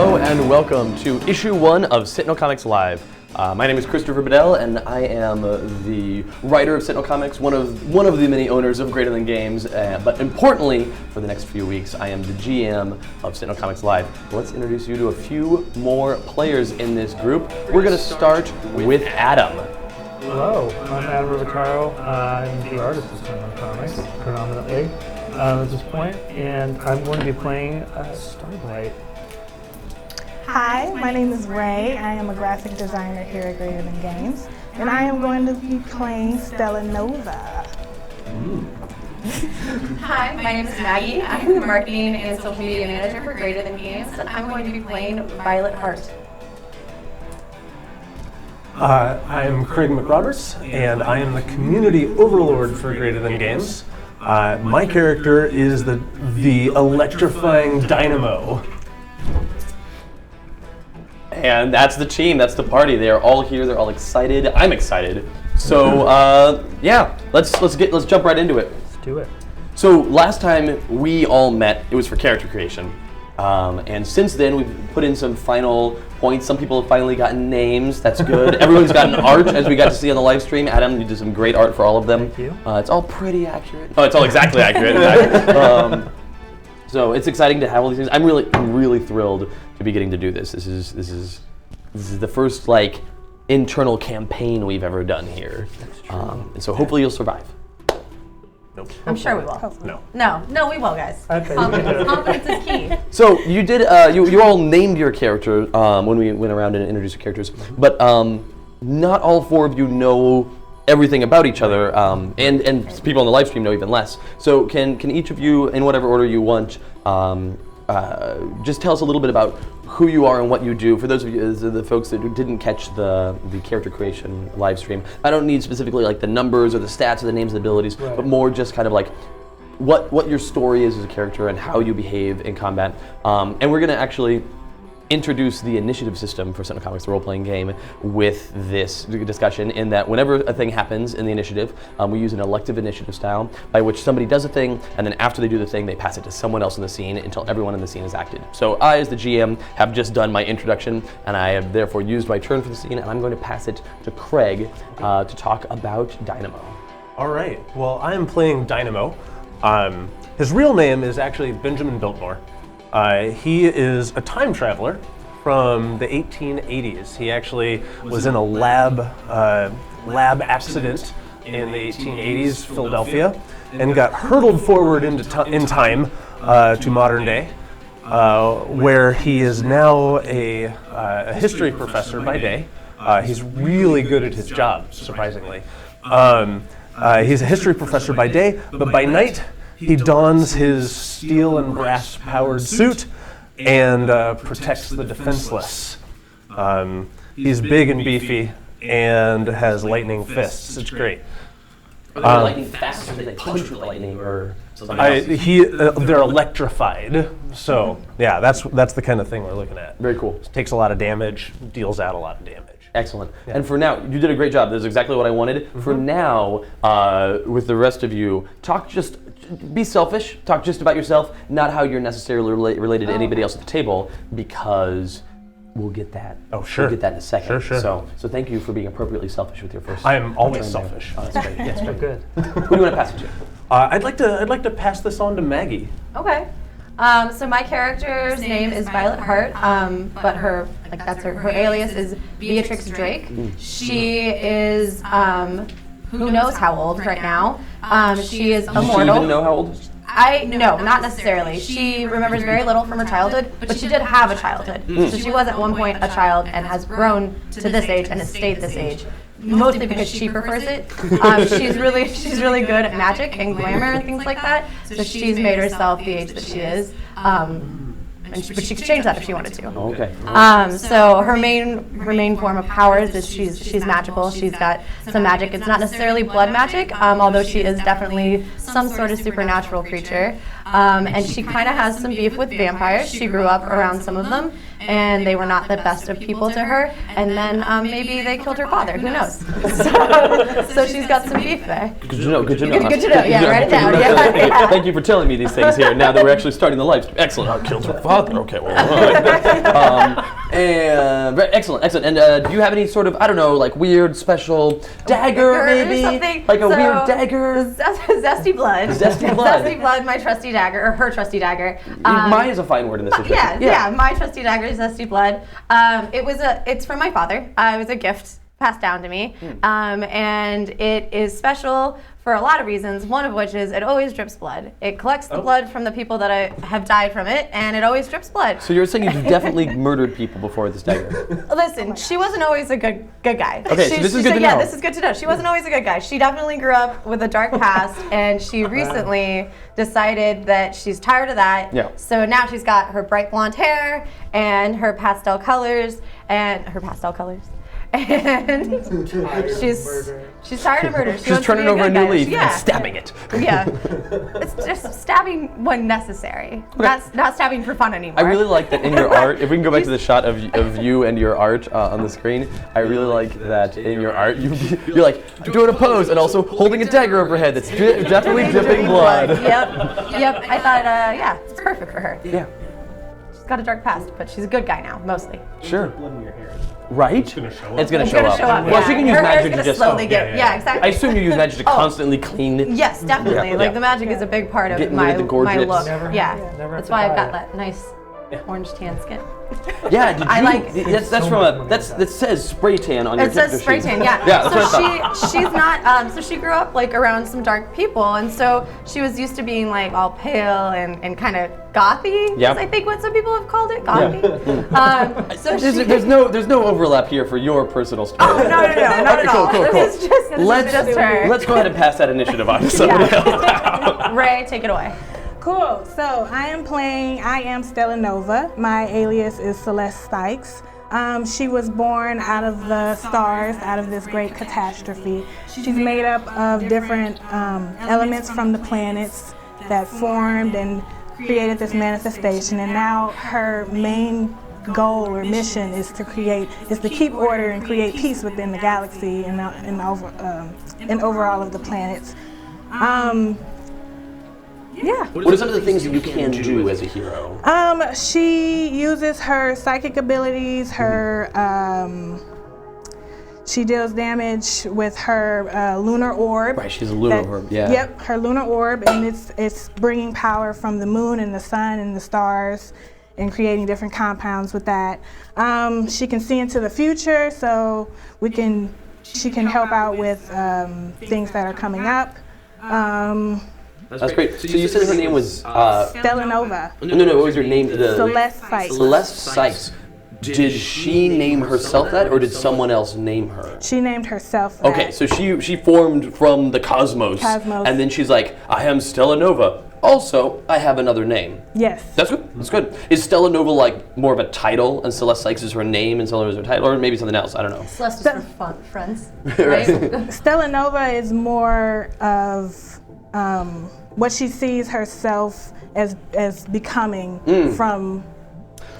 Hello and welcome to issue 1 of Sentinel Comics Live. My name is Christopher Bedell, and I am the writer of Sentinel Comics, one of the many owners of Greater Than Games. But importantly, for the next few weeks, I am the GM of Sentinel Comics Live. Let's introduce you to a few more players in this group. We're going to start with Adam. Hello, I'm Adam Rivacaro. I'm the artist of Sentinel Comics, predominantly at this point, and I'm going to be playing Starblight. Hi, my name is Ray. I am a graphic designer here at Greater Than Games, and I am going to be playing Stella Nova. Hi, my name is Maggie. I'm the marketing and social media manager for Greater Than Games, and I'm going to be playing Violet Hart. I'm Craig McRoberts, and I am the community overlord for Greater Than Games. My character is the electrifying Dynamo. And that's the team, that's the party. They are all here, they're all excited. I'm excited. So yeah, let's jump right into it. Let's do it. So last time we all met, it was for character creation. And since then, we've put in some final points. Some people have finally gotten names. That's good. Everyone's gotten art, as we got to see on the live stream. Adam, you did some great art for all of them. Thank you. It's all pretty accurate. Oh, it's all exactly accurate. In fact. So it's exciting to have all these things. I'm really thrilled to be getting to do this. This is the first internal campaign we've ever done here. And so hopefully you'll survive. Nope. I'm sure we will. No. No, we will, guys. Okay. Confidence is key. So you did. You all named your character when we went around and introduced your characters, but not all 4 of you know everything about each other, and people on the live stream know even less. So can each of you, in whatever order you want, just tell us a little bit about who you are and what you do. For those of you, the folks that didn't catch the character creation live stream, I don't need specifically the numbers or the stats or the names and abilities, right, but more just kind of what your story is as a character and how you behave in combat. And we're going to actually introduce the initiative system for Sentinel Comics, the role-playing game, with this discussion, in that whenever a thing happens in the initiative, we use an elective initiative style by which somebody does a thing, and then after they do the thing, they pass it to someone else in the scene until everyone in the scene is acted. So I, as the GM, have just done my introduction, and I have therefore used my turn for the scene, and I'm going to pass it to Craig to talk about Dynamo. All right. Well, I am playing Dynamo. His real name is actually Benjamin Biltmore. He is a time traveler from the 1880s. He actually was in a lab accident in the 1880s, Philadelphia, and got hurtled forward in time to modern day, where he is now a history professor by day. He's really good at his job, surprisingly. He's a history professor by day, but by night, he dons his steel and brass-powered suit and protects the defenseless. He's big and beefy and has lightning fists. It's great. Are they lightning fast, or do they punch with lightning, or something else? They're electrified. So yeah, that's the kind of thing we're looking at. Very cool. Takes a lot of damage, deals out a lot of damage. Excellent. Yeah. And for now, you did a great job. This is exactly what I wanted. Mm-hmm. For now, with the rest of you, be selfish. Talk just about yourself, not how you're necessarily related to anybody else at the table, because we'll get that. Oh, sure. We'll get that in a second. Sure. So thank you for being appropriately selfish with your first. I am always turn selfish. There. Oh, that's great. Yes, very Good. Who do you want to pass it to? I'd like to pass this on to Maggie. Okay. So my character's name is Violet Hart, but her alias is Beatrix Drake. She is who knows how old right now. She is immortal. Does she even know how old? No, not necessarily. She remembers very little from her childhood, but she did have a childhood. So she was at one point a child and has grown to this age and has stayed this age. Mostly because she prefers it. She's really good at magic and glamour and things like that. So she's made herself the age that she is. But she could change that if she wanted to. Okay. So her main form of powers is she's magical. She's got some magic. It's not necessarily blood magic, although she is definitely some sort of supernatural creature. And she kind of has some beef with vampires. She grew up around some of them, and they were not the best of people to her. And then maybe they killed her father. Who knows? So she's got some beef there. Good to know. Good to know. Good to know. Yeah, write it down. Yeah. Thank you for telling me these things here. Now that we're actually starting the live stream. Excellent. I killed her father. Okay. Well. Excellent. And do you have any sort of, I don't know, like weird special dagger maybe? Something. Like a weird dagger? Zesty blood. Zesty blood. Zesty blood. My trusty dagger, or her trusty dagger. Mine is a fine word in this situation. Yeah. My trusty dagger is zesty blood. It's from my father. It was a gift passed down to me, and it is special for a lot of reasons, one of which is it always drips blood. It collects the blood from the people that have died from it, and it always drips blood. So you're saying you've definitely murdered people before this dagger? Listen, she wasn't always a good guy. Okay, so this is good to know. Yeah, this is good to know. She wasn't always a good guy. She definitely grew up with a dark past, and she recently decided that she's tired of that. Yeah. So now she's got her bright blonde hair and her pastel colors, and she's tired of murder. She's turning over a new leaf and stabbing it. Yeah, it's just stabbing when necessary. Not stabbing for fun anymore. I really like that in your art. If we can go back to the shot of you and your art on the screen, I really like that in your art you're like doing a pose and also holding a dagger over her head that's definitely dripping blood. Yep. I thought, it's perfect for her. Yeah. She's got a dark past, but she's a good guy now, mostly. Sure. Blood in your hair. Right? It's going to show up. It's going to show up. Well, yeah. she can use her magic hair's to just. Slowly yeah, exactly. I assume you use magic to constantly clean. Yes, definitely. Yeah. The magic is a big part of Getting my rid of the gorgets. look. Never That's why I've got that nice orange tan skin. Yeah, did you? I like- That's from a. That says spray tan on your. It says spray tan, yeah. Yeah, that's what I So she's not. So she grew up like around some dark people, and so she was used to being like all pale and kind of gothy. Yeah. Is I think what some people have called it, gothy. So There's no overlap here for your personal story. Oh, no, not at all. Cool. This is just her. Let's go ahead and pass that initiative on to somebody else. Ray, take it away. Cool. So I am Stella Nova. My alias is Celeste Sykes. She was born out of the stars, out of this great catastrophe. She's made up of different elements from the planets that formed and created this manifestation. And now her main goal or mission is to keep order and create peace within the galaxy and overall of the planets. Yeah. What are some of the things that you can do as a hero? She uses her psychic abilities. She deals damage with her lunar orb. Right, she's a lunar orb. Yeah. Yep, her lunar orb, and it's bringing power from the moon and the sun and the stars, and creating different compounds with that. She can see into the future, so she can help out with things that are coming up. That's great. So you said her name was Stella Nova. No. What was her name? Celeste Sykes. Celeste Sykes. Did she name herself that, or did someone else name her? She named herself that. Okay, so she formed from the cosmos. And then she's like, I am Stella Nova. Also, I have another name. Yes. That's good. That's good. Is Stella Nova like more of a title, and Celeste Sykes is her name, and Stella Nova is her title, or maybe something else? I don't know. Celeste is for friends, right? Stella Nova is more of what she sees herself as becoming from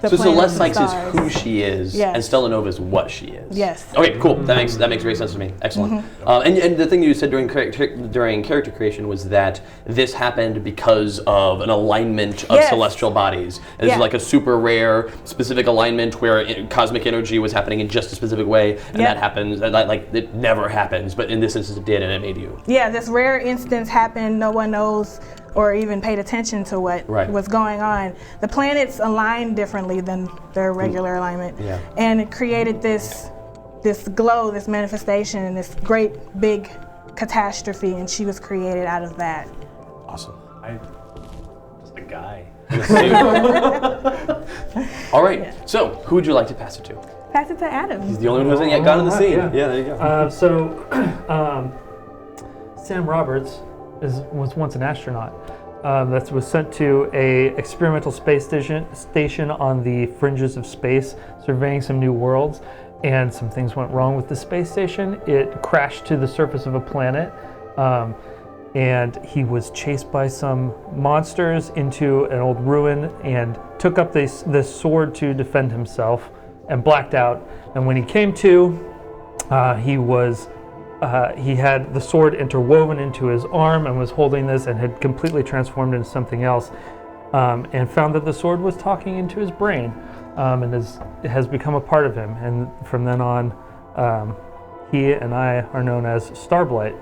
the So planets Celeste Sykes and is stars. who she is, Yes. and Stella Nova is what she is. Yes. Okay, cool. That makes great sense to me. Excellent. And the thing you said during character creation was that this happened because of an alignment of Yes. celestial bodies. It's Yeah. like a super rare, specific alignment where cosmic energy was happening in just a specific way, and Yep. that happens. Like it never happens, but in this instance it did, and it made you. Yeah, this rare instance happened. No one knows or even paid attention to what was going on. The planets aligned differently than their regular alignment, and it created this glow, this manifestation, and this great big catastrophe. And she was created out of that. Awesome. Just a guy. All right. So who would you like to pass it to? Pass it to Adam. He's the only one who hasn't yet gotten the scene. Yeah, there you go. Sam Roberts was once an astronaut that was sent to a experimental space station on the fringes of space, surveying some new worlds, and some things went wrong with the space station. It crashed to the surface of a planet, and he was chased by some monsters into an old ruin and took up this sword to defend himself and blacked out. And when he came to, he had the sword interwoven into his arm and was holding this and had completely transformed into something else, and found that the sword was talking into his brain, and has become a part of him. And from then on, he and I are known as Starblight.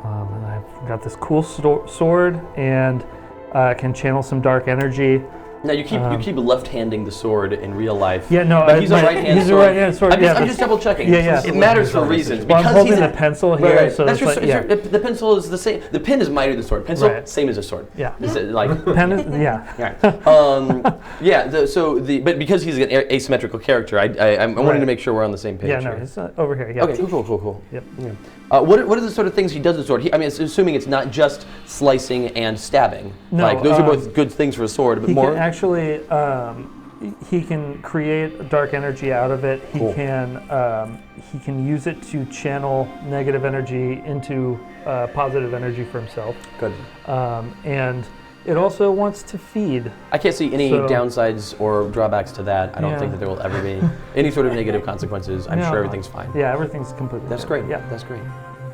And I've got this cool sword and can channel some dark energy. Now you keep left-handing the sword in real life. Yeah, no, but he's a right-handed He's a right-handed sword. I'm just double checking. Yeah. It matters for reasons. Well, I'm Because holding he's the pencil here, right. so That's it's your, like, the pencil is the same. The pen is mightier than the sword. Pencil, Right. same as a sword. Yeah. Is it like pen is, yeah. Right. But because he's an asymmetrical character, I wanted to make sure we're on the same page. Yeah, no, here. it's over here. Yeah. Okay, cool. Yep. Yeah. What are the sort of things he does with the sword? Assuming it's not just slicing and stabbing. No, like those are both good things for a sword, but He more. can actually, he can create dark energy out of it. Cool. He can use it to channel negative energy into positive energy for himself. Good. And it also wants to feed. I can't see any So- downsides or drawbacks to that. I don't Yeah. think that there will ever be any sort of negative consequences. I'm No. sure everything's fine. Yeah, everything's completely. That's fine. great. Yeah. That's great.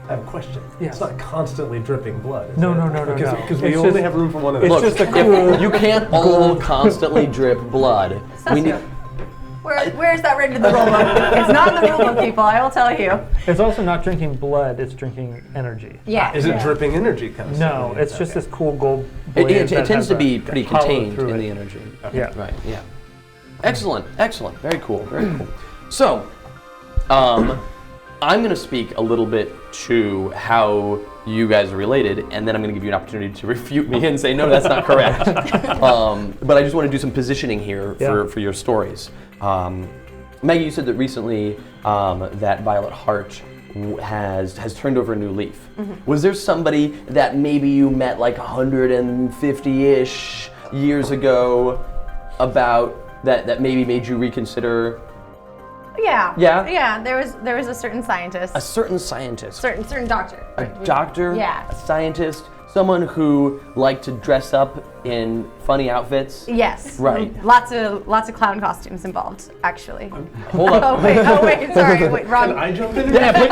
I have a question. Yes. It's not constantly dripping blood. Is No, it? no, no. Because we It's only just- have room for one of it's those. just a If cool. you can't all constantly drip blood. We need. Where's that written in the rule book? It's not in the rule book, people. I will tell you. It's also not drinking blood. It's drinking energy. Yeah. Is it dripping energy constantly? No, it's just this cool gold. It blade tends that has to a be pretty hollow contained through in it. the energy. Yeah. Right. Yeah. Excellent. Very cool. So, I'm going to speak a little bit to how you guys are related, and then I'm going to give you an opportunity to refute me and say, no, that's not correct. But I just want to do some positioning here for your stories. Maggie, you said that recently that Violet Heart has turned over a new leaf. Mm-hmm. Was there somebody that maybe you met like 150-ish years ago about that maybe made you reconsider? Yeah. Yeah? Yeah. There was a certain scientist. A certain scientist. certain doctor. A doctor? Yeah. A scientist? Someone who liked to dress up in funny outfits? Yes. Right. Lots of clown costumes involved, actually. Hold up. Oh wait, sorry, wrong. Can I jump in? Yeah, please.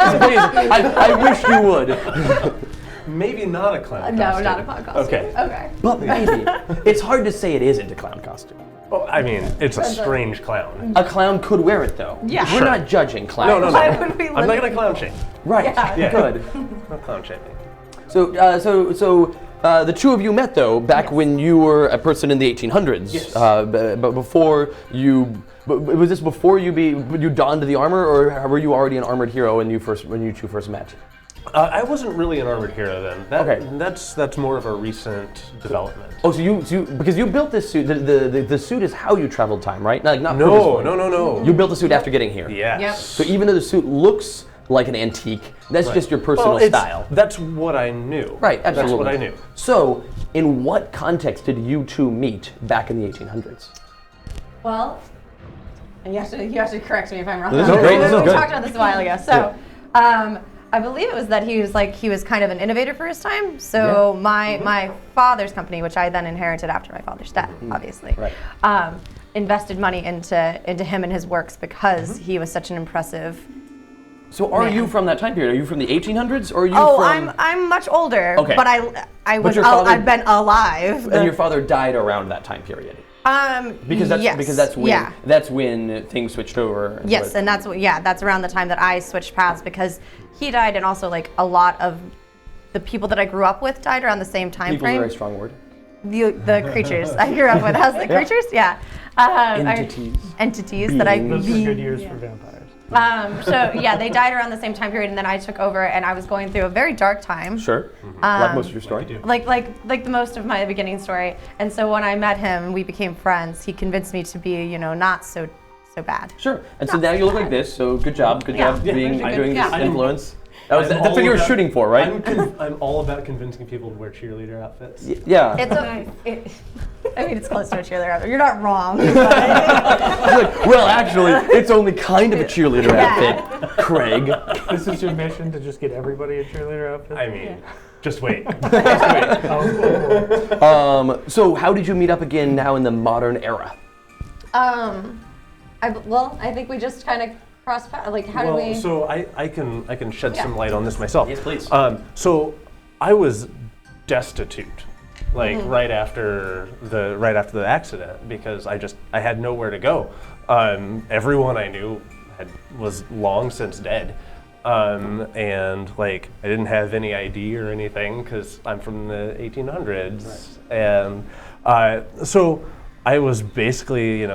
I wish you would. Maybe not a clown No, costume. not a clown costume. Okay. Okay. But maybe. It's hard to say it isn't a clown costume. Well, I mean, it's a strange clown. A clown could wear it though. Yeah. We're Sure. not judging clowns. No. Why would we I'm not limit- going to clown shame. Right. Yeah. Good. Not clown shaming. So the two of you met though back when you were a person in the 1800s. Yes. But before you, was this before you donned the armor, or were you already an armored hero when you two first met? I wasn't really an armored hero then. Okay. That's more of a recent development. Oh, so you because you built this suit. The suit is how you traveled time, right? Not No. purposefully. You built the suit after getting here. Yes. Yep. So even though the suit looks like an antique, that's just your personal style. That's what I knew. Right, absolutely. That's what I knew. So, in what context did you two meet back in the 1800s? Well, and you have to correct me if I'm wrong. This is great, this is We good. talked about this a while ago. So, I believe it was that he was kind of an innovator for his time. So my father's company, which I then inherited after my father's death, obviously, Right. invested money into him and his works because he was such an impressive. So are Man. you from that time period? Are you from the 1800s, or are you Oh, from? I'm much older, Okay. but your father- I've been alive. And your father died around that time period. Because that's when things switched over. Yes, and that's around the time that I switched paths, because he died, and also like a lot of the people that I grew up with died around the same time People's a frame. very strong word. The creatures I grew up with. How's the creatures? Yeah. Entities that I. Those are good years for vampires. So yeah, they died around the same time period, and then I took over, and I was going through a very dark time. Sure. Like most of your story. Like the most of my beginning story. And so when I met him, we became friends. He convinced me to be, not so bad. Sure. And so now you look like this. So good job. Good job doing this yeah. influence. I'm That's what all you were about- shooting for, right? I'm all about convincing people to wear cheerleader outfits. Yeah. It's close to a cheerleader outfit. You're not wrong. It's like, well, actually, it's only kind of a cheerleader Yeah. outfit, Craig. This is your mission, to just get everybody a cheerleader outfit? I mean, Just wait. So how did you meet up again now in the modern era? I think we just kind of crossed paths. Like, how do we? So I can shed some light on this myself. Yes, please. So I was destitute, like right after the accident, because I had nowhere to go. Everyone I knew was long since dead, and like I didn't have any ID or anything because I'm from the 1800s, and so I was basically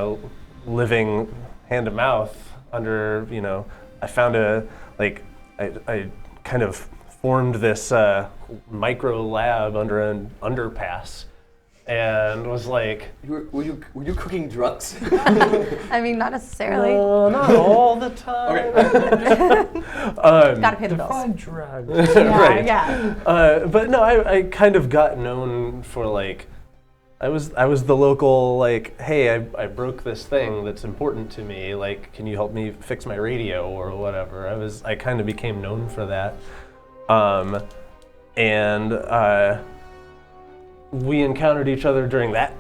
living hand to mouth under I found I kind of formed this micro lab under an underpass, and was like, Were you cooking drugs? I mean, not necessarily. not all the time. Gotta pay the bills. Fun drugs. Right. Yeah. But no, I kind of got known for like, I was the local like, hey, I broke this thing that's important to me. Like, can you help me fix my radio or whatever? I kind of became known for that, and we encountered each other during that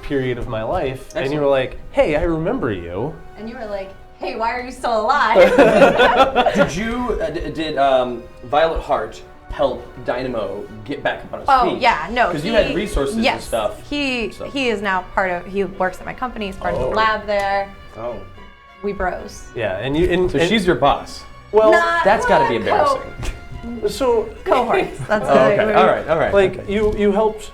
period of my life. Excellent. And you were like, hey, I remember you. And you were like, hey, why are you still alive? Did Violet Hart help Dynamo get back up on his feet? Oh yeah, no. Because you had resources yes, and stuff. He is now he works at my company. He's part of Oh. the lab there. Oh. We bros. Yeah, and So she's your boss. well, That's got to be embarrassing. so Cohorts. That's Oh, okay. All right. like okay. you helped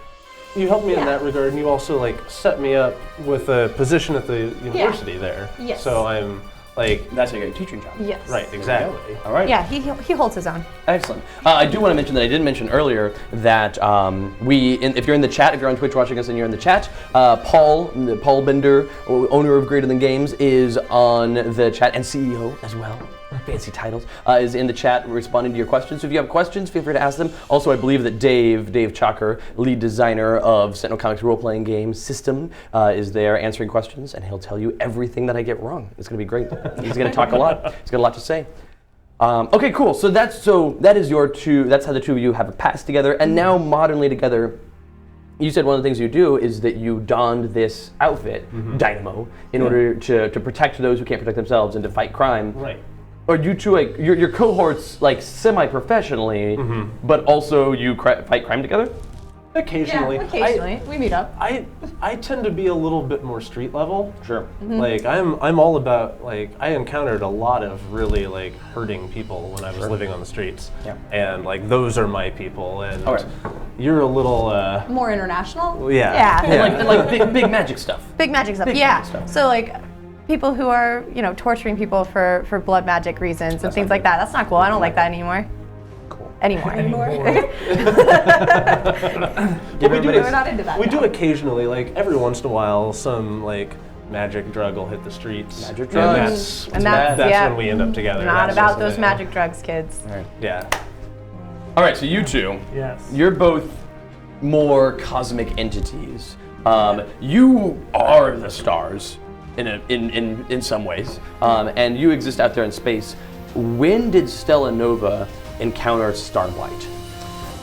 me in Yeah. that regard, and you also like set me up with a position at the university there. Yes. So I'm like, That's how you get a teaching job. Yes. right, exactly. All right. Yeah, he holds his own. Excellent. I do want to mention that I didn't mention earlier that if you're in the chat, if you're on Twitch watching us and you're in the chat, Paul Bender, owner of Greater Than Games, is on the chat, and CEO as well. Fancy titles, is in the chat responding to your questions. So if you have questions, feel free to ask them. Also, I believe that Dave Chalker, lead designer of Sentinel Comics role-playing game system, is there answering questions, and he'll tell you everything that I get wrong. It's going to be great. He's going to talk a lot. He's got a lot to say. Okay, cool. So that's your two. That's how the two of you have a past together, and now modernly together. You said one of the things you do is that you donned this outfit, Dynamo, in order to protect those who can't protect themselves and to fight crime. Right. Or you two, like your cohorts, like semi-professionally, but also you fight crime together. Occasionally. Yeah, occasionally. We meet up. I tend to be a little bit more street level. Sure. Like I'm all about like I encountered a lot of really like hurting people when I was living on the streets. Yeah. And like those are my people, and All right. you're a little More international. yeah. Yeah. And like big magic stuff. Big magic stuff. Big Yeah. magic stuff. So like people who are torturing people for blood magic reasons and things like that. That's not cool. I don't like that anymore. Cool. Anymore. We're not into that. We now. do occasionally, like every once in a while, some like magic drug will hit the streets. Magic And drugs. that's yeah, when we end up together. Not That's about just those it. magic drugs, kids. All right. Yeah. All right. So you two, Yes. you're both more cosmic entities. You are the stars in some ways, and you exist out there in space. When did Stella Nova encounter Starblight?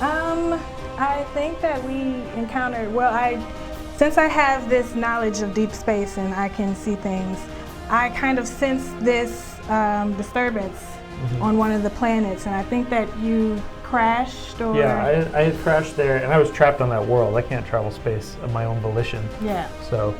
I think that we encountered, since I have this knowledge of deep space and I can see things, I kind of sensed this disturbance on one of the planets, and I think that you crashed or... Yeah, I had crashed there, and I was trapped on that world. I can't travel space of my own volition. Yeah. So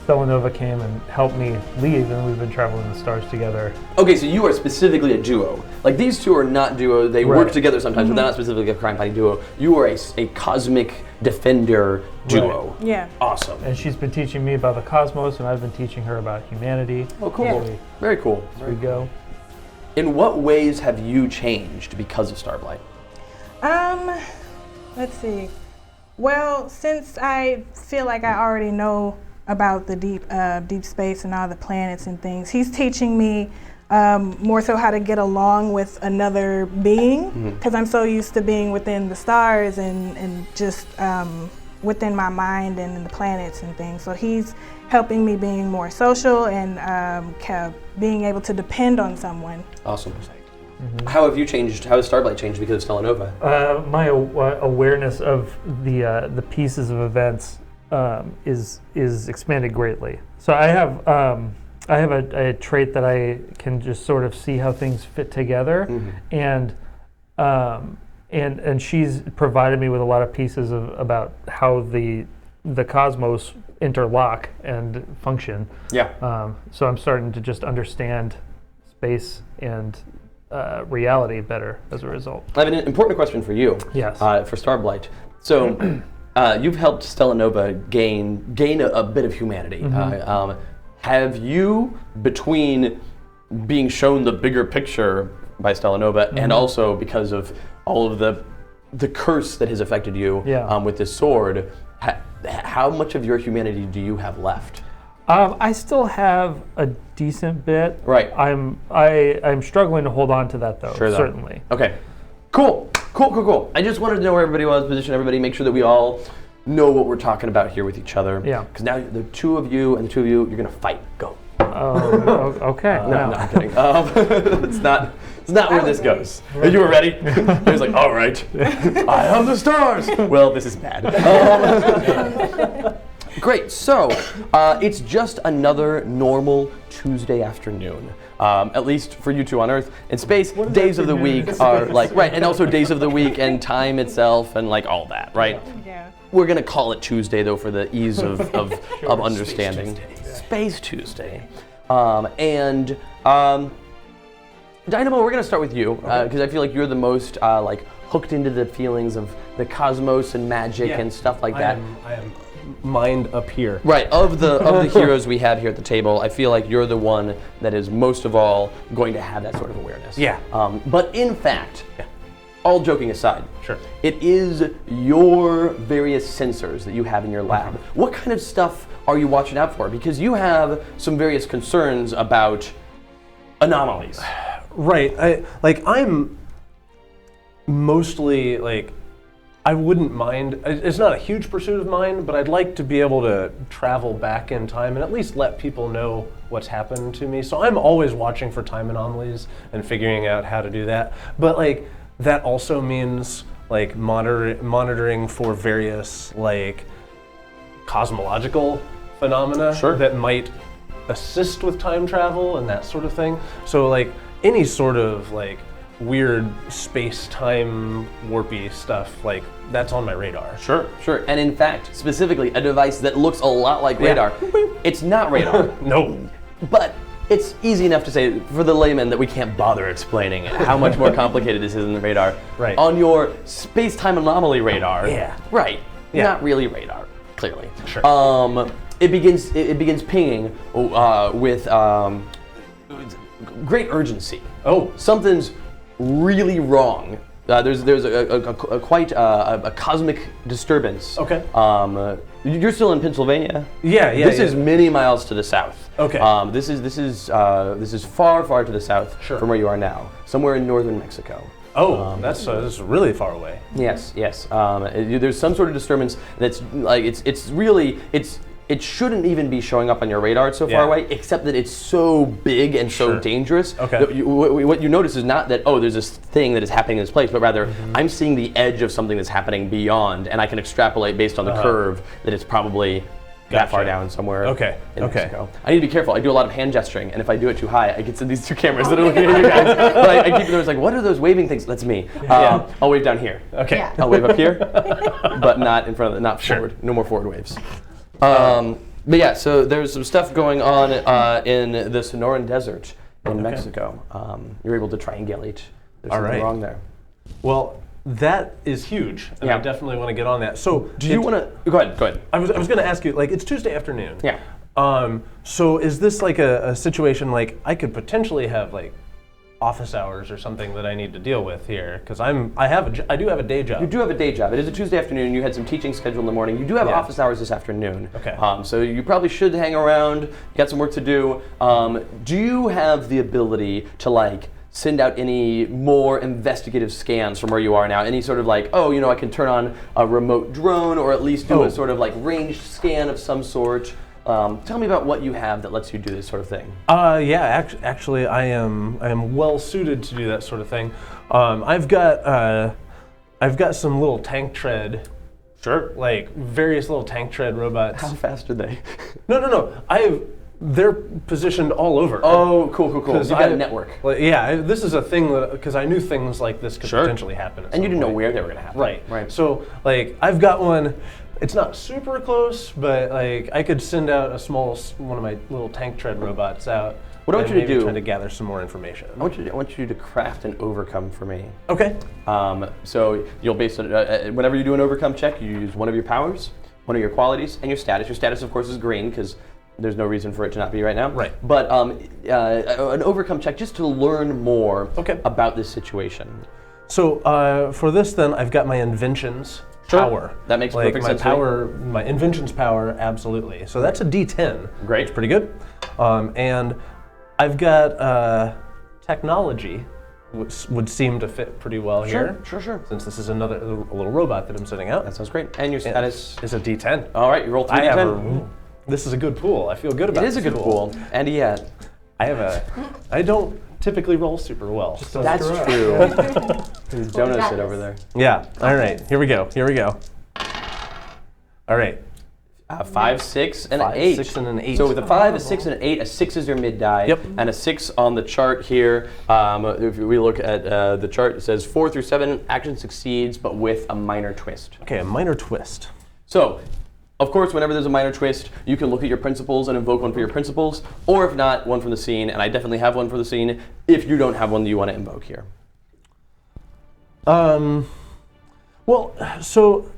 Stella Nova came and helped me leave, and we've been traveling the stars together. Okay, so you are specifically a duo. Like these two are not duo. They work Right. together sometimes, but they're not specifically a crime-fighting duo. You are a cosmic defender duo. Right. Yeah. Awesome. And she's been teaching me about the cosmos, and I've been teaching her about humanity. Oh, cool. Yeah. Very cool. As we go. In what ways have you changed because of Starblight? Let's see. Well, since I feel like I already know about the deep space and all the planets and things, he's teaching me more so how to get along with another being, because I'm so used to being within the stars and just within my mind and in the planets and things. So he's helping me being more social and being able to depend on someone. Awesome. How have you changed? How has Starblight changed because of Stella Nova? My awareness of the pieces of events is expanded greatly. So I have a trait that I can just sort of see how things fit together, and she's provided me with a lot of pieces about how the cosmos interlock and function. Yeah. So I'm starting to just understand space and reality better as a result. I have an important question for you. Yes. For Starblight. So you've helped Stella Nova gain a bit of humanity. Have you, between being shown the bigger picture by Stella Nova and also because of all of the curse that has affected you with this sword, how much of your humanity do you have left? I still have a decent bit. Right. I'm struggling to hold on to that though. Sure, though. Certainly. Okay. Cool. I just wanted to know where everybody was, position everybody, make sure that we all know what we're talking about here with each other. Yeah. Because now the two of you, you're gonna fight. Go. Okay. No, I'm kidding. It's not where this goes. You were ready? He was like, all right. I am the stars. Well, this is bad. Great. So it's just another normal Tuesday afternoon. At least for you two on Earth. In space, days of the week are like, right, and also days of the week and time itself and like all that, right? Yeah. We're going to call it Tuesday, though, for the ease of understanding. Space Tuesday. Dynamo, we're going to start with you, because I feel like you're the most hooked into the feelings of the cosmos and magic and stuff like that. I am mind up here. Right, of the heroes we have here at the table, I feel like you're the one that is most of all going to have that sort of awareness. Yeah. But in fact, all joking aside, Sure. it is your various sensors that you have in your lab. What kind of stuff are you watching out for? Because you have some various concerns about anomalies. Right. I'm mostly I wouldn't mind. It's not a huge pursuit of mine, but I'd like to be able to travel back in time and at least let people know what's happened to me. So I'm always watching for time anomalies and figuring out how to do that. But that also means monitoring for various cosmological phenomena that might assist with time travel and that sort of thing. So any sort of weird space-time warpy stuff, that's on my radar. Sure. And in fact, specifically, a device that looks a lot like radar. It's not radar. No. But it's easy enough to say for the layman that we can't bother explaining how much more complicated this is than the radar. Right. On your space-time anomaly radar. Yeah. Right. Yeah. Not really radar, clearly. Sure. It begins pinging with great urgency. Oh. Something's really wrong. There's quite a cosmic disturbance. Okay. You're still in Pennsylvania. Yeah. This is many miles to the south. Okay. This is far to the south from where you are now, somewhere in northern Mexico. Oh, that's really far away. Yes. There's some sort of disturbance that's it shouldn't even be showing up on your radar. It's so far away, except that it's so big and so dangerous. Okay. That what you notice is not that, there's this thing that is happening in this place, but rather I'm seeing the edge of something that's happening beyond, and I can extrapolate based on the curve that it's probably that far down somewhere in Mexico. I need to be careful. I do a lot of hand gesturing, and if I do it too high, I get to these two cameras that are looking at you guys. But I keep those what are those waving things? That's me. I'll wave down here. Okay. Yeah. I'll wave up here, but not in front of not forward. No more forward waves. But yeah, so there's some stuff going on in the Sonoran Desert in Mexico. You're able to triangulate. There's something wrong there. Well, that is huge, and I definitely want to get on that. So, do you want to go ahead? I was going to ask you, it's Tuesday afternoon. Yeah. So is this a situation I could potentially have office hours or something that I need to deal with here? Because I do have a day job. You do have a day job. It is a Tuesday afternoon. You had some teaching scheduled in the morning. You do have office hours this afternoon. Okay. So you probably should hang around. You got some work to do. Do you have the ability to send out any more investigative scans from where you are now? Any sort of I can turn on a remote drone or at least do a sort of ranged scan of some sort? Tell me about what you have that lets you do this sort of thing. Yeah, actually, I am well suited to do that sort of thing. I've got some little tank tread. Sure. Like various little tank tread robots. How fast are they? No. They're positioned all over. Oh, cool. You've got a network. Like, yeah, this is a thing that because I knew things like this could potentially happen. And you didn't know where they were going to happen. Right. So like I've got one. It's not super close, but like I could send out one of my little tank tread robots out. What I want you to do? Try to gather some more information. I want you to craft an overcome for me. Okay. So you'll base it whenever you do an overcome check, you use one of your powers, one of your qualities, and your status. Your status, of course, is green because there's no reason for it to not be right now. Right. But an overcome check just to learn more Okay. about this situation. So for this, then I've got my inventions. Sure. Power. That makes perfect sense to me. My inventions power, absolutely. So that's a D10. Great. It's pretty good. And I've got technology, which would seem to fit pretty well here. Sure. Since this is a little robot that I'm sending out. That sounds great. And your status is a D10. All right, you roll 3 D10. This is a good pool. I feel good about it. It is a good pool. And yet, I don't typically roll super well. That's true. There's donuts sit over there. Yeah. All right. Here we go. All right. 5, 6, and 5, 8. 6, and an 8. So with a 5, a 6, and an 8, a 6 is your mid die. Yep. And a 6 on the chart here. If we look at the chart, it says 4 through 7, action succeeds, but with a minor twist. Okay, a minor twist. So, of course, whenever there's a minor twist, you can look at your principles and invoke one for your principles, or if not, one from the scene. And I definitely have one for the scene. If you don't have one that you want to invoke here. Well, so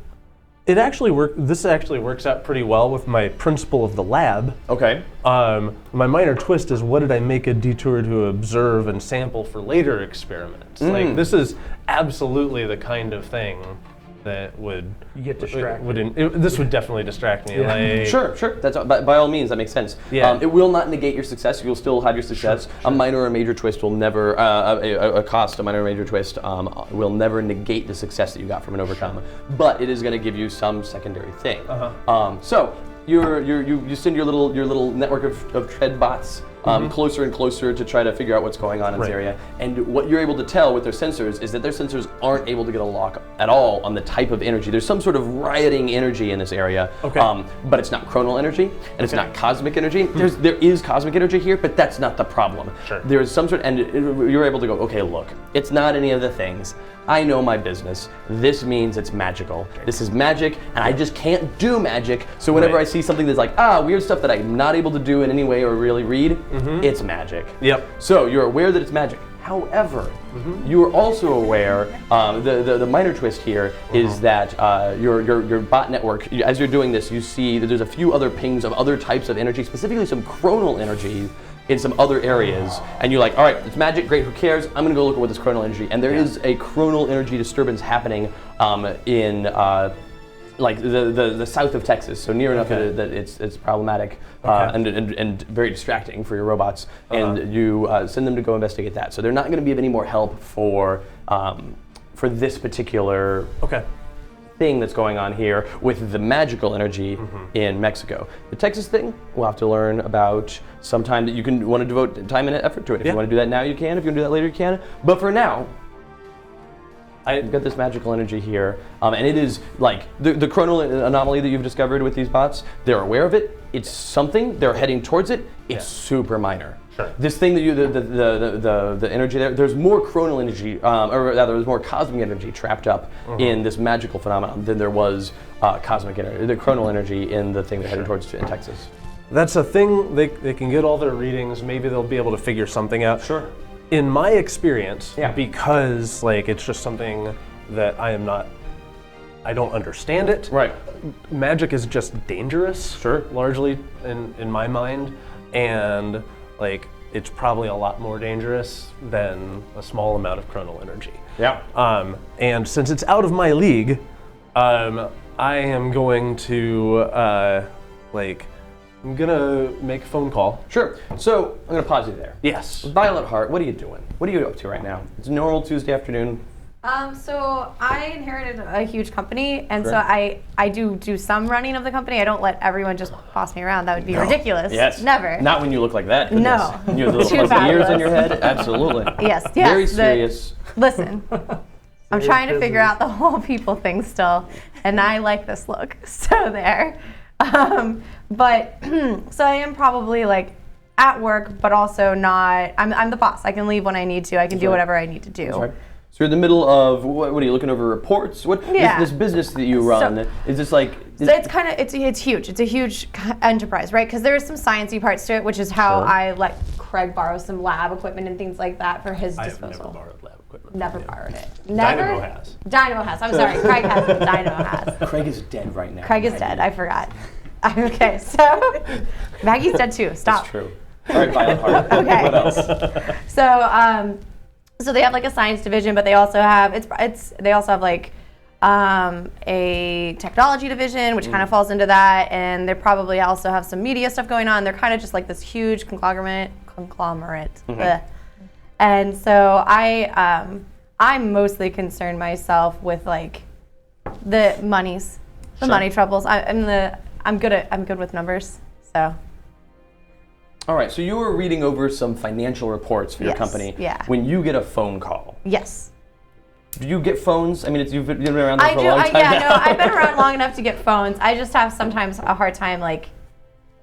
this actually works out pretty well with my principle of the lab. Okay. My minor twist is what did I make a detour to observe and sample for later experiments? Like this is absolutely the kind of thing that would you get distracted. This would definitely distract me. Yeah. Like, Sure. That's by all means, that makes sense. Yeah. It will not negate your success. You'll still have your success. Sure. A minor or major twist will never a minor or major twist will never negate the success that you got from an overcome. But it is going to give you some secondary thing. So you send your little network of tread bots closer and closer to try to figure out what's going on in this area. And what you're able to tell with their sensors is that their sensors aren't able to get a lock at all on the type of energy. There's some sort of rioting energy in this area, but it's not chronal energy and it's not cosmic energy. There is cosmic energy here, but that's not the problem. Sure. There's some sort, and you're able to go, okay, look, it's not any of the things. I know my business. This means it's magical. This is magic, and I just can't do magic. So whenever I see something that's like, weird stuff that I'm not able to do in any way or really read, it's magic. Yep. So you're aware that it's magic. However, you are also aware, the minor twist here is that your bot network, as you're doing this, you see that there's a few other pings of other types of energy, specifically some chronal energy in some other areas, and you're like, all right, it's magic, great, who cares? I'm gonna go look at what this chronal energy, and there is a chronal energy disturbance happening in like the south of Texas, so near enough that it's problematic and very distracting for your robots, and you send them to go investigate that. So they're not gonna be of any more help for this particular thing that's going on here with the magical energy in Mexico. The Texas thing, we'll have to learn about sometime that you can want to devote time and effort to it. If you want to do that now, you can. If you want to do that later, you can. But for now, I've got this magical energy here, and it is like the chronal anomaly that you've discovered with these bots. They're aware of it. It's something. They're heading towards it. It's super minor. Sure. This thing that the energy there's more chronal energy, or rather, there's more cosmic energy trapped up in this magical phenomenon than there was cosmic energy, the chronal energy in the thing they're heading towards in Texas. That's a thing. They can get all their readings. Maybe they'll be able to figure something out. Sure. In my experience, because like it's just something that I don't understand it. Right. Magic is just dangerous. Sure. Largely in my mind, and like it's probably a lot more dangerous than a small amount of chronal energy. Yeah. And since it's out of my league, I am going to I'm gonna make a phone call. Sure. So I'm gonna pause you there. Yes. Violet Heart, what are you doing? What are you up to right now? It's a normal Tuesday afternoon. So I inherited a huge company, and Sure. so I do some running of the company. I don't let everyone just boss me around. That would be ridiculous. Yes. Never. Not when you look like that. No. Goodness. You have the little Too fuzzy ears fabulous. on your head. Absolutely. Yes. Very Yes. serious. Listen, I'm trying to figure business. out the whole people thing still, and I like this look. So there. But so I am probably like at work, but also not. I'm the boss. I can leave when I need to. I can do right. whatever I need to do. Right. So you're in the middle of what are you looking over reports? What Yeah. this business that you run is this like? So it's huge. It's a huge enterprise, right? Because there is some sciencey parts to it, which is how Sure. I let Craig borrow some lab equipment and things like that for his I have disposal. never borrowed lab equipment. Never borrowed it. Never. Dynamo has. Dynamo has. I'm sorry. Craig has. Dynamo has. Craig is dead right now. Craig is dead. I forgot. Okay, so Maggie's dead too. Stop. That's true. All right, Violet Heart. Okay. What else? So they have like a science division, but they also have they also have like a technology division, which kind of falls into that, and they probably also have some media stuff going on. They're kind of just like this huge conglomerate. Ugh. And so I'm mostly concerned myself with like the monies, the Sure. money troubles. I'm good with numbers, so. All right, so you were reading over some financial reports for your Yes, company. yeah. When you get a phone call, Yes. do you get phones? I mean, you've been around there I for do. a long time Yeah, now. no, I've been around long enough to get phones. I just have sometimes a hard time like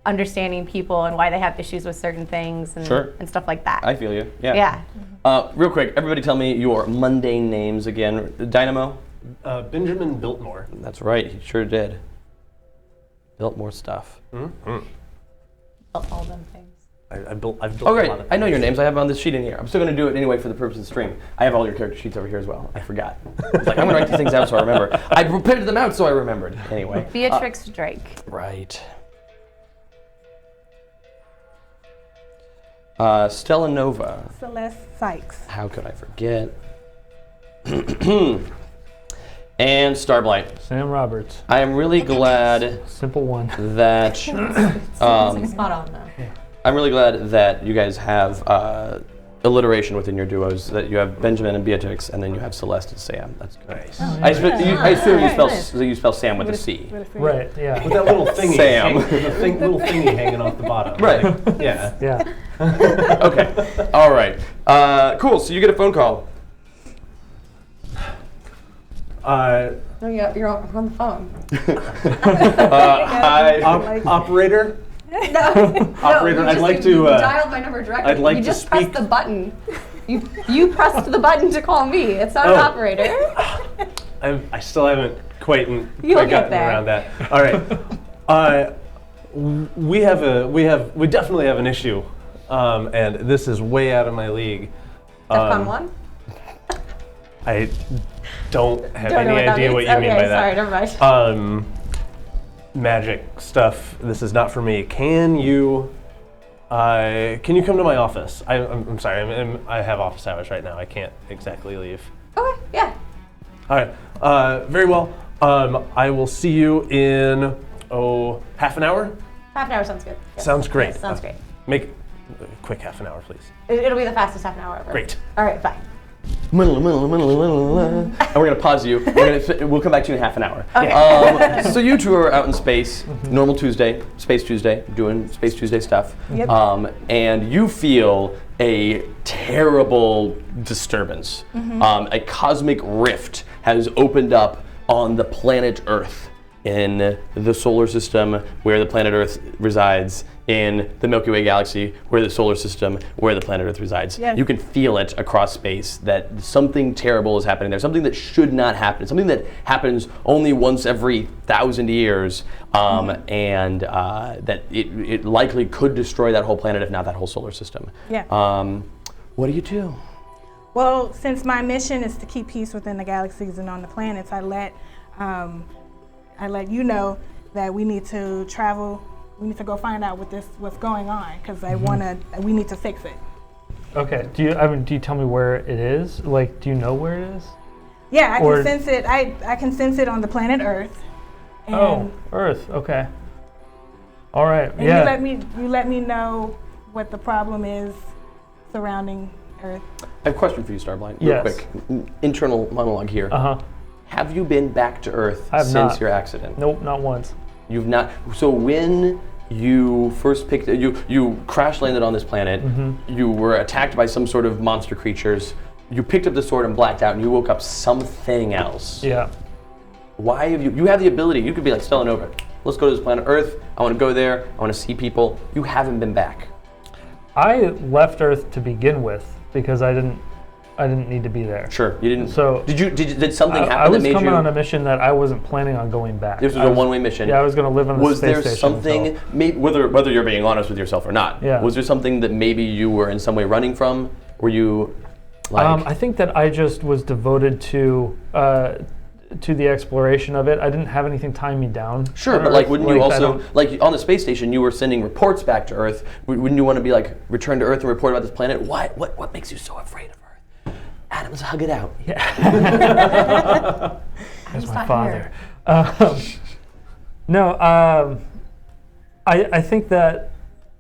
understanding people and why they have issues with certain things and, Sure. and stuff like that. I feel you. Yeah. Real quick, everybody tell me your mundane names again. Dynamo? Benjamin Biltmore. That's right, he sure did. Built more stuff. All them things. I've built Oh, a lot great. of I know your things. names. I have them on this sheet in here. I'm still going to do it anyway for the purpose of the stream. I have all your character sheets over here as well. I forgot. It's like, I'm going to write these things out so I remember. I printed them out so I remembered. Anyway. Beatrix Drake. Right. Stella Nova. Celeste Sykes. How could I forget? And Starblight. Sam Roberts. I am really glad Simple one. that Spot on though. I'm really glad that you guys have alliteration within your duos. That you have Benjamin and Beatrix, and then you have Celeste and Sam. That's good. Nice. I assume Nice. you spell Sam with a C. Right, yeah. With that little thingy, Sam. little thingy hanging off the bottom. Right. Like, yeah. Yeah. Okay. All right. Cool. So you get a phone call. Uh, No, you're on the phone. Hi. Operator. No, Operator, you I'd just- like to, You dialed my number directly. I'd like you to just pressed speak- the button. You pressed the button to call me. It's not an Oh. operator. I still haven't quite You'll quite get gotten there. around that. All right. We definitely have an issue, and this is way out of my league. DEFCON 1? I don't have Don't know any what that idea what means. you mean Okay, by that. sorry, never mind. Magic stuff. This is not for me. Can you come to my office? I'm sorry. I have office hours right now. I can't exactly leave. Okay, yeah. All right. Very well. I will see you in half an hour. Half an hour sounds good. Yes. Sounds great. Yes, sounds great. Make a quick half an hour, please. It'll be the fastest half an hour ever. Great. All right, bye. And we're gonna pause you. We'll come back to you in half an hour. Okay. So you two are out in space, normal Tuesday, Space Tuesday, doing Space Tuesday stuff. Yep. And you feel a terrible disturbance. A cosmic rift has opened up on the planet Earth, in the solar system where the planet Earth resides, in the Milky Way galaxy where the solar system where the planet Earth resides. Yes. You can feel it across space that something terrible is happening there, something that should not happen, something that happens only once every 1,000 years, and that it likely could destroy that whole planet, if not that whole solar system. Yeah. What do you do? Well, since my mission is to keep peace within the galaxies and on the planets, I let you know that we need to travel. We need to go find out what's going on, because we need to fix it. Okay. Do you tell me where it is? Like, do you know where it is? Yeah, I Or- can sense it. I can sense it on the planet Earth. And, Oh, Earth. Okay. All right. and yeah. you let me know what the problem is surrounding Earth. I have a question for you, Starblight. Real Yes. quick. Internal monologue here. Uh-huh. Have you been back to Earth I have since not. your accident? Nope, not once. You've not. So when you first picked, you crash landed on this planet. You were attacked by some sort of monster creatures. You picked up the sword and blacked out, and you woke up something else. Yeah. Why have you? You have the ability. You could be like Stella Nova. Let's go to this planet Earth. I want to go there. I want to see people. You haven't been back. I left Earth to begin with because I didn't need to be there. Sure, you didn't. So did something happen I was that made coming you? on a mission that I wasn't planning on going back. This was a one-way mission. Yeah, I was going to live on the Was space there station. something, whether you're being honest with yourself or not? Yeah. Was there something that maybe you were in some way running from? Were you, like? I think that I just was devoted to the exploration of it. I didn't have anything tying me down. Sure, on but like, Earth. wouldn't you I also, don't- like on the space station, you were sending reports back to Earth. Wouldn't you want to be like, return to Earth and report about this planet? What makes you so afraid of Earth? Adams, hug it out. That's my not father. No, I think that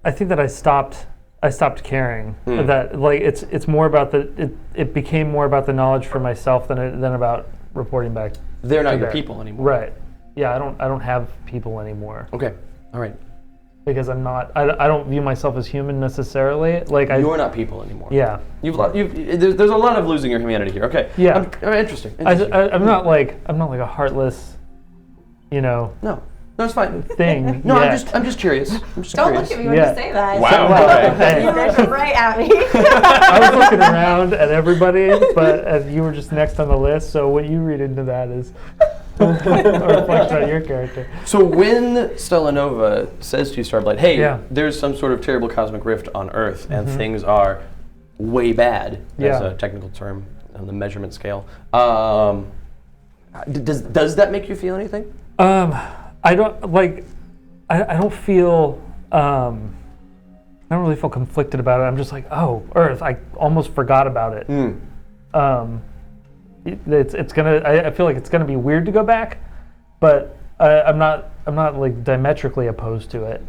I stopped caring. That like it's more about it became more about the knowledge for myself than about reporting back. They're not to your there. people anymore. Right. Yeah, I don't have people anymore Okay. All right. because I'm not. I don't view myself as human necessarily. Like You're not people anymore. Yeah. There's a lot of losing your humanity here. Okay. Yeah. Interesting. I'm not like a heartless, No, it's fine. thing. No, yet. I'm just curious. I'm just Don't curious. look at me when Yeah. you say that. Wow. Hey. You looked right at me. I was looking around at everybody, but you were just next on the list. So what you read into that is reflects on your character. So when Stella Nova says to you, Starblight, hey, Yeah. there's some sort of terrible cosmic rift on Earth, and things are way bad, that's Yeah. a technical term on the measurement scale, does that make you feel anything? I don't like. I don't feel. I don't really feel conflicted about it. I'm just like, oh, Earth. I almost forgot about it. It's gonna. I feel like it's gonna be weird to go back, but I'm not like diametrically opposed to it.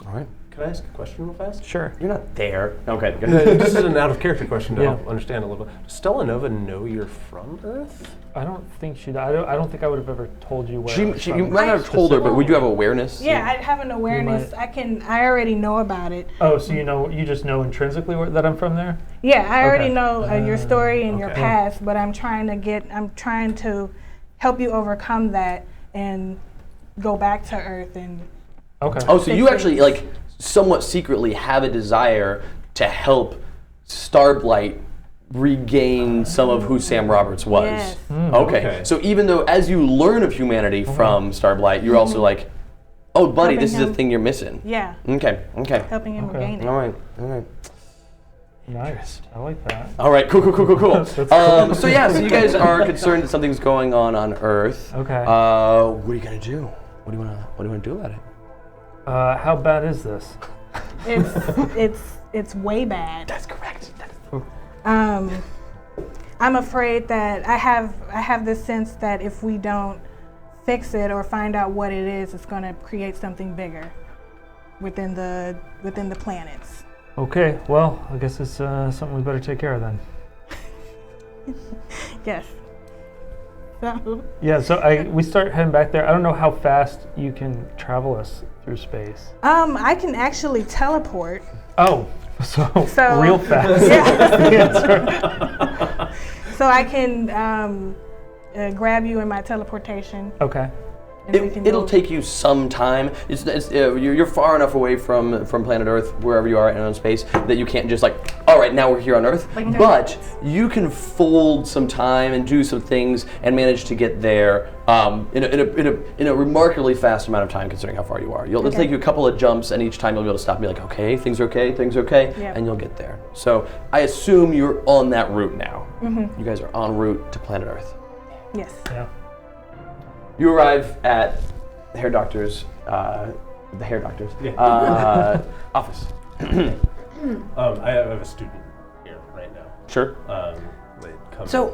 All right. Can I ask a question real fast? Sure. You're not there. Okay. This is an out-of-character question to Yeah. help understand a little bit. Does Stella Nova know you're from Earth? I don't think she. I don't think I would have ever told you where. I was You from. might not have told her, but would you have awareness? Yeah, I have an awareness. I already know about it. Oh, so you just know intrinsically that I'm from there? Yeah, I already Okay. know your story and your Okay. past, but I'm trying to help you overcome that and go back to Earth and Okay. Oh, so you Fix actually, things. like, somewhat secretly have a desire to help Starblight regain some of who Sam Roberts was. Yes. Okay. Okay. So even though as you learn of humanity from Starblight, you're also like, oh, buddy, Helping this is a him. thing you're missing. yeah, Okay. helping him Okay. regain it. All right. Nice. I like that. All right, cool. That's cool. So yeah, so you guys are concerned that something's going on Earth. Okay. What are you gonna do? What do you wanna do about it? How bad is this? It's way bad. That's correct. I'm afraid that I have this sense that if we don't fix it or find out what it is, it's going to create something bigger within the planets. Okay. Well, I guess it's something we better take care of then. Yes. So, Yeah. So we start heading back there. I don't know how fast you can travel us through space. I can actually teleport. Oh. So real fast. Yeah. The answer. So I can grab you in my teleportation. Okay. And we can It'll go. take you some time. You're far enough away from planet Earth, wherever you are in space, that you can't just like, all right, now we're here on Earth. Like no But minutes. you can fold some time and do some things and manage to get there in a remarkably fast amount of time, considering how far you are. It'll Okay. take you a couple of jumps, and each time you'll be able to stop and be like, okay, things are okay, Yeah. and you'll get there. So I assume you're on that route now. You guys are en route to planet Earth. Yes. Yeah. You arrive at the hair doctor's office. I have a student here right now. Sure. They come. So,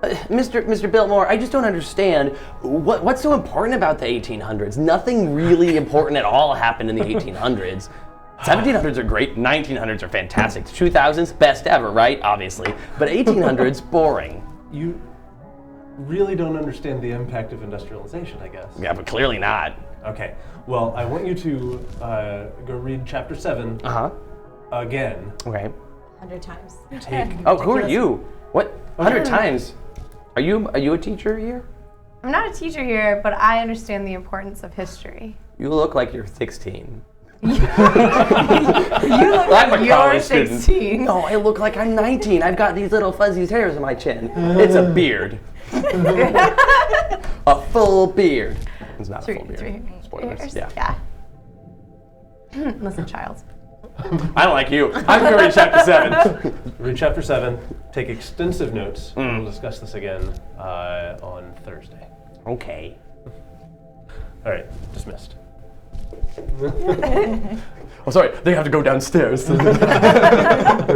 Mr. Biltmore, I just don't understand what's so important about the 1800s. Nothing really important at all happened in the 1800s. 1700s are great, 1900s are fantastic, 2000s, best ever, right? Obviously. But 1800s, boring. You really don't understand the impact of industrialization, I guess. Yeah, but clearly not. Okay, well, I want you to go read chapter 7 Uh-huh. again. Okay. 100 times. Oh, who are you? What? 100 times? Are you a teacher here? I'm not a teacher here, but I understand the importance of history. You look like you're 16. You look I'm like a you're college student. 16. No, I look like I'm 19. I've got these little fuzzy hairs on my chin. It's a beard. A full beard. It's not a full beard. 3 Spoilers. years. Yeah. Listen, child. I don't like you. I'm going to read chapter 7. Read chapter 7, take extensive notes, and we'll discuss this again on Thursday. Okay. All right, dismissed. Oh, sorry. They have to go downstairs. We're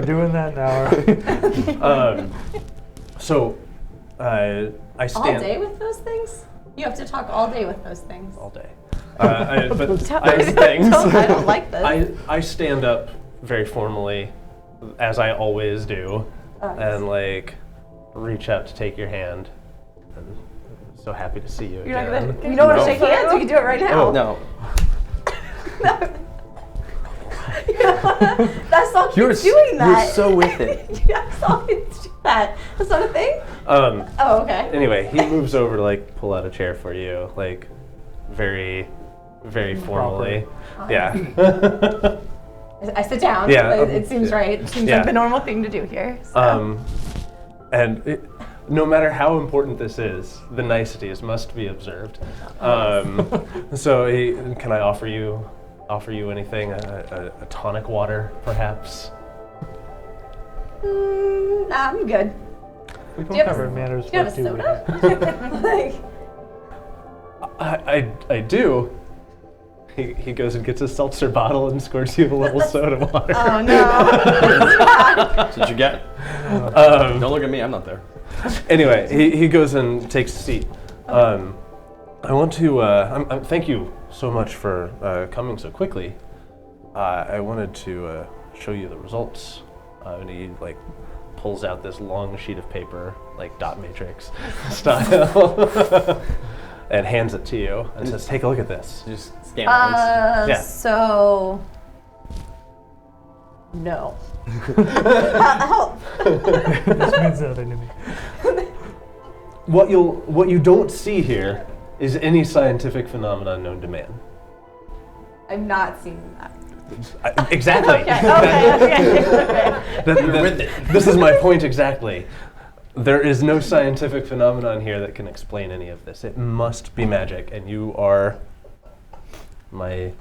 doing that now. So, I All stand day with those things? You have to talk all day with those things. all day. But things. I don't like this. I stand up very formally, as I always do, and like reach out to take your hand. And so happy to see you You're not again. gonna. You don't want No. to shake hands? We can do it right now. No. That's all. You're Keep doing that. You're so with it. That's all. Do that. That's not a thing. Oh, okay. Anyway, he moves over to like pull out a chair for you, like very, very formally. Yeah. I sit down. Yeah, It seems right. It seems yeah. like the normal thing to do here. So. No matter how important this is, the niceties must be observed. So, can I offer you anything? A tonic water, perhaps? Nah, I'm good. We Do you don't have cover a- manners. Do you have a what do we soda? Like, I do. He goes and gets a seltzer bottle and squirts you a little soda water. oh no. That's what you get. Don't look at me. I'm not there. Anyway, he goes and takes a seat. I want to thank you so much for coming so quickly. I wanted to show you the results. And he like pulls out this long sheet of paper, like dot matrix style, and hands it to you and says, "Take a look at this." Just scan lines. Yeah. So. No. Help. This means nothing to me. What you don't see here is any scientific phenomenon known to man. I'm not seeing that. Exactly. Okay. This is my point exactly. There is no scientific phenomenon here that can explain any of this. It must be magic, and you are my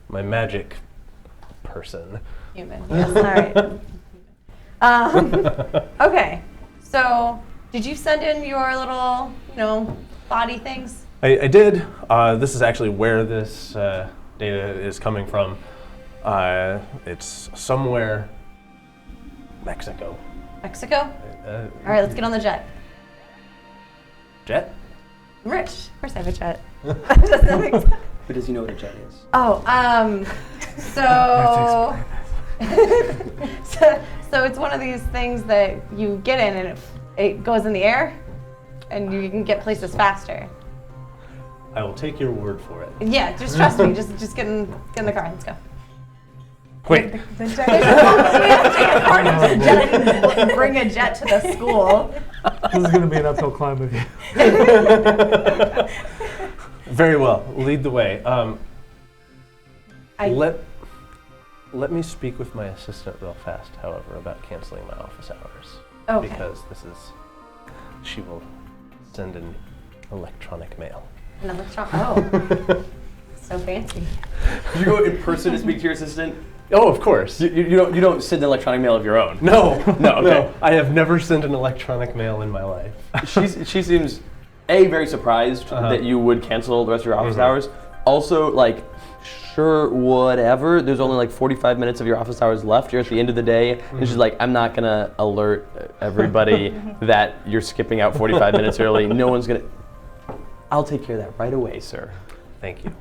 magic person. Human. Yes. All right. Okay. So, did you send in your little, body things? I did. This is actually where this data is coming from. It's somewhere Mexico. Mexico? All right, let's get on the jet. Jet? I'm rich. Of course I have a jet. Does that make sense? But does he know what a jet is? Oh, so... so it's one of these things that you get in and it goes in the air and you can get places faster. I will take your word for it. Yeah, just trust me. Just get in the car. Let's go. Wait. The jet. We have to take a car to the jet. I didn't bring a jet to the school. This is going to be an uphill climb with you. Very well. Lead the way. I- Let me speak with my assistant real fast, however, about canceling my office hours. Okay. Because she will send an electronic mail. Another shot. Oh, so fancy. Did you go in person to speak to your assistant? Oh, of course. You don't send an electronic mail of your own. No, No, okay. no. I have never sent an electronic mail in my life. She seems very surprised that you would cancel the rest of your office hours. Also, sure, whatever. There's only like 45 minutes of your office hours left. You're at the end of the day, and she's like, "I'm not gonna alert everybody that you're skipping out 45 minutes early. No one's gonna." I'll take care of that right away, sir. Thank you.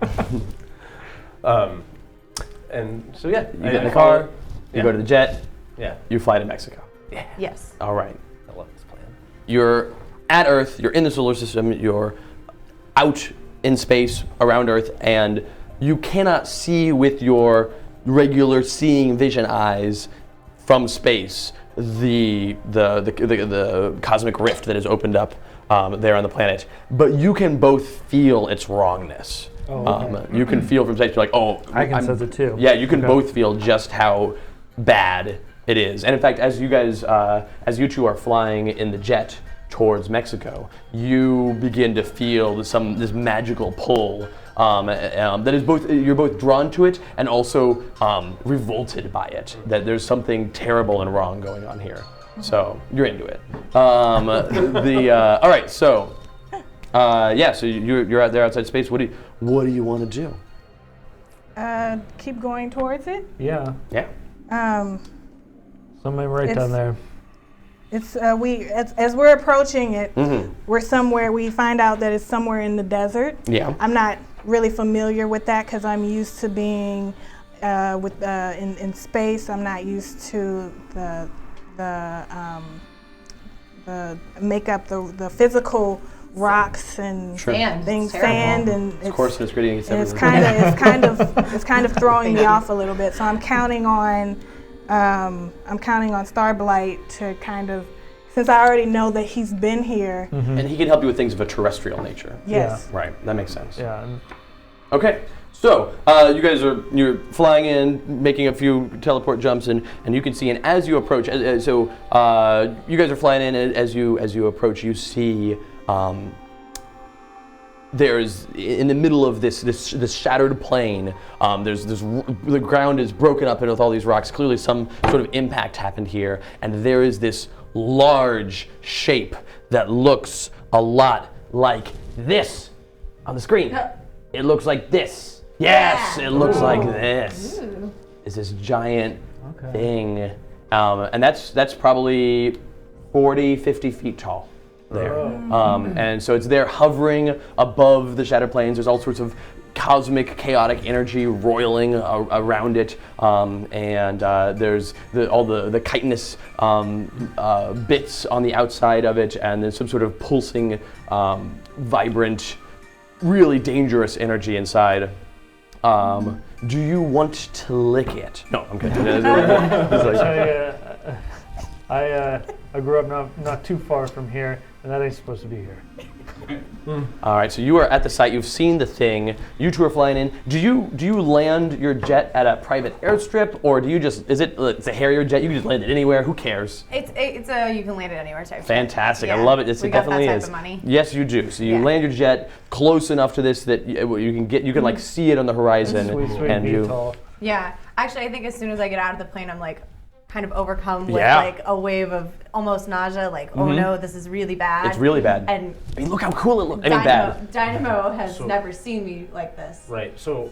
And so yeah, You get in the car, you go to the jet, Yeah. you fly to Mexico. Yes. All right. I love this plan. You're at Earth, you're in the solar system, you're out in space around Earth, and you cannot see with your regular seeing vision eyes from space the cosmic rift that has opened up there on the planet. But you can both feel its wrongness. You can feel from space, you're like, oh, I can sense it too. Yeah, you can Okay. both feel just how bad it is. And in fact, as you guys, as you two are flying in the jet towards Mexico, you begin to feel this magical pull that is both, you're both drawn to it and also revolted by it. That there's something terrible and wrong going on here. So you're into it. All right, so so you're out there outside space. What do you want to do? Keep going towards it. Yeah. Yeah. Somebody right It's- down there. It's as we're approaching it, we're somewhere. We find out that it's somewhere in the desert. Yeah. I'm not really familiar with that because I'm used to being in space. I'm not used to the makeup, the physical rocks and Sand. things, It's terrible. sand, and Of course, it's gritty. it's kind of throwing me off a little bit. So I'm counting on Starblight to kind of, since I already know that he's been here. And he can help you with things of a terrestrial nature. Yes. Right. That makes sense. Yeah. And Okay. So you're flying in, making a few teleport jumps, and you can see. And as you approach, you guys are flying in. And as you approach, you see. There's in the middle of this shattered plain. The ground is broken up with all these rocks. Clearly, some sort of impact happened here, and there is this large shape that looks a lot like this on the screen. It looks like this. Yes, it looks like this. It's this giant thing, and that's probably 40, 50 feet tall. There. And so it's there hovering above the shattered plains. There's all sorts of cosmic, chaotic energy roiling around it. And there's all the chitinous bits on the outside of it, and there's some sort of pulsing, vibrant, really dangerous energy inside. Do you want to lick it? No, I'm kidding. I grew up not too far from here, and that ain't supposed to be here. All right, so you are at the site. You've seen the thing. You two are flying in. Do you land your jet at a private airstrip, or do you just? It's a Harrier jet? You can just land it anywhere. Who cares? It's you can land it anywhere type. Fantastic. I Yeah. love it. We It got definitely that type is. of money. Yes, you do. So you Yeah. land your jet close enough to this that you can like see it on the horizon, Sweet and you. VTOL. Yeah. Actually, I think as soon as I get out of the plane, I'm like kind of overcome with Yeah. like a wave of almost nausea. Like, oh no, this is really bad. It's really bad. And I mean, look how cool it looks. I mean, bad. Dynamo has So- never seen me like this. Right. So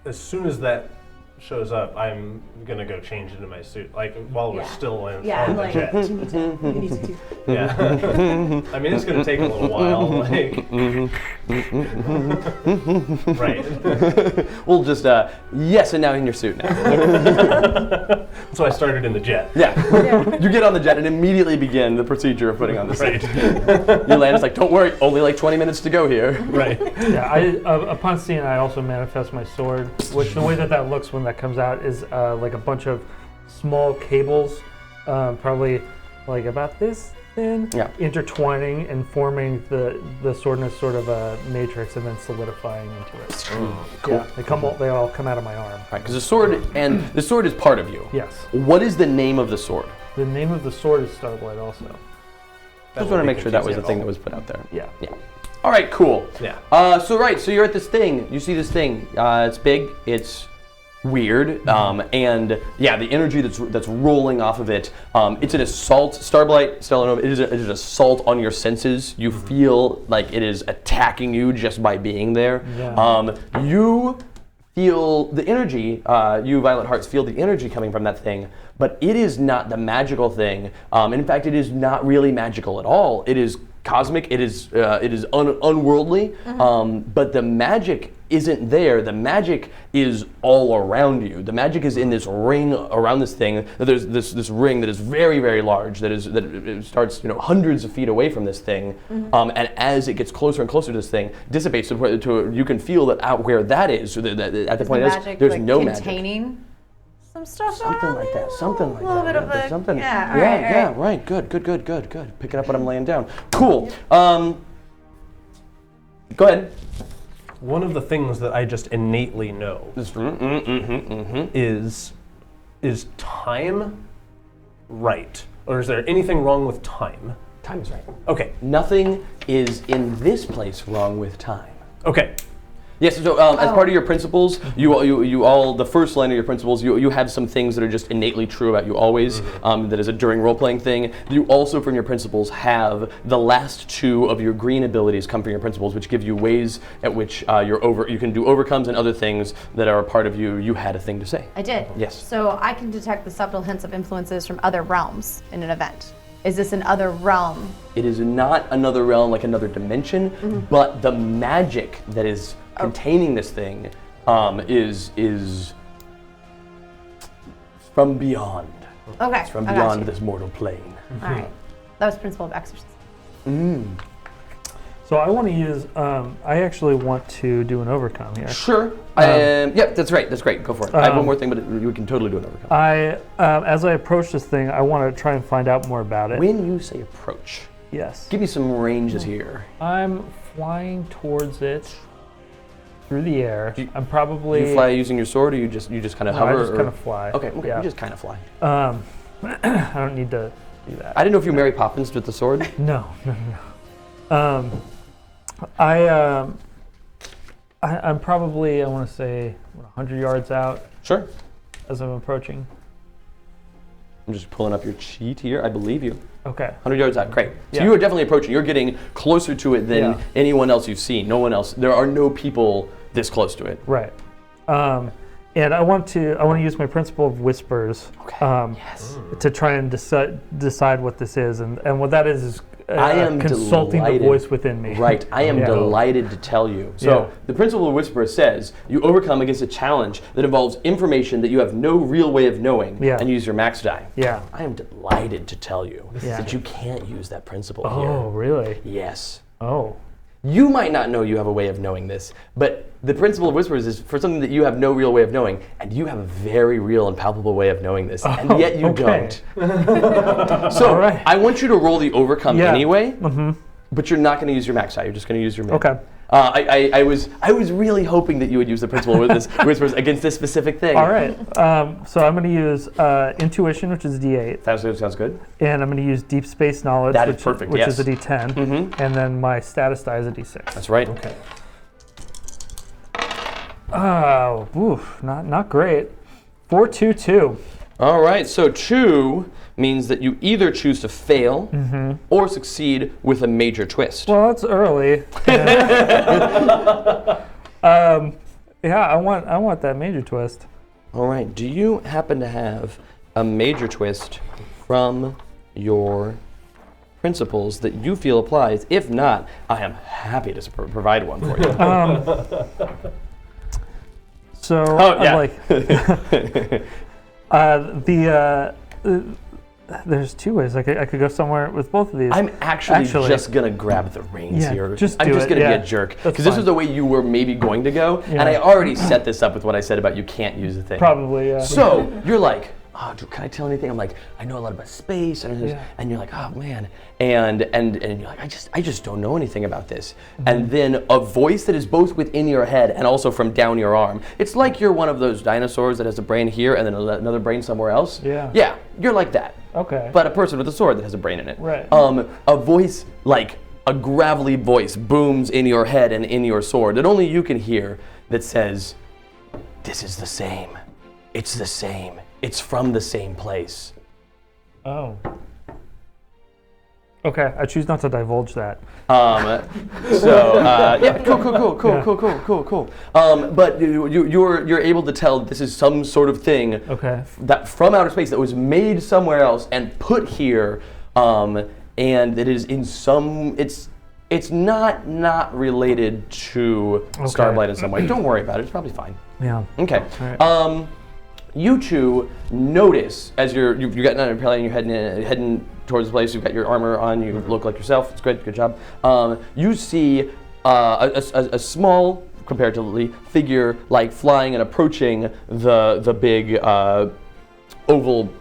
as soon as that shows up, I'm gonna go change into my suit. Like while we're Yeah. still in Yeah, on the like jet. you need to. Yeah. I mean, it's gonna take a little while. Like. Right. We'll just yes, and now in your suit now. So I started in the jet. Yeah. You get on the jet and immediately begin the procedure of putting on the suit. Right. You land. It's like, don't worry, only like 20 minutes to go here. Right. Yeah, upon seeing it, I also manifest my sword, which the way that looks when that comes out is like a bunch of small cables, probably like about this thin, Yeah. intertwining and forming the sword in a sort of a matrix and then solidifying into it. Cool. Yeah, they all come out of my arm. Right, because the sword is part of you. Yes. What is the name of the sword? The name of the sword is Starblight also. Just want to make sure that was the thing that was put out there. Yeah. Yeah. All right, cool. Yeah. So you're at this thing. You see this thing. It's big. It's weird. And yeah, the energy that's rolling off of it. It's an assault. Starblight, Stella Nova. It is an assault on your senses. You feel like it is attacking you just by being there. Yeah. You feel the energy. You, Violet Hearts, feel the energy coming from that thing. But it is not the magical thing. In fact, it is not really magical at all. It is cosmic. It is unworldly. But the magic isn't there. The magic is all around you. The magic is in this ring around this thing. There's this ring that is very, very large. That it starts hundreds of feet away from this thing, and as it gets closer and closer to this thing, dissipates to you can feel that out where that is. So that at the point there's no magic. Containing some stuff. Something like that. Something like a little that. bit of a Something. Yeah. Yeah. Right. Good. Picking up what I'm laying down. Cool. Go ahead. One of the things that I just innately know is time right? Or is there anything wrong with time? Time is right. Okay. Nothing is in this place wrong with time. Okay. Yes, so as part of your principles, you all, the first line of your principles, you have some things that are just innately true about you always, that is a during role-playing thing. You also, from your principles, have the last two of your green abilities come from your principles, which give you ways at which you can do overcomes and other things that are a part of you. You had a thing to say. I did. Yes. So I can detect the subtle hints of influences from other realms in an event. Is this another realm? It is not another realm, like another dimension, but the magic that is containing this thing is from beyond. Okay. It's from I got beyond you. this mortal plane. All right. That was principle of exorcism. So I want to use. I actually want to do an overcome here. Sure. Yeah, that's right. That's great. Go for it. I have one more thing, but we can totally do an overcome. As I approach this thing, I want to try and find out more about it. When you say approach, Yes. give me some ranges here. I'm flying towards it through the air. I'm probably. Do you fly using your sword, or you just kind of No, hover? I just kind of fly. Okay. Yeah. You just kind of fly. I don't need to do that. I didn't know if you Mary Poppins with the sword. No. I'm probably, I want to say, 100 yards out Sure. as I'm approaching. I'm just pulling up your sheet here. I believe you. Okay. 100 yards out. Great. So Yeah. you are definitely approaching. You're getting closer to it than anyone else you've seen. No one else. There are no people this close to it. Right. And I want to use my principle of whispers Yes. to try and decide what this is, and what that is I am consulting delighted. the voice within me. Right. I am Yeah. delighted to tell you. So Yeah. the principle of whisper says you overcome against a challenge that involves information that you have no real way of knowing and use your max die. Yeah. I am delighted to tell you Yeah. that you can't use that principle Oh, here. really? Yes. Oh. You might not know you have a way of knowing this, but the principle of whispers is for something that you have no real way of knowing, and you have a very real and palpable way of knowing this, and yet you okay. don't. So All right. I want you to roll the overcome Yeah. anyway, but you're not going to use your max die. You're just going to use your min. Okay. I was really hoping that you would use the principle with this whispers against this specific thing. All right. So I'm going to use intuition, which is D8, Sounds good. and I'm going to use deep space knowledge, That is which, perfect, which yes. is a D10, and then my status die is a D6. That's right. Okay. Oh, oof, not great. 4-2-2. All right, so 2 means that you either choose to fail or succeed with a major twist. Well, that's early. Yeah, I want that major twist. All right, do you happen to have a major twist from your principles that you feel applies? If not, I am happy to provide one for you. So there's two ways I could go somewhere with both of these. I'm actually just gonna grab the reins Yeah, here. I'm just do gonna it, yeah. be a jerk That's because this fine. is the way you were maybe going to go, and I already set this up with what I said about you can't use the thing. Probably, yeah. So you're like, oh, can I tell anything? I'm like, I know a lot about space, and Yeah. you're like, oh man, and you're like, I just don't know anything about this. And then a voice that is both within your head and also from down your arm. It's like you're one of those dinosaurs that has a brain here and then another brain somewhere else. Yeah. Yeah, you're like that. Okay. But a person with a sword that has a brain in it. Right. A voice like a gravelly voice booms in your head and in your sword that only you can hear that says, "This is the same. It's the same. It's from the same place." Oh. Okay, I choose not to divulge that. Yeah, cool. But you're able to tell this is some sort of thing Okay. that from outer space that was made somewhere else and put here, and it is in some. It's not related to Starblight in some way. Don't worry about it. It's probably fine. Yeah. Okay. All right. You two notice as you're getting on your plane, you're heading towards the place. You've got your armor on. You look like yourself. It's great. Good job. You see a small, comparatively, figure like flying and approaching the big oval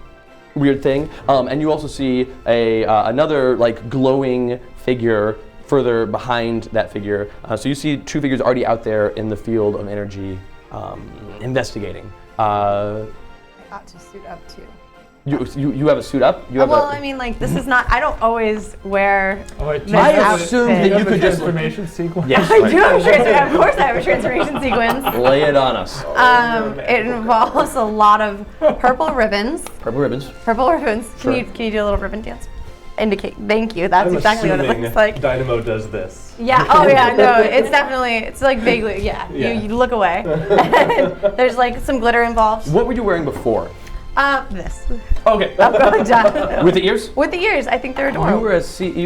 weird thing. And you also see another like glowing figure further behind that figure. So you see two figures already out there in the field of energy, investigating. I ought to suit up too. You have a suit up? You have I mean, like, this is not, I don't always wear this I outfit. assume that you could just... Transformation sequence. Yes, I do have a transformation, of course I have a transformation sequence. Lay it on us. It involves a lot of purple ribbons. Purple ribbons. Purple ribbons. Sure. Can you do a little ribbon dance? Indicate, thank you, that's exactly what it looks like. Dynamo does this. Yeah, oh yeah, no, it's definitely, it's like vaguely, yeah. You look away. There's like some glitter involved. What were you wearing before? This. Okay. I'm going down. With the ears? With the ears, I think they're adorable. You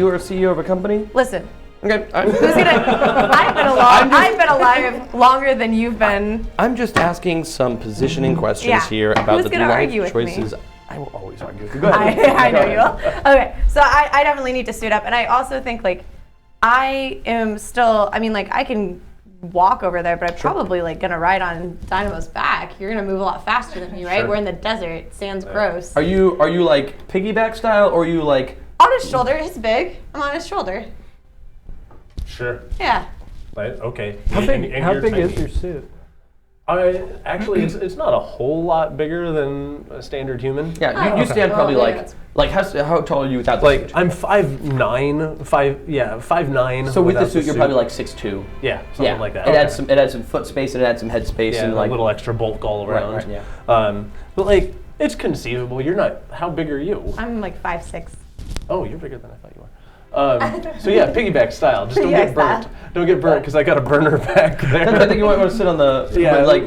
were a CEO of a company? Listen, Okay. who's gonna, I've been alive longer than you've been. I'm just asking some positioning questions Yeah. here about Who's the gonna life argue with me? choices. I will always argue with you. Go ahead. I know you will. Okay, so I definitely need to suit up, and I also think like I am still. I mean, like I can walk over there, but I'm probably like gonna ride on Dynamo's back. You're gonna move a lot faster than me, right? Sure. We're in the desert. Sand's gross. Are you like piggyback style, or are you like? On his shoulder. It's big. I'm on his shoulder. Sure. Yeah. Right, okay. How big, And how you're big is tiny. your suit? Actually, it's not a whole lot bigger than a standard human. Yeah, you stand Well, probably yeah, like how tall are you without the Like suit? I'm 5'9", 5'9". So with the without suit, you're probably like 6'2". yeah, something like that. It adds some foot space and it adds some head space yeah, and a like little extra bulk all Right, around. right, yeah. But like it's conceivable. You're not. How big are you? I'm like 5'6". Oh, you're bigger than I thought you were. So yeah, piggyback style. Just don't Piggyback get burnt. style. Don't get burnt because I got a burner back there. I think you might want to sit on the Yeah. like.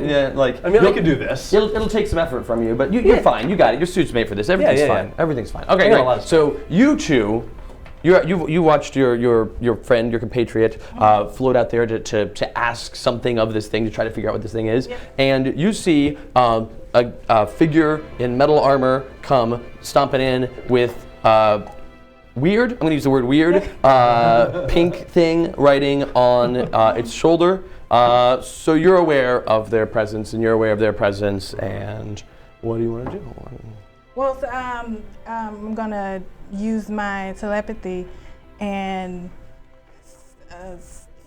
I mean, I could do this. It'll take some effort from you, but you're fine. You got it. Your suit's made for this. Everything's yeah, fine. yeah. Everything's fine. Okay, I got a lot great. of So you two, you watched your friend, your compatriot, float out there to ask something of this thing to try to figure out what this thing is, and you see a figure in metal armor come stomping in with. Weird, I'm going to use the word weird, pink thing writing on its shoulder. So you're aware of their presence, and what do you want to do? Well, so, I'm gonna use my telepathy and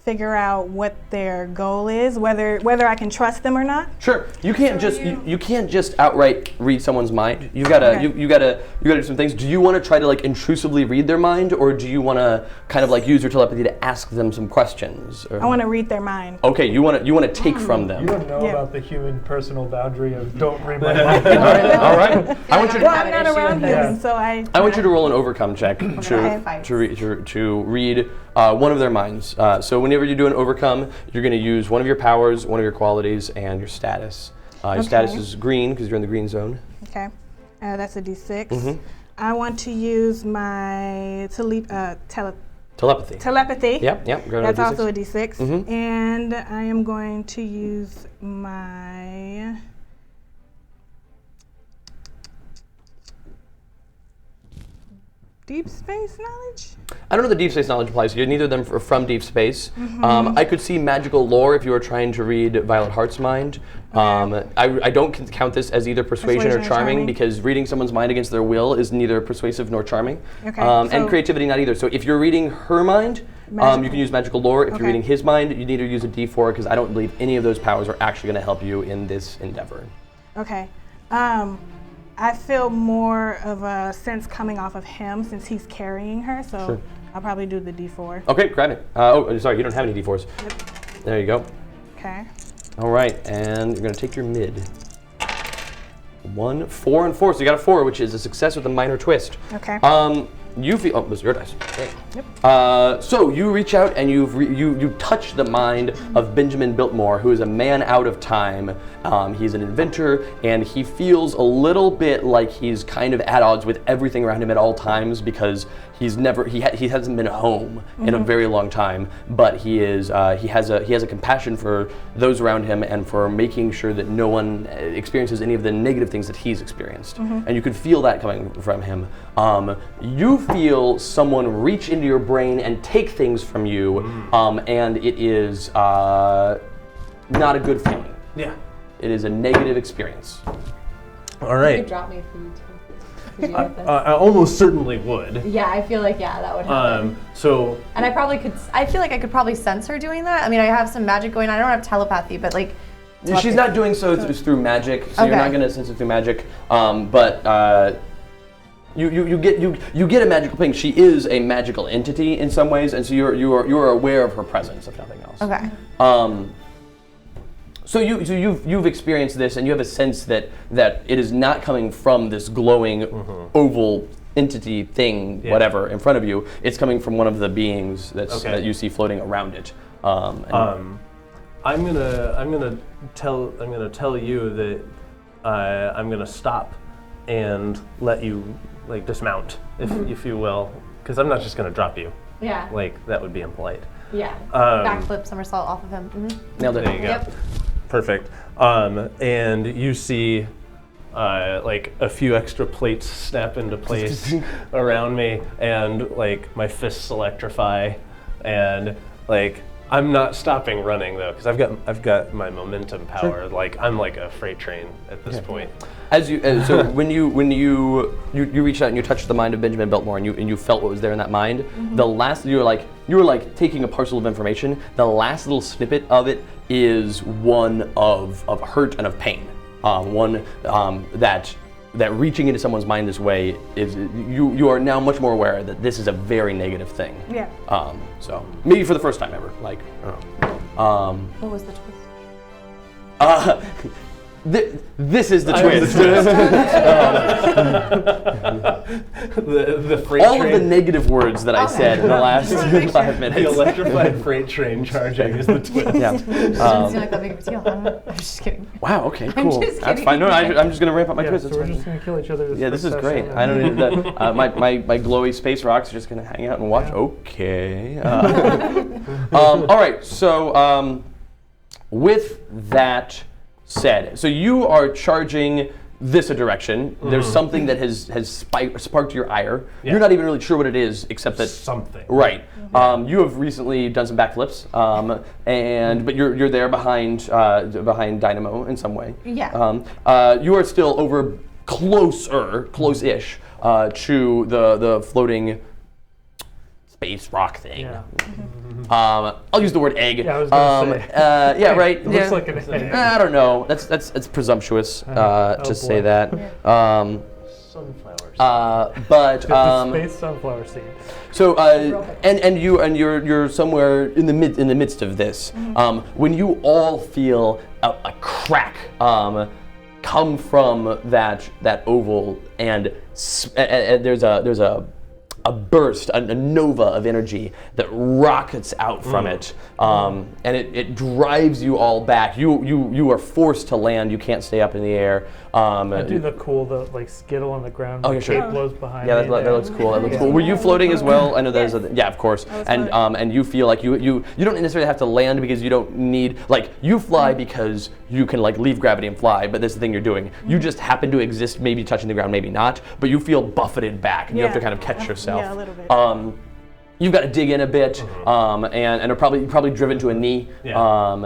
figure out what their goal is, whether I can trust them or not. Sure, you can't you can't just outright read someone's mind. You gotta Okay. you gotta do some things. Do you want to try to like intrusively read their mind, or do you want to kind of like use your telepathy to ask them some questions? Or? I want to read their mind. Okay, you want to take from them. You don't know Yeah. about the human personal boundary of don't read my mind. All right. I want you to. Well, I'm not around Yeah. humans, so I I want you to roll an overcome check Okay. to read one of their minds. So whenever you do an overcome, you're going to use one of your powers, one of your qualities, and your status. Your status is green because you're in the green zone. Okay, that's a D6. Mm-hmm. I want to use my Telepathy. telepathy. Yep. Go to That's D6. also a D6. Mhm. And I am going to use my deep space knowledge. I don't know if the deep space knowledge applies to you. Neither of them are from deep space. I could see magical lore if you were trying to read Violet Heart's mind. I don't count this as either persuasion or charming because reading someone's mind against their will is neither persuasive nor charming. Okay, And so- creativity not either. So if you're reading her mind, you can use magical lore. If you're Okay. reading his mind, you need to use a D4 because I don't believe any of those powers are actually going to help you in this endeavor. Okay. I feel more of a sense coming off of him since he's carrying her, so Sure. I'll probably do the D4. Okay, grab it. Sorry, you don't have any D4s. There you go. Okay. All right, and you're going to take your mid. 1, 4, and 4. So you got a 4, which is a success with a minor twist. Okay. You feel. Oh, those are your dice. Great. So you reach out and you touch the mind of Benjamin Biltmore, who is a man out of time. He's an inventor, and he feels a little bit like he's kind of at odds with everything around him at all times because he hasn't been home in a very long time. But he has a compassion for those around him and for making sure that no one experiences any of the negative things that he's experienced. And you can feel that coming from him. You feel someone reach into your brain and take things from you, and it is not a good feeling. Yeah. It is a negative experience. All You right. could drop me if you Did you get this? I almost certainly would. Yeah, I feel like that would happen. So. And I probably could. I feel like I could probably sense her doing that. I mean, I have some magic going on. I don't have telepathy, but like. She's not doing so through magic, so you're not going to sense it through magic. But you get a magical ping. She is a magical entity in some ways, and so you're aware of her presence, if nothing else. Okay. So you've experienced this, and you have a sense that it is not coming from this glowing oval entity thing, whatever, in front of you. It's coming from one of the beings that you see floating around it. I'm gonna tell you that I'm gonna stop and let you dismount, if you will, because I'm not just gonna drop you. Yeah. That would be impolite. Yeah. Backflip somersault off of him. Nailed it. There you go. Yep. Perfect. And you see a few extra plates snap into place around me, and my fists electrify, and I'm not stopping running though, because I've got my momentum power. Sure. I'm like a freight train at this point. So when you reached out and you touched the mind of Benjamin Biltmore and you felt what was there in that mind, the last you were taking a parcel of information. The last little snippet of it is one of hurt and of pain. One that reaching into someone's mind this way is you are now much more aware that this is a very negative thing. Yeah. So maybe for the first time ever. I don't know. What was the twist? This is the twist. The freight All train. of the negative words that I said in the last 5 minutes. The electrified freight train charging is the twist. Yeah. Doesn't seem like that big of a deal. I don't know. I'm just kidding. Wow. Okay. Cool. just That's kidding. fine. No, I'm just gonna ramp up my twist. So That's we're fine. just gonna kill each other. Yeah, this is first great. session. I don't need that. My glowy space rocks are just gonna hang out and watch. Yeah. Okay. All right. So with that said, so you are charging this a direction. There's something that has sparked your ire. Yeah. You're not even really sure what it is, except that Something. Right. You have recently done some backflips, but you're there behind Dynamo in some way. Yeah. You are still over close-ish to the floating space rock thing. Yeah. I'll use the word egg. Yeah, I was gonna say. Yeah, right. It looks like an egg. I don't know. That's presumptuous to say boy. that. Sunflowers. But The space sunflower seed. so you're somewhere in the midst of this. When you all feel a crack come from that oval, and there's a burst, a nova of energy that rockets out from it, and it drives you all back. You are forced to land. You can't stay up in the air. I do the skittle on the ground. Oh, the yeah, sure. cape blows behind Yeah, me. that looks cool. That looks cool. Were you floating as well? I know there's yeah, of course. And you feel like you don't necessarily have to land because you don't need you fly because you can leave gravity and fly. But that's the thing you're doing. You just happen to exist, maybe touching the ground, maybe not. But you feel buffeted back, and you have to kind of catch yourself. Yeah, a little bit. You've got to dig in a bit, and are probably driven to a knee. Yeah. How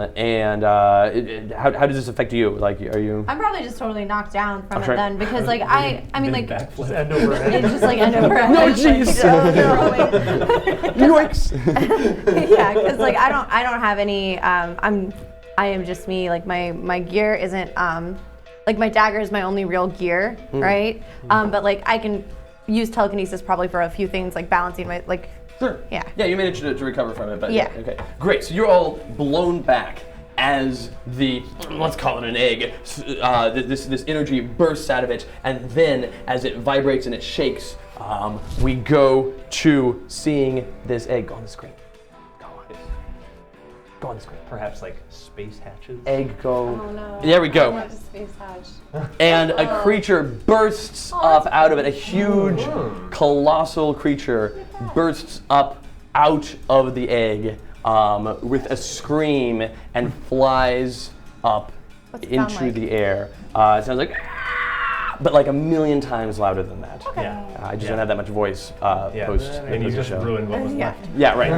does this affect you? Are you? I'm probably just totally knocked down from sure. it then, because I mean Just Backflip. end over head. it's just end over head. No, jeez. Yikes. Yeah, because I don't have any. I am just me. My gear isn't. My dagger is my only real gear, right? But I can use telekinesis probably for a few things, balancing my Sure. Yeah. Yeah, you managed to recover from it, but Yeah. Okay. Great. So you're all blown back as let's call it an egg. This energy bursts out of it, and then as it vibrates and it shakes, We go to seeing this egg. Go on the screen. Go on the screen. Perhaps like space hatches. Egg go. Oh no. There we go. I want to space hatch. And a creature bursts up out of it. A huge, colossal creature bursts up out of the egg with a scream and flies up What's it sound into like? the air. It sounds like, "Ah," but like a million times louder than that. Yeah. I just don't have that much voice post And you the just show. ruined what was left. Yeah, right.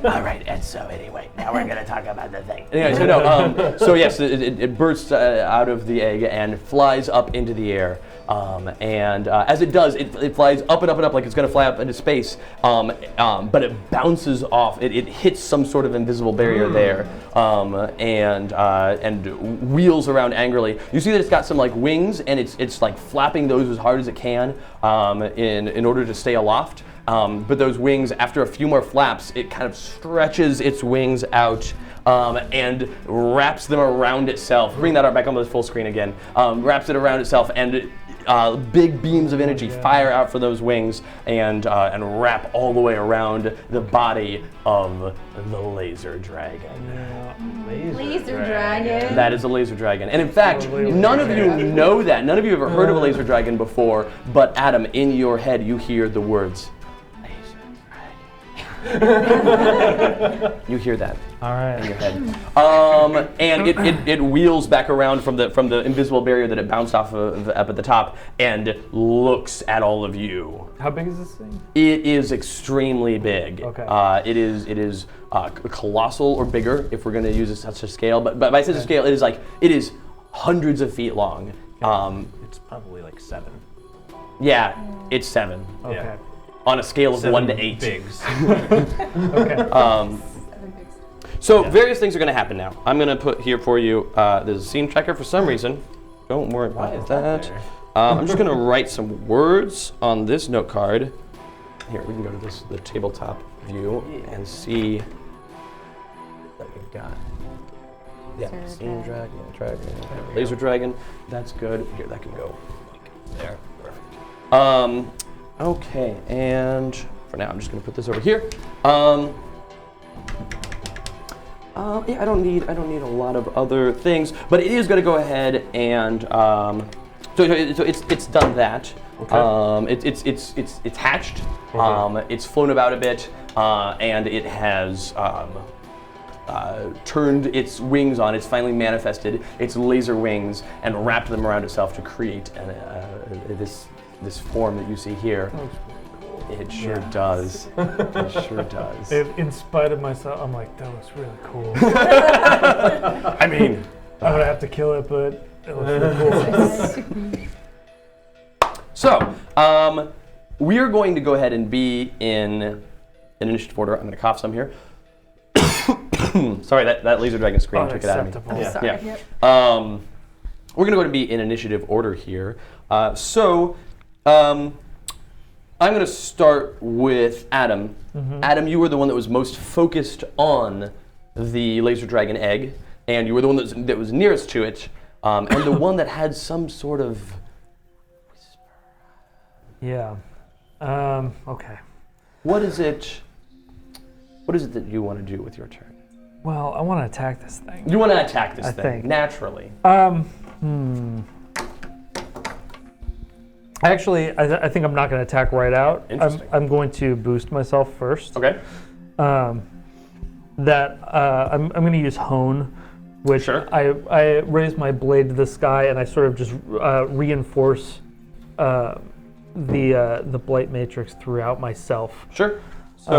All right, and so anyway, now we're gonna talk about the thing. Anyway, so no, so yes, it bursts out of the egg and flies up into the air. And as it does, it flies up and up and up like it's gonna fly up into space. But it bounces off. It hits some sort of invisible barrier there, and wheels around angrily. You see that it's got some like wings, and it's like flapping those as hard as it can in order to stay aloft. But those wings, after a few more flaps, it kind of stretches its wings out and wraps them around itself. Bring that back onto the full screen again. Wraps it around itself, and big beams of energy fire out from those wings and wrap all the way around the body of the laser dragon. Laser dragon. That is a laser dragon. And in fact, none of you know that. None of you have ever heard of a laser dragon before, but Adam, in your head, you hear the words, laser dragon. You hear that. All right. In your head. And it wheels back around from the invisible barrier that it bounced off of up at the top and looks at all of you. How big is this thing? It is extremely big. Okay. It is colossal or bigger if we're going to use such a scale. But by such a scale, it is hundreds of feet long. It's probably like 7. Yeah, it's 7 Okay. on a scale of 7 1 to 8. bigs. Okay. So various things are going to happen now. I'm going to put here for you. There's a scene tracker for some reason. Don't worry about that. there? I'm just going to write some words on this note card. Here, we can go to the tabletop view and see what we've got. Yeah, scene dragon, laser dragon. That's good. Here, that can go like there. Perfect. Okay, and for now, I'm just going to put this over here. Yeah, I don't need a lot of other things, but it is going to go ahead and so it's done that. Okay. It's hatched. It's flown about a bit, and it has turned its wings on. It's finally manifested its laser wings and wrapped them around itself to create this form that you see here. It sure does. It sure does. In spite of myself, I'm like, that looks really cool. I mean, I'm gonna have to kill it, but it looks really cool. so we are going to go ahead and be in an initiative order. I'm going to cough some here. Sorry, that laser dragon scream took it out of me. Unacceptable. I'm sorry. Yeah. We're going to go and be in initiative order here. I'm going to start with Adam. Adam, you were the one that was most focused on the laser dragon egg, and you were the one that was nearest to it, and the one that had some sort of Yeah. Okay. What is it that you want to do with your turn? Well, I want to attack this thing. You want to attack this I thing, think. naturally. Actually, I think I'm not going to attack right out. Interesting. I'm going to boost myself first. Okay. I'm going to use hone, which Sure. I raise my blade to the sky and I sort of just reinforce the blight matrix throughout myself. Sure. So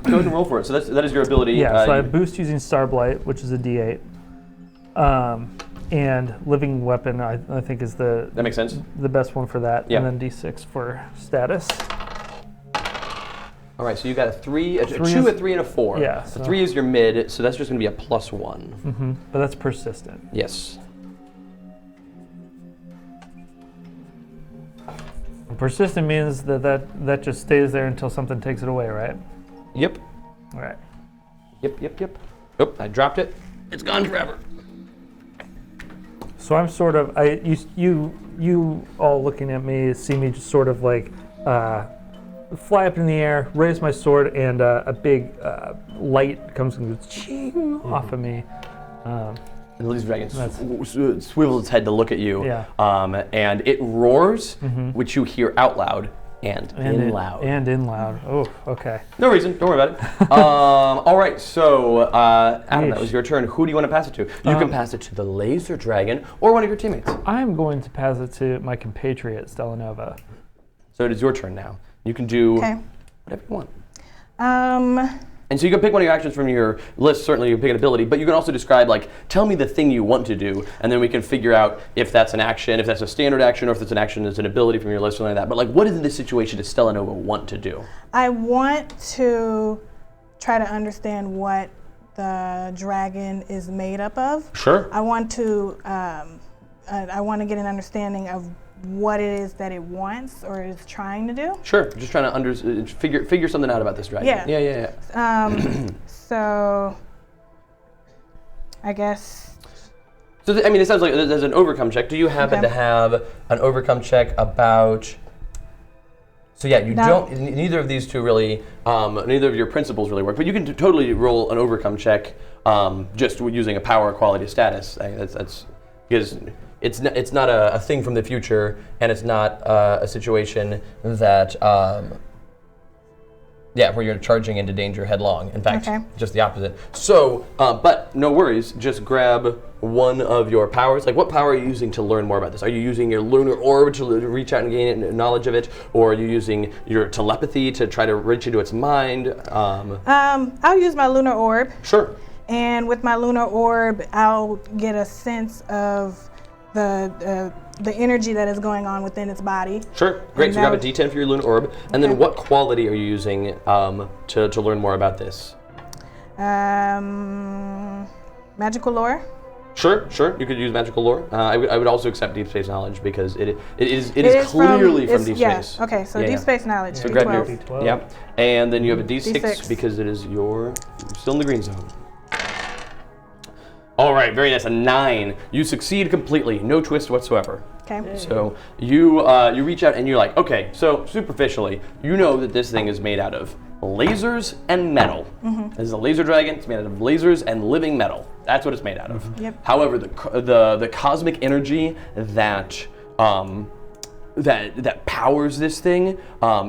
go ahead and roll for it. So that is your ability. Yeah, so I you- boost using Starblight, which is a D8. And living weapon, I think, is the that makes sense. best one for that. Yeah. And then D6 for status. All right. So you got a 3, a 2, Three a is- 3, and a 4. Yeah, The so- 3 is your mid, so that's just going to be a +1. But that's persistent. Yes. Persistent means that just stays there until something takes it away, right? Yep. All right. Yep. Oh, I dropped it. It's gone forever. So I'm sort of you all looking at me see me just sort of like fly up in the air, raise my sword, and a big light comes and goes ching off of me. And the laser dragon swivels its head to look at you, Yeah. And it roars, which you hear out loud and in loud. And in loud. Oh, okay. No reason. Don't worry about it. All right. So, Adam, that Yeesh. was your turn. Who do you want to pass it to? You can pass it to the laser dragon or one of your teammates. I'm going to pass it to my compatriot, Stella Nova. So it is your turn now. You can do Okay. whatever you want. Um, And so you can pick one of your actions from your list. Certainly, you can pick an ability, but you can also describe, like, tell me the thing you want to do, and then we can figure out if that's an action, if that's a standard action, or if it's an action that's an ability from your list, or something like that. But like, what in this situation does Stella Nova want to do? I want to try to understand what the dragon is made up of. Sure. I want to get an understanding of what it is that it wants or is trying to do. Sure. Just trying to figure something out about this dragon. Yeah. Yeah. So I guess. So I mean, it sounds like there's an overcome check. Do you happen to have an overcome check about? So yeah, you No. don't. Neither of these two really. Neither of your principles really work. But you can totally roll an overcome check, just using a power, quality, status. That's because it's not a thing from the future, and it's not a situation that. Where you're charging into danger headlong. In fact, Okay. just the opposite. So, but no worries. Just grab one of your powers. Like, what power are you using to learn more about this? Are you using your lunar orb to reach out and gain knowledge of it, or are you using your telepathy to try to reach into its mind? I'll use my lunar orb, Sure. and with my lunar orb, I'll get a sense of the energy that is going on within its body. Sure. Great. And So grab a that would- D10 for your lunar orb, and then Okay. what quality are you using to learn more about this? Magical lore. Sure. You could use magical lore. I would also accept deep space knowledge because it is It clearly from it's- deep yeah, space. Okay, so Yeah, deep yeah. space knowledge. So grab your D12. yeah, and then you have a D6, D6. because it is you're still in the green zone. All right, very nice. A 9. You succeed completely. No twist whatsoever. Okay. So you reach out and you're like, okay. So superficially, you know that this thing is made out of lasers and metal. This is a laser dragon. It's made out of lasers and living metal. That's what it's made out of. Yep. However, the cosmic energy that that powers this thing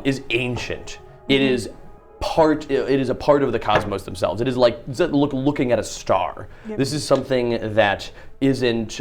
is ancient. It is a part of the cosmos themselves. It is like looking at a star. Yep. This is something that isn't.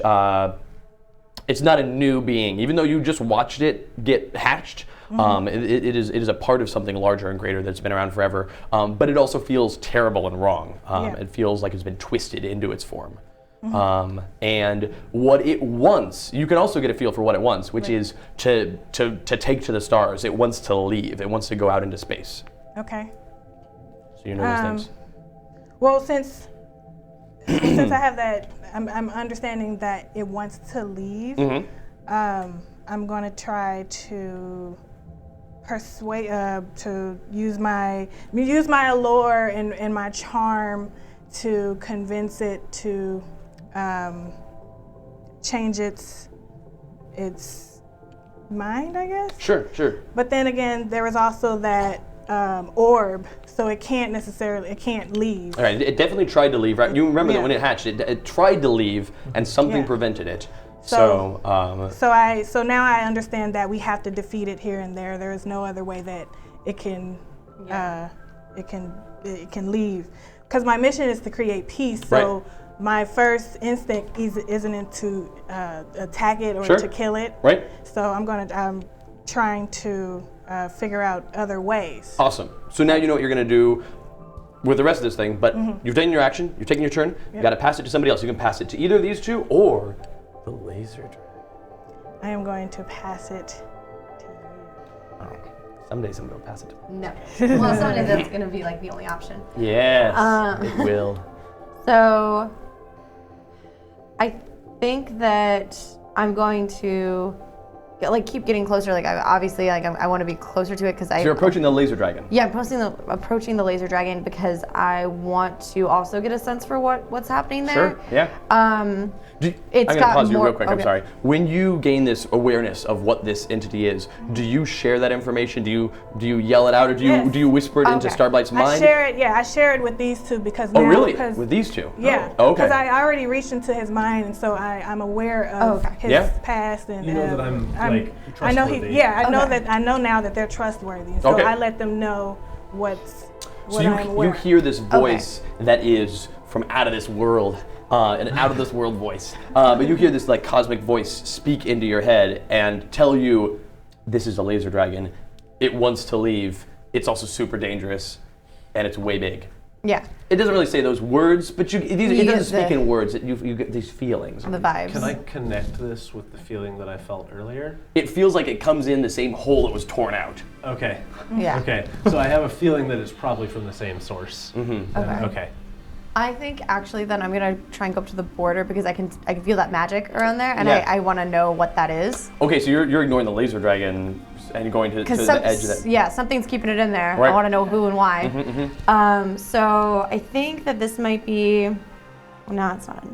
It's not a new being, even though you just watched it get hatched. It is a part of something larger and greater that's been around forever. But it also feels terrible and wrong. Yeah. It feels like it's been twisted into its form. And what it wants, you can also get a feel for what it wants, which is to take to the stars. It wants to leave. It wants to go out into space. Okay. So you know those things. Well, since I have that, I'm understanding that it wants to leave. I'm going to try to persuade, to use my allure and my charm to convince it to change its mind, I guess. Sure. But then again, there is also that orb, so it can't leave. All right, it definitely tried to leave, right? You remember that Yeah. when it hatched, it tried to leave, and something Yeah. prevented it. So So, now I understand that we have to defeat it here and there. There is no other way that it can leave, because my mission is to create peace. So Right. my first instinct isn't to attack it or Sure. to kill it. right? So I'm trying to figure out other ways. Awesome. So now you know what you're going to do with the rest of this thing, but you've done your action, you've taken your turn, you got to pass it to somebody else. You can pass it to either of these two or the laser dragon. I am going to pass it to you. Someday somebody will pass it to me. No. Well, someday that's going to be like the only option. Yes, it will. So I think that I'm going to like keep getting closer. Like I want to be closer to it because So you're approaching the laser dragon. Yeah, I'm approaching the laser dragon because I want to also get a sense for what's happening there. Sure. Yeah. Um, I'm going to pause you more- real quick. I'm okay. sorry. When you gain this awareness of what this entity is, do you share that information? Do you yell it out, or do you whisper it into Okay. Starblight's mind? I share it with these two because Oh, now, really? because- With these two? Yeah. Oh, okay. Because I already reached into his mind, and so I'm aware of his Yeah. past, and You know that I'm like I know trustworthy. I know now that they're trustworthy, and so Okay. I let them know what So I'm aware you of. hear this voice that is from out of this world, an out of this world voice. But you hear this like cosmic voice speak into your head and tell you, this is a laser dragon. It wants to leave. It's also super dangerous, and it's way big. Yeah, It doesn't really say those words, but it get doesn't speak the- in words. You get these feelings. the vibes. Can I connect this with the feeling that I felt earlier? It feels like it comes in the same hole that was torn out. Okay. Yeah. Okay. So I have a feeling that it's probably from the same source. Okay. Okay. I think actually then I'm gonna try and go up to the border because I can feel that magic around there, and Yeah. I want to know what that is. Okay, so you're ignoring the laser dragon and you're going to the edge of that. Yeah, something's keeping it in there. Right. I want to know who and why. So I think that this might be. Well, no, it's not.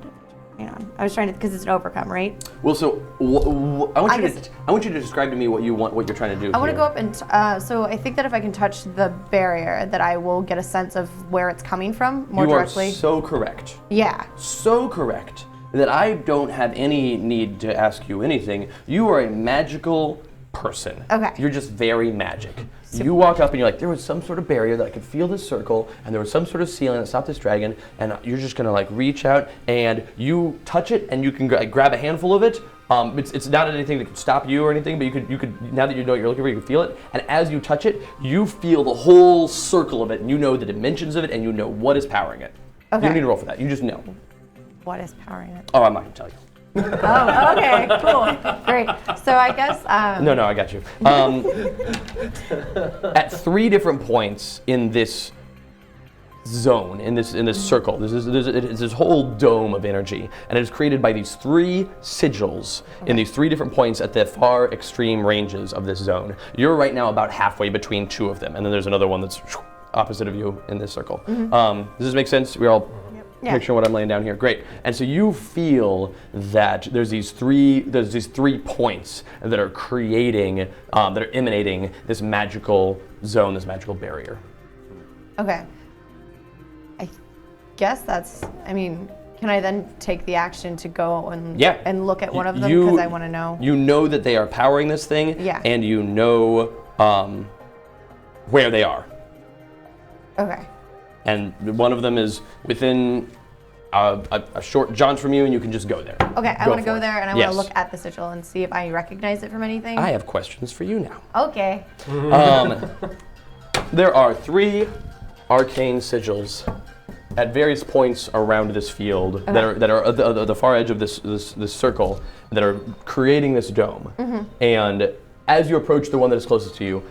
Hang on. I was trying to because it's an overcome, right? Well, so I want guess- you to describe to me what you're trying to do. I want to here. go up and so I think that if I can touch the barrier, that I will get a sense of where it's coming from more You directly. are so correct. Yeah. So correct that I don't have any need to ask you anything. You are a magical person. Okay. You're just very magic. You walk up and you're like, there was some sort of barrier that I could feel this circle, and there was some sort of ceiling that stopped this dragon, and you're just gonna like reach out and you touch it, and you can grab a handful of it. It's not anything that could stop you or anything, but you could now that you know what you're looking for, you can feel it. And as you touch it, you feel the whole circle of it, and you know the dimensions of it, and you know what is powering it. You Okay. don't need to roll for that. You just know. What is powering it? Oh, I'm not gonna tell you. Oh, okay, cool, great. So I guess. No, I got you. At 3 different points in this zone, in this circle, there's this whole dome of energy, and it is created by these 3 sigils in these 3 different points at the far extreme ranges of this zone. You're right now about halfway between 2 of them, and then there's another one that's opposite of you in this circle. Does this make sense? We're all Yeah. picturing what I'm laying down here. Great. And so you feel that there's these three points that are creating, that are emanating this magical zone, this magical barrier. Okay. I guess that's. I mean, can I then take the action to go and look at one of them because I want to know? You know that they are powering this thing, Yeah. and you know where they are. Okay. And one of them is within a short jaunt from you, and you can just go there. Okay, I want to go for it. there and I Yes. want to look at the sigil and see if I recognize it from anything. I have questions for you now. Okay. There are 3 arcane sigils at various points around this field that are at the far edge of this circle that are creating this dome. And as you approach the one that is closest to you,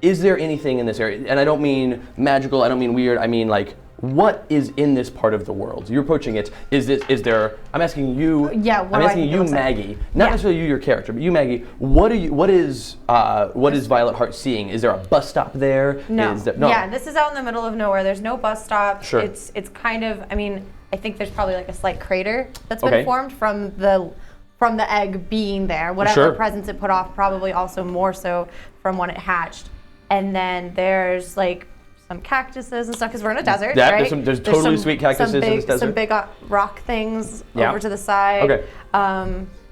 is there anything in this area? And I don't mean magical, I don't mean weird, I mean like, what is in this part of the world? You're approaching it. Is there? I'm asking you. Yeah, what I'm do I asking think it you, looks like? Maggie. Not necessarily you, your character, but you, Maggie. What is Violet Heart seeing? Is there a bus stop there? No. Is there, Yeah, this is out in the middle of nowhere. There's no bus stop. Sure. It's kind of. I mean, I think there's probably like a slight crater that's Okay. been formed from the egg being there. Whatever Sure. presence it put off, probably also more so from when it hatched. And then there's like some cactuses and stuff because we're in a desert, Yeah, right? there's totally sweet cactuses in this desert. Some big rock things Yeah. over to the side. Okay.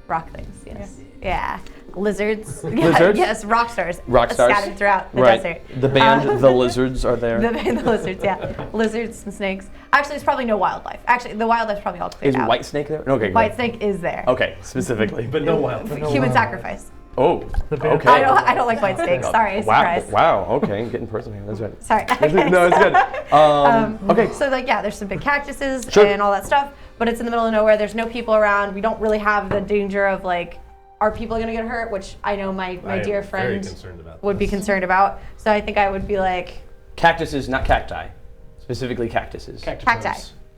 Rock things, yes. Yeah. Lizards. Lizards? Yes, rock stars. Rock stars? Scattered throughout the Right. desert. The band, the lizards are there. The lizards, yeah. Lizards and snakes. Actually, there's probably no wildlife. Actually, the wildlife's probably all cleared Is out. white snake there? Okay. White great. snake is there. Okay, specifically. But no wild. Human sacrifice. Oh. bear. Okay. I don't like white snakes. Sorry, Wow. surprise. Wow. Okay, getting personal here. That's right. Sorry. No, it's good. Okay. So like yeah, there's some big cactuses Sure. and all that stuff, but it's in the middle of nowhere. There's no people around. We don't really have the danger of like, are people gonna get hurt? Which I know my dear Very friend concerned about would be this. concerned about. So I think I would be like Cactuses, not cacti. Specifically cactuses. cacti,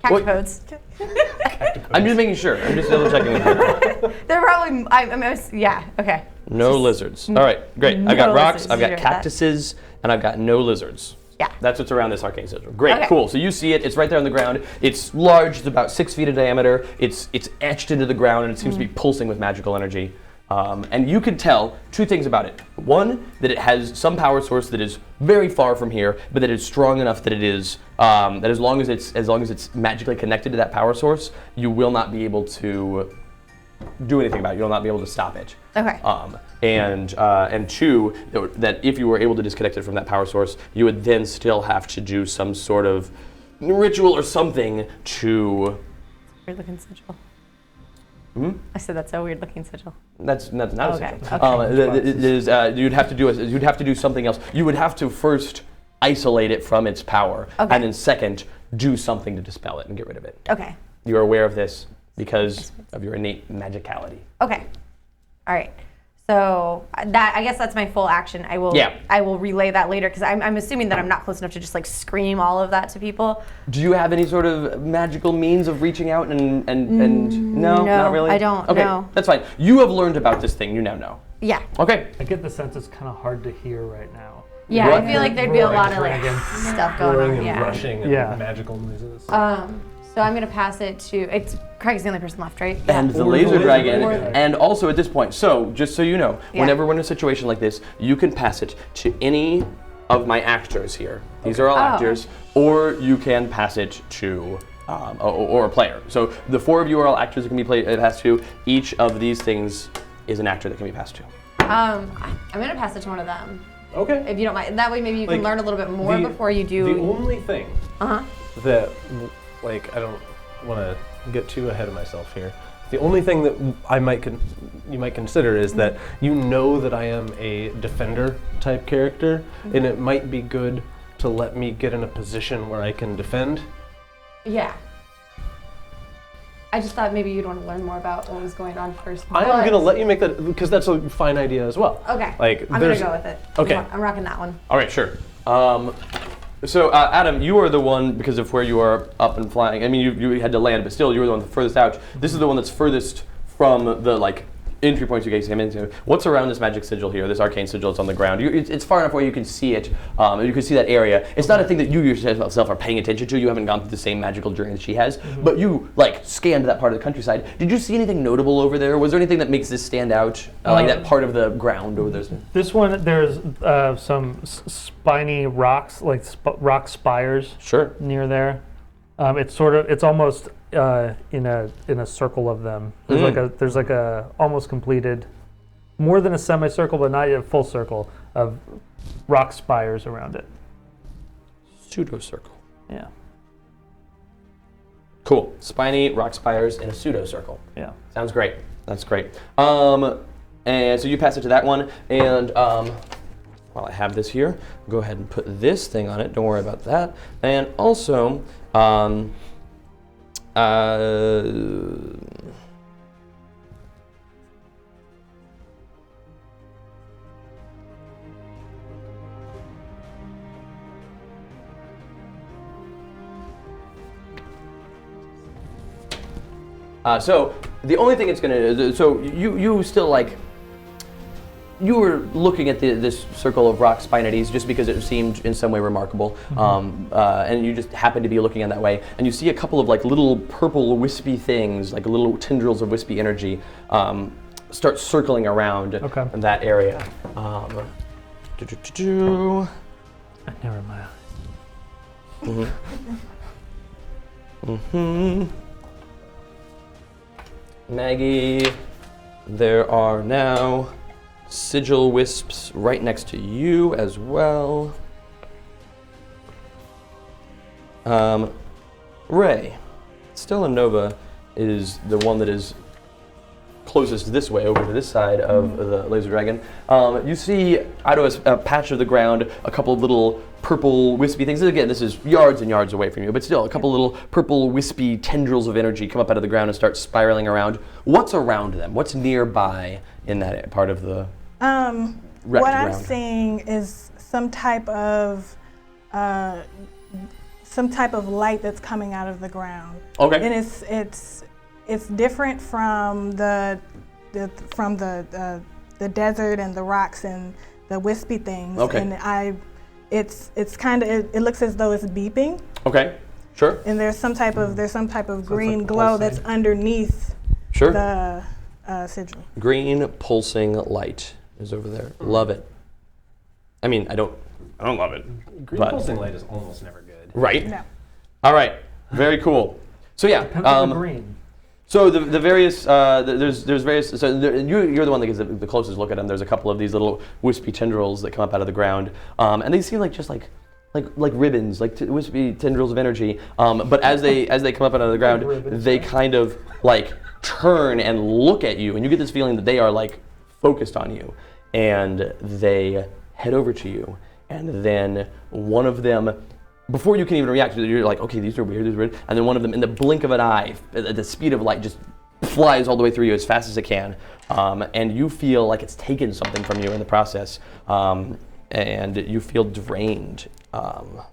What? cactipodes. I'm just making sure. I'm just double checking with you. They're probably yeah, okay. No lizards. All right, great. I've got no rocks, lizards. I've Did you got hear that? cactuses, and I've got no lizards. Yeah. That's what's around this arcane sigil. Great, Okay. cool. So you see it. It's right there on the ground. It's large. It's about 6 feet in diameter. It's etched into the ground, and it seems to be pulsing with magical energy. And you can tell 2 things about it. One, that it has some power source that is very far from here, but that it's strong enough that it is that as long as it's magically connected to that power source, you will not be able to do anything about it. You'll not be able to stop it. Okay. And 2, that if you were able to disconnect it from that power source, you would then still have to do some sort of ritual or something to. Weird looking sigil. Hmm? I said that's a weird looking sigil. That's not a Okay, sigil. You'd have to do something else. You would have to first isolate it from its power, Okay. and then second, do something to dispel it and get rid of it. Okay. You're aware of this because of your innate magicality. Okay. All right. So that I guess that's my full action. I will. Yeah. I will relay that later because I'm assuming that I'm not close enough to just like scream all of that to people. Do you have any sort of magical means of reaching out and no, no, not really? I don't, Okay, no. that's fine. You have learned about this thing. You now know. Yeah. Okay. I get the sense it's kind of hard to hear right now. Yeah. What? I feel like there'd be a Roaring lot of like dragon. stuff going Roaring on. and Yeah. rushing and Yeah. magical noises. So I'm gonna pass it to. It's Craig's the only person left, right? And the Or laser the laser dragon, dragon. and also at this point, so just so you know, Yeah. whenever we're in a situation like this, you can pass it to any of my actors here. These are all Oh. actors, or you can pass it to or a player. So the 4 of you are all actors that can be passed to. Each of these things is an actor that can be passed to. I'm gonna pass it to one of them, Okay. if you don't mind. That way, maybe you can Like, learn a little bit more before you do. The only thing Uh-huh. that, like, I don't want to get too ahead of myself here. The only thing that you might consider is that you know that I am a defender type character, and it might be good to let me get in a position where I can defend. Yeah. I just thought maybe you'd want to learn more about what was going on first. I'm but- gonna let you make that because that's a fine idea as well. Okay. Like, I'm gonna there's- go with it. Okay. I'm rocking that one. All right, sure. So Adam, you are the one, because of where you are up and flying. I mean, you had to land, but still, you were the one furthest out. This is the one that's furthest from the entry points you guys came into. What's around this magic sigil here? This arcane sigil that's on the ground. It's far enough where you can see it. You can see that area. It's not a thing that you yourself are paying attention to. You haven't gone through the same magical journey that she has. But you scanned that part of the countryside. Did you see anything notable over there? Was there anything that makes this stand out? Like that part of the ground over there? This one, there's some spiny rocks, like rock spires Sure. near there. It's almost in a circle of them. There's like a almost completed, more than a semicircle, but not yet a full circle of rock spires around it. Pseudo circle. Yeah, Cool. Spiny rock spires in a pseudo circle. yeah. Sounds great. That's great. And so you pass it to that one, and while I have this here, go ahead and put this thing on it. Don't worry about that. And also, so the only thing it's going to, so you still you were looking at this circle of rock spinities just because it seemed in some way remarkable, and you just happened to be looking in that way, and you see a couple of little purple wispy things, like little tendrils of wispy energy, start circling around that area. Never mind. Maggie, there are now sigil wisps right next to you as well. Ray, Stella Nova is the one that is closest this way, over to this side of the laser dragon. You see out of a patch of the ground a couple of little purple wispy things. Again, this is yards and yards away from you, but still a couple little purple wispy tendrils of energy come up out of the ground and start spiraling around. What's around them? What's nearby in that part of the wrecked what I'm ground? seeing is some type of light that's coming out of the ground. Okay. And it's different from the desert and the rocks and the wispy things. Okay. And it's kind of, it looks as though it's beeping. Okay. Sure. And there's some type of green glow that's underneath Sure. the sigil. Green pulsing light is over there. Love it. I mean, I don't love it. Green but, pulsing light is almost never good. Right. No. All right. Very cool. So yeah. Green. So the various there's various. So you're the one that gets the closest look at them. There's a couple of these little wispy tendrils that come up out of the ground, and they seem like just like ribbons, like wispy tendrils of energy. But as they come up out of the ground, they kind of like turn and look at you, and you get this feeling that they are like focused on you, and they head over to you, and then one of them. Before you can even react, you're like, okay, these are weird, and then one of them, in the blink of an eye, at the speed of light, just flies all the way through you as fast as it can, and you feel like it's taken something from you in the process, and you feel drained. No.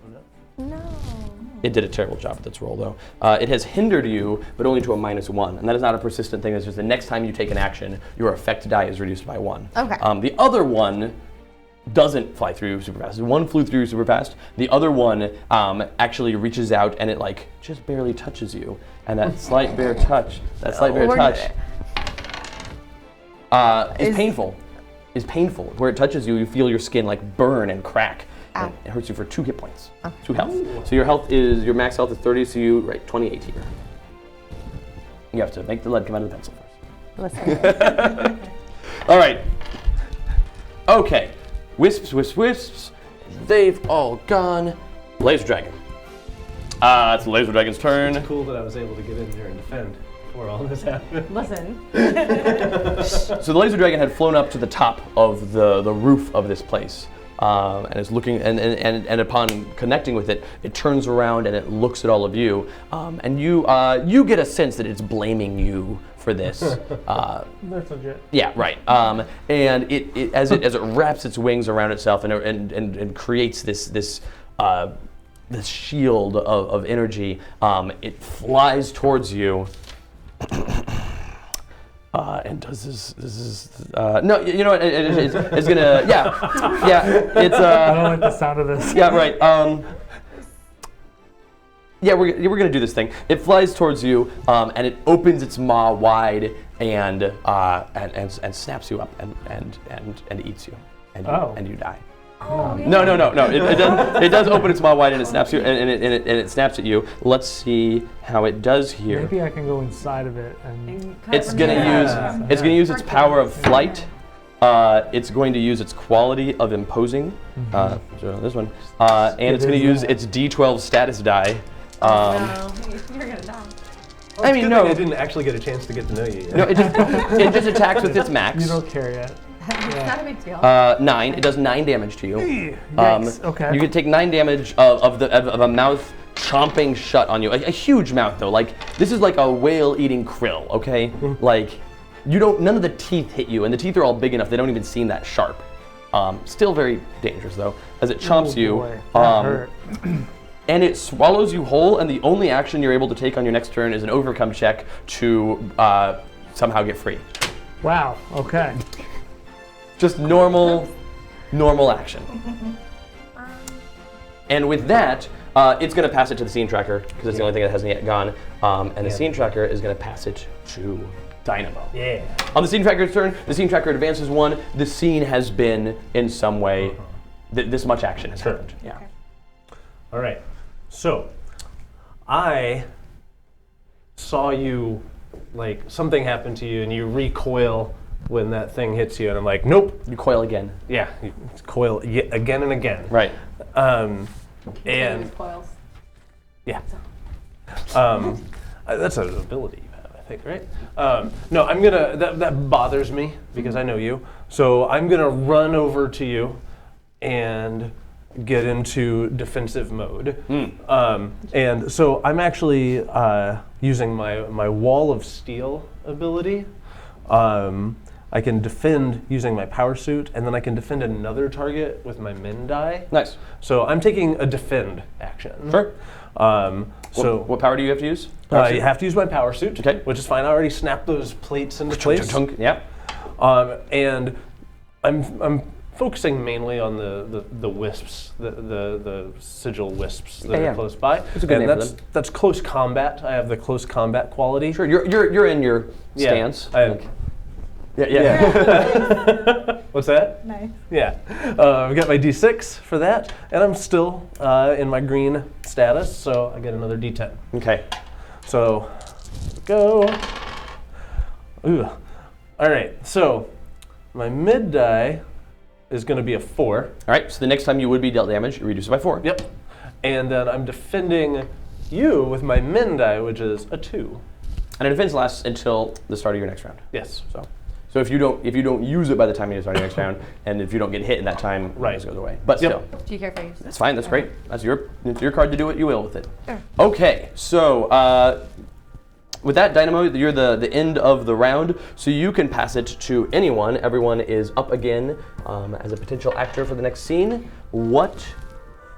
It did a terrible job at its roll, though. It has hindered you, but only to a -1, and that is not a persistent thing. It's just the next time you take an action, your effect die is reduced by 1. Okay. The other one doesn't fly through super fast. One flew through super fast. The other one actually reaches out and it like just barely touches you. And that slight bare touch, is painful. Is painful. Where it touches you, you feel your skin like burn and crack. And it hurts you for 2 hit points, 2 health. So your max health is 30, so you 28 here. You have to make the lead come out of the pencil first. Listen. All right. Okay. Wisps, wisps, wisps. They've all gone. Laser Dragon. It's the Laser Dragon's turn. It's cool that I was able to get in there and defend before all this happened. Listen. So the Laser Dragon had flown up to the top of the roof of this place. And is looking, and upon connecting with it, it turns around and it looks at all of you. And you get a sense that it's blaming you for this. That's legit. Yeah, right. And it as it wraps its wings around itself and creates this shield of energy, it flies towards you. And does this no, you know what? It's gonna it's I don't like the sound of this. yeah, right. Yeah, we're gonna do this thing. It flies towards you, and it opens its maw wide and snaps you up and eats you, and you die. No. It does open its maw wide and it snaps you and it snaps at you. Let's see how it does here. Maybe I can go inside of it and. It's gonna use its power of flight. It's going to use its quality of imposing. So this one, and it's going to use its D12 status die. No, you're gonna die. I mean, no. I didn't actually get a chance to get to know you yet. No, it just attacks with its max. You don't care yet. It's not a big deal. 9. It does 9 damage to you. Yikes, okay. You can take 9 damage of a mouth chomping shut on you. A huge mouth though. Like this is like a whale eating krill. Okay, like none of the teeth hit you, and the teeth are all big enough they don't even seem that sharp. Still very dangerous though, as it chomps you. Boy, that hurt. And it swallows you whole, and the only action you're able to take on your next turn is an overcome check to somehow get free. Wow. Okay. Just normal action. And with that, it's going to pass it to the scene tracker, because it's the only thing that hasn't yet gone. And the scene tracker is going to pass it to Dynamo. Yeah. On the scene tracker's turn, the scene tracker advances 1. The scene has been, in some way, this much action has happened. Yeah. Okay. All right. So, I saw you, like, something happened to you, and you recoil when that thing hits you, and I'm like, nope. You coil again. Yeah, you coil again and again. Right. And Coils. yeah, that's an ability you have, I think, right? No, I'm gonna. That bothers me because I know you. So I'm gonna run over to you and get into defensive mode. And so I'm actually using my Wall of Steel ability. I can defend using my power suit, and then I can defend another target with my min die. Nice. So I'm taking a defend action. Sure. So what power do you have to use? you have to use my power suit, Okay. which is fine. I already snapped those plates into place. Chunk, yeah. And I'm focusing mainly on the wisps, the sigil wisps that Yeah. are close by. That's a good and name for that's them. that's close combat. I have the close combat quality. Sure, you're in your stance. Yeah. What's that? Nice. Yeah. I've got my D6 for that, and I'm still in my green status, so I get another D10. Okay. So, go. Ooh. All right, so my mid die is going to be a 4. All right. So the next time you would be dealt damage, you reduce it by 4. Yep. And then I'm defending you with my min die, which is a 2. And a defense lasts until the start of your next round. Yes. So if you don't use it by the time you start your next round, and if you don't get hit in that time, Right. it just goes away. But Yep. still, Do you care if I use that's fine. That's great. It's your card to do what you will with it. Sure. Okay. So with that, Dynamo, you're the end of the round, so you can pass it to anyone. Everyone is up again as a potential actor for the next scene. What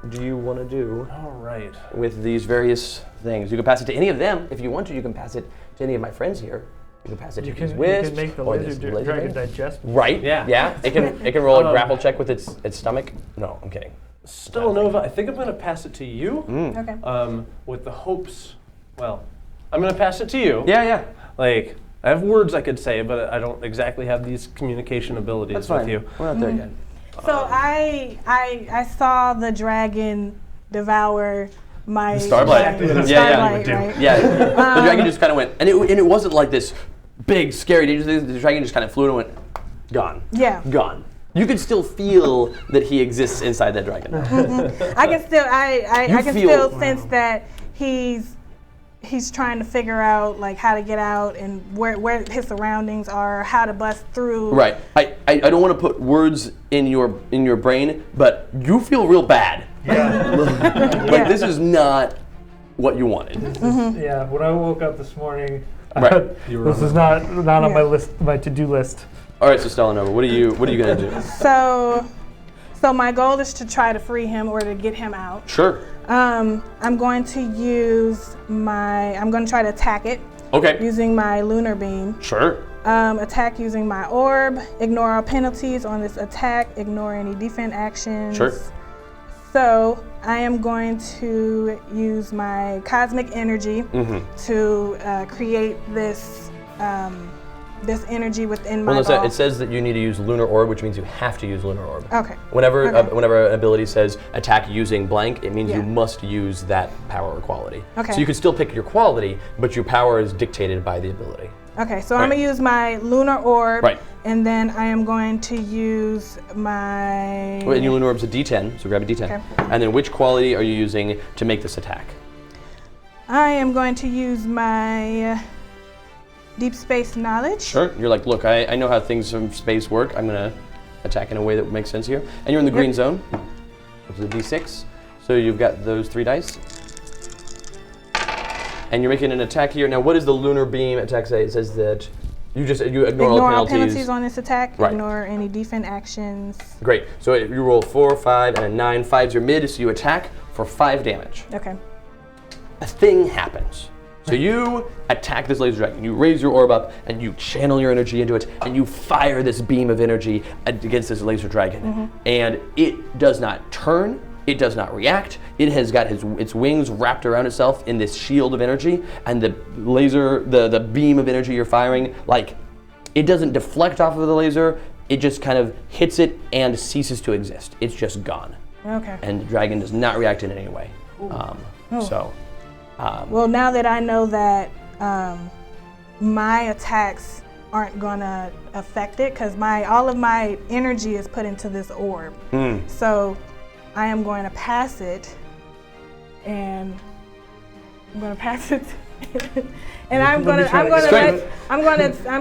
do you want to do All right. with these various things? You can pass it to any of them if you want to. You can pass it to any of my friends here. You can pass it You to can, these you wisps can make the or laser this dragon thing. digest. Right. Yeah. Yeah. It can roll a grapple check with its stomach. No, I'm kidding. Stella Nova, I think I'm going to pass it to you Okay. with the hopes, well, I'm going to pass it to you. Yeah. Like, I have words I could say, but I don't exactly have these communication abilities That's fine. with you. We're not there yet. So I saw the dragon devour my Starblight. my Yeah. Starblight, right? Yeah. The dragon just kind of went, and it wasn't like this big, scary, dangerous thing. The dragon just kind of flew and went, gone. Yeah. Gone. You can still feel that he exists inside that dragon. I can still I can feel- still sense that he's trying to figure out like how to get out and where his surroundings are, how to bust through. Right. I don't want to put words in your brain, but you feel real bad. Yeah. Like this is not what you wanted. Yeah. When I woke up this morning, Right. this is not on my list, my to-do list. All right, so Stella Nova, what are you gonna do? So my goal is to try to free him or to get him out. Sure. I'm going to try to attack it Okay. using my lunar beam. Sure. Attack using my orb. Ignore all penalties on this attack. Ignore any defense actions. Sure. So I am going to use my cosmic energy to create this this energy within my Well, ball. it says that you need to use lunar orb, which means you have to use lunar orb. Okay. Whenever Okay. whenever an ability says attack using blank, it means you Yeah. must use that power or quality. Okay. So you can still pick your quality, but your power is dictated by the ability. Okay, so I'm gonna use my lunar orb, Right. and then I am going to use my. Well, and your lunar orb's a D10, so grab a D10. Okay. And then which quality are you using to make this attack? I am going to use my deep space knowledge. Sure. You're like, look, I know how things from space work. I'm gonna attack in a way that makes sense here. And you're in the green zone, which is a D6. So you've got those 3 dice. And you're making an attack here. Now, what does the lunar beam attack say? It says that you ignore all penalties. on this attack. Right. Ignore any defense actions. Great. So you roll 4, 5, and a 9. 5's your mid, so you attack for 5 damage. Okay. A thing happens. So you attack this laser dragon, you raise your orb up, and you channel your energy into it, and you fire this beam of energy against this laser dragon. And it does not turn, it does not react, it has got its wings wrapped around itself in this shield of energy, and the laser, the beam of energy you're firing, like, it doesn't deflect off of the laser, it just kind of hits it and ceases to exist. It's just gone. Okay. And the dragon does not react in any way. Well, now that I know that my attacks aren't gonna affect it, because all of my energy is put into this orb. So I am going to pass it, and I'm going to pass it, and I'm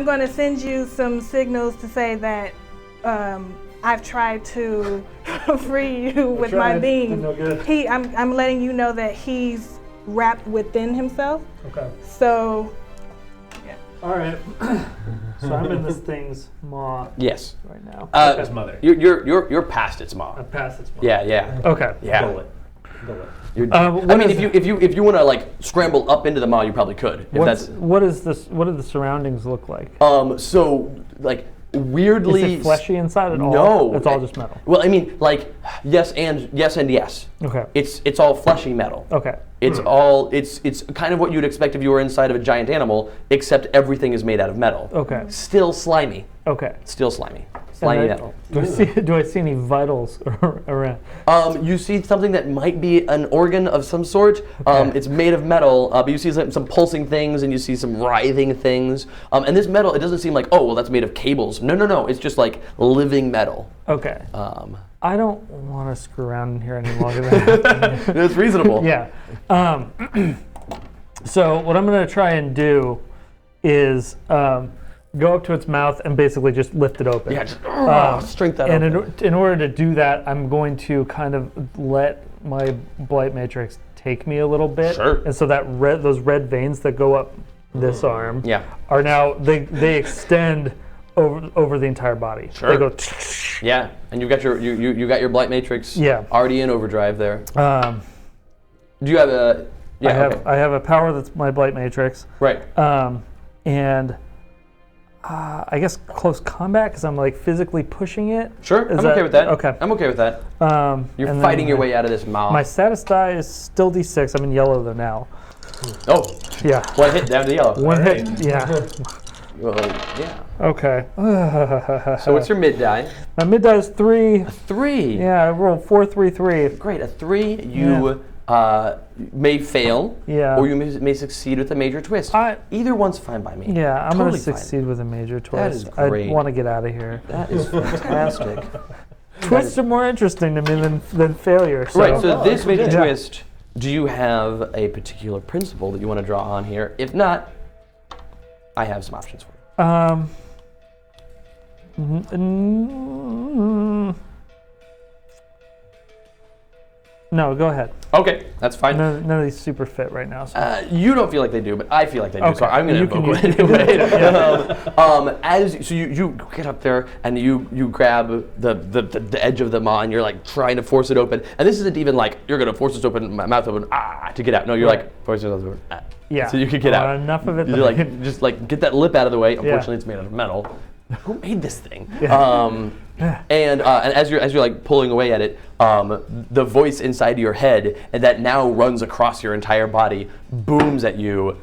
going to send you some signals to say that I've tried to free you with my beam. No good. I'm letting you know that he's wrapped within himself. Okay. So, All right. So I'm in this thing's maw Yes. right now. His mother. You're past its maw. I pass its maw. Yeah. Okay. Yeah. Bullet. I what mean, is if you want to like scramble up into the maw, you probably could. If What are the surroundings look like? so like weirdly. Is it fleshy inside at all? No, It's all just metal. Well, I mean, like yes and yes. Okay. It's all fleshy metal. Okay. It's kind of what you'd expect if you were inside of a giant animal, except everything is made out of metal. Okay. Still slimy. Okay. Still slimy. Slimy metal. Do I see any vitals around? You see something that might be an organ of some sort. It's made of metal, but you see some pulsing things and you see some writhing things. And this metal, it doesn't seem like, oh, well, that's made of cables. No. It's just like living metal. Okay. I don't want to screw around in here any longer than that. It's reasonable. Yeah. So what I'm going to try and do is go up to its mouth and basically just lift it open. Yeah, just strength that and open. in order to do that, I'm going to kind of let my blight matrix take me a little bit. Sure. And so that those red veins that go up this arm are now they extend over the entire body. Sure. They go. Yeah, and you got your blight matrix already in overdrive there. Do you have a? Yeah, I have a power that's my blight matrix. Right. And I guess close combat because I'm like physically pushing it. Sure, I'm okay with that. Okay. I'm okay with that. You're and fighting your way out of this mouth. My status die is still D6. I'm in yellow though now. Oh. Yeah. One hit down to yellow. One hit. Yeah. Yeah. Okay. So what's your mid die? My mid die is 3. 3. Yeah, I rolled 4, 3, 3. Great. A 3. You may fail. Yeah. Or you may succeed with a major twist. Either one's fine by me. Yeah, I'm totally going to succeed with a major twist. That is great. I want to get out of here. That is fantastic. Twists are more interesting to me than failure. So. Right. So this major twist. Do you have a particular principle that you want to draw on here? If not, I have some options for you. No, go ahead. Okay, that's fine. None of these super fit right now. So. You don't feel like they do, but I feel like they do. Okay. So I'm going to invoke it anyway. So you get up there and you grab the edge of the maw and you're like trying to force it open. And this isn't even like you're going to force this open, my mouth open, to get out. No, you're like force it open, Yeah. So you can get out. Enough of it. You're like just like get that lip out of the way. Unfortunately, it's made out of metal. Who made this thing? And as you're like pulling away at it, the voice inside your head and that now runs across your entire body booms at you.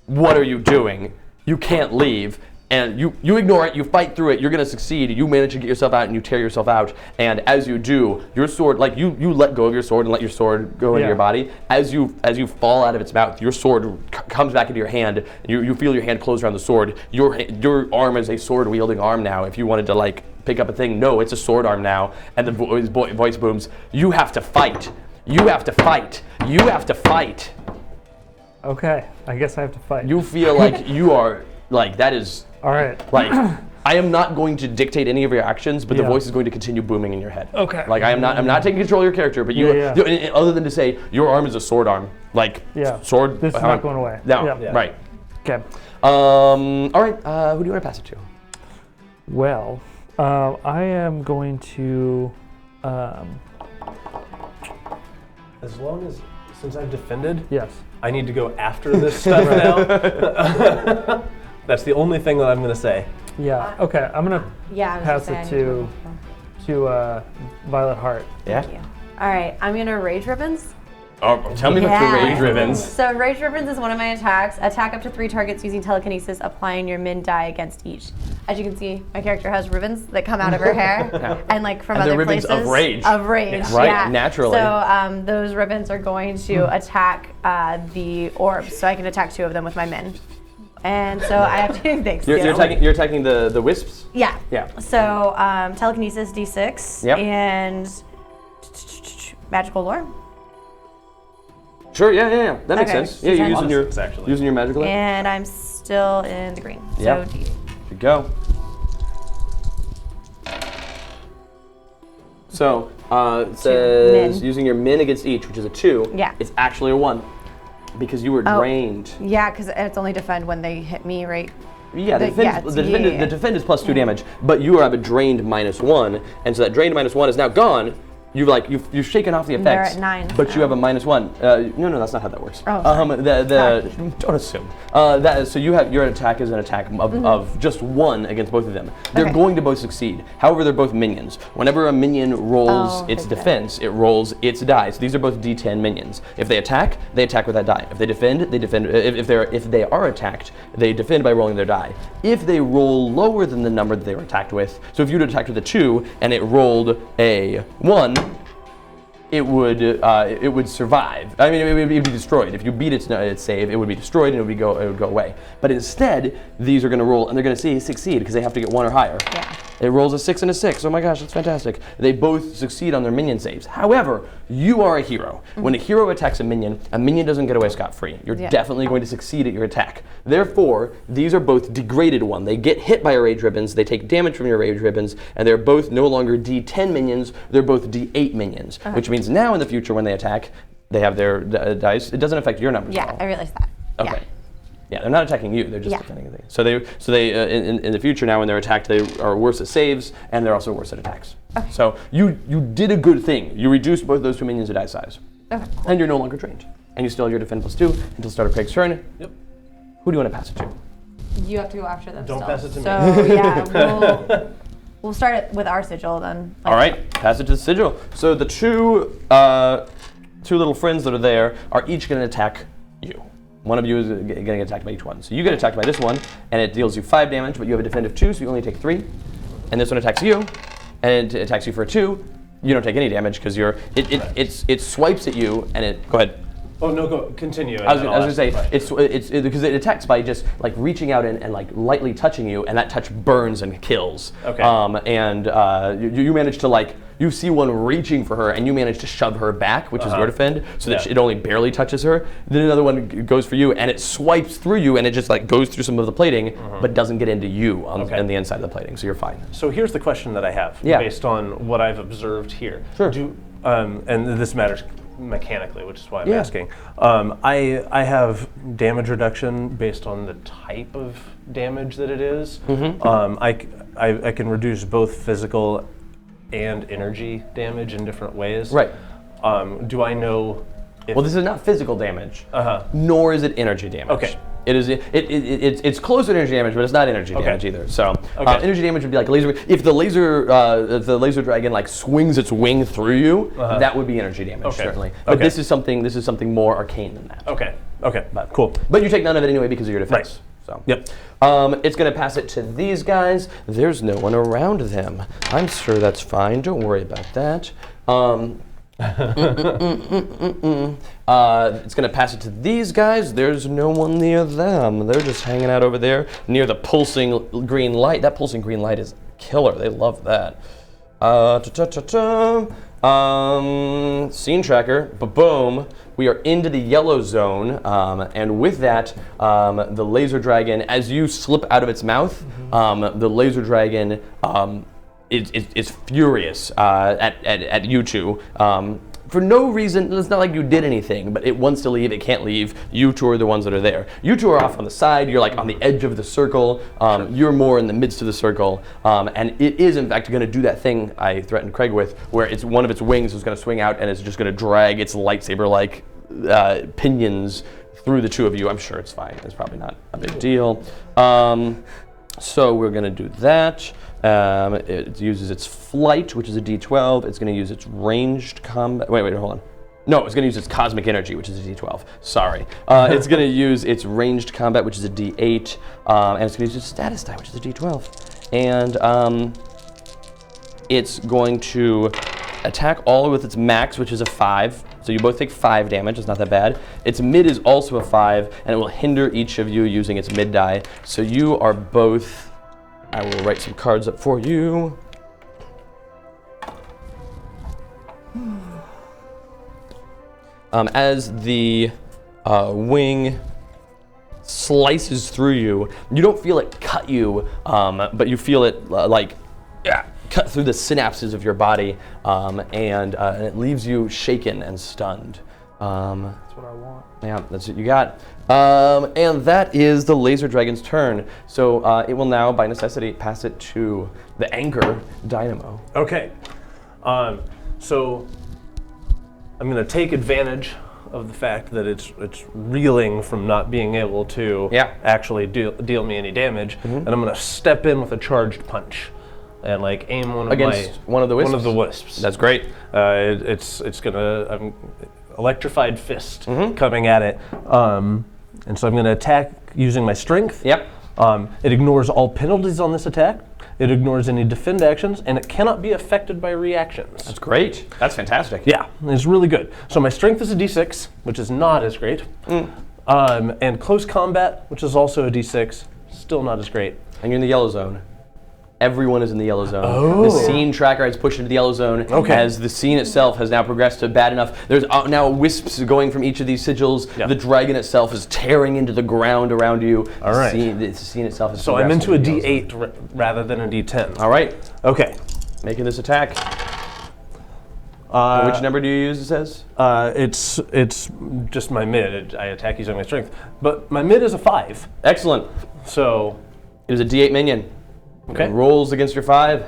What are you doing? You can't leave. And you ignore it, you fight through it, you're gonna succeed, you manage to get yourself out and you tear yourself out. And as you do, your sword, like you let go of your sword and let your sword go into your body. As you fall out of its mouth, your sword comes back into your hand. You feel your hand close around the sword. Your arm is a sword wielding arm now. If you wanted to like pick up a thing, no, it's a sword arm now. And the voice booms, you have to fight. You have to fight. You have to fight. Okay, I guess I have to fight. You feel like you are, like that is... All right. Like, I am not going to dictate any of your actions, but the voice is going to continue booming in your head. Okay. Like I'm not taking control of your character, but other than to say your arm is a sword arm, like sword. This is not going away. No, right. Okay. All right. Who do you want to pass it to? Well, I am going to. As long as, since I've defended, yes, I need to go after this stuff now. That's the only thing that I'm going to say. Yeah. Okay. I'm gonna pass it to Violet Heart. Yeah. All right. I'm gonna rage ribbons. Oh, tell me about your rage ribbons. So rage ribbons is one of my attacks. Attack up to 3 targets using telekinesis, applying your min die against each. As you can see, my character has ribbons that come out of her hair, and like from other ribbons places. of rage. Of rage. Right. Yeah. Naturally. So those ribbons are going to attack the orbs. So I can attack 2 of them with my min. And so I have to thanks. You're attacking the wisps? Yeah. Yeah. So telekinesis D6 and magical lore. Sure. Yeah. That makes Okay. sense. Yeah, you're using your magical lore. And I'm still in the green. Yep. So D. Here you go. So it says min. using your min against each, which is a 2. Yeah. It's actually a 1 because you were drained. Yeah, because it's only defend when they hit me, right? Yeah, the defend is plus 2 damage, but you have a drained -1, and so that drained -1 is now gone, you've shaken off the They're effects, at 9 but you now. have a -1. No, that's not how that works. Oh, sorry. Don't assume. So your attack is an attack of just 1 against both of them. They're Okay. going to both succeed. However, they're both minions. Whenever a minion rolls its defense, it rolls its die. So these are both D10 minions. If they attack with that die. If they defend, they defend. If they are attacked, they defend by rolling their die. If they roll lower than the number that they were attacked with, so if you'd attacked with a 2 and it rolled a 1, it would survive. I mean, it would be destroyed. If you beat its save, it would be destroyed and it would go away. But instead, these are going to roll and they're going to succeed because they have to get 1 or higher. Yeah. It rolls a 6 and a 6. Oh my gosh, that's fantastic. They both succeed on their minion saves. However, you are a hero. When a hero attacks a minion doesn't get away scot-free. You're definitely going to succeed at your attack. Therefore, these are both degraded 1. They get hit by your rage ribbons, they take damage from your rage ribbons, and they're both no longer D10 minions, they're both D8 minions, which means now in the future when they attack, they have their dice. It doesn't affect your numbers at all. I realized that. Okay. Yeah, they're not attacking you. They're just defending things. So they in the future now when they're attacked, they are worse at saves and they're also worse at attacks. Okay. So you did a good thing. You reduced both those 2 minions to die size. Okay. And you're no longer trained. And you still have your defend +2 until start of Craig's turn. Yep. Who do you want to pass it to? You have to go after them. Don't still. pass it to me. So yeah, we'll start it with our sigil then. All right, pass it to the sigil. So the two little friends that are there are each going to attack you. One of you is going to get attacked by each one. So you get attacked by this one, and it deals you 5 damage, but you have a defend of 2, so you only take 3. And this one attacks you, and it attacks you for 2. You don't take any damage because it swipes at you, and it go ahead. Oh no, continue. I was going to say it's because it attacks by just like reaching out and like lightly touching you, and that touch burns and kills. Okay. You manage to you see one reaching for her, and you manage to shove her back, which is your defend, so that it only barely touches her. Then another one goes for you, and it swipes through you, and it just like goes through some of the plating, but doesn't get into you on the inside of the plating. So you're fine. So here's the question that I have, based on what I've observed here. Sure. And this matters mechanically, which is why I'm asking. I have damage reduction based on the type of damage that it is. I can reduce both physical and energy damage in different ways. Right. Do I know if... Well, this is not physical damage, nor is it energy damage. Okay. It is. It's close to energy damage, but it's not energy damage either. So energy damage would be like laser. If the laser dragon like swings its wing through you, that would be energy damage certainly. But this is something more arcane than that. Okay. But, cool. But you take none of it anyway because of your defense. Right. So it's going to pass it to these guys. There's no one around them. I'm sure that's fine. Don't worry about that. It's going to pass it to these guys. There's no one near them. They're just hanging out over there near the pulsing green light. That pulsing green light is killer. They love that. Scene tracker. Ba-boom. We are into the yellow zone, and with that, the laser dragon, as you slip out of its mouth, the laser dragon is furious at you two. For no reason. It's not like you did anything, but it wants to leave. It can't leave. You two are the ones that are there. You two are off on the side. You're like on the edge of the circle. You're more in the midst of the circle. And it is, in fact, going to do that thing I threatened Craig with, where it's one of its wings is going to swing out and it's just going to drag its lightsaber-like pinions through the two of you. I'm sure it's fine. It's probably not a big deal. So we're going to do that. It uses its flight, which is a D12. It's going to use its ranged combat. Wait, hold on. No, it's going to use its cosmic energy, which is a D12. Sorry. It's going to use its ranged combat, which is a D8. And it's going to use its status die, which is a D12. And it's going to attack all with its max, which is a 5. So you both take 5 damage. It's not that bad. Its mid is also a 5, and it will hinder each of you using its mid die. So you are both... I will write some cards up for you. As the wing slices through you, you don't feel it cut you, but you feel it cut through the synapses of your body, and it leaves you shaken and stunned. That's what I want. Yeah, that's what you got. And that is the laser dragon's turn. So it will now, by necessity, pass it to the anchor, Dynamo. Okay. So I'm going to take advantage of the fact that it's reeling from not being able to actually deal me any damage, and I'm going to step in with a charged punch and like aim one of the wisps. That's great. It's gonna electrified fist coming at it, and so I'm going to attack using my strength. Yep. It ignores all penalties on this attack. It ignores any defend actions, and it cannot be affected by reactions. That's great. That's fantastic. Yeah, it's really good. So my strength is a d6, which is not as great. And close combat, which is also a d6, still not as great. And you're in the yellow zone. Everyone is in the yellow zone. The scene tracker has pushed into the yellow zone as the scene itself has now progressed to bad enough. There's now wisps going from each of these sigils. The dragon itself is tearing into the ground around you. All right. The scene itself is So I'm into a d8 rather than a d10. All right. Okay. Making this attack. Which number do you use, it says? It's just my mid. I attack using my strength. But my mid is a 5. Excellent. So it is a d8 minion. Okay. It rolls against your 5.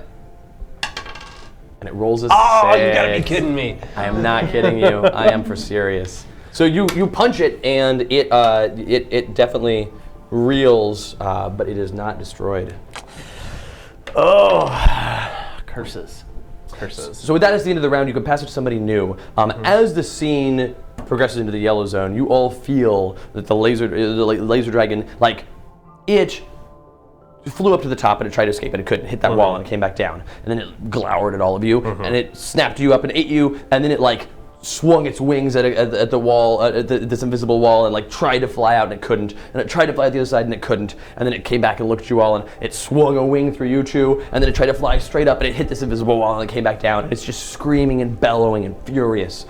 And it rolls a 6. Oh, you gotta be kidding me. I am not kidding you. I am for serious. So you punch it, and it definitely reels, but it is not destroyed. Oh, curses. So with that as the end of the round, you can pass it to somebody new. As the scene progresses into the yellow zone, you all feel that the laser dragon, like, it flew up to the top and it tried to escape, and it couldn't hit that wall, and it came back down. And then it glowered at all of you, and it snapped you up and ate you, and then it like swung its wings at the wall, at this invisible wall, and like tried to fly out, and it couldn't. And it tried to fly out the other side, and it couldn't. And then it came back and looked at you all, and it swung a wing through you two, and then it tried to fly straight up, and it hit this invisible wall, and it came back down. And it's just screaming and bellowing and furious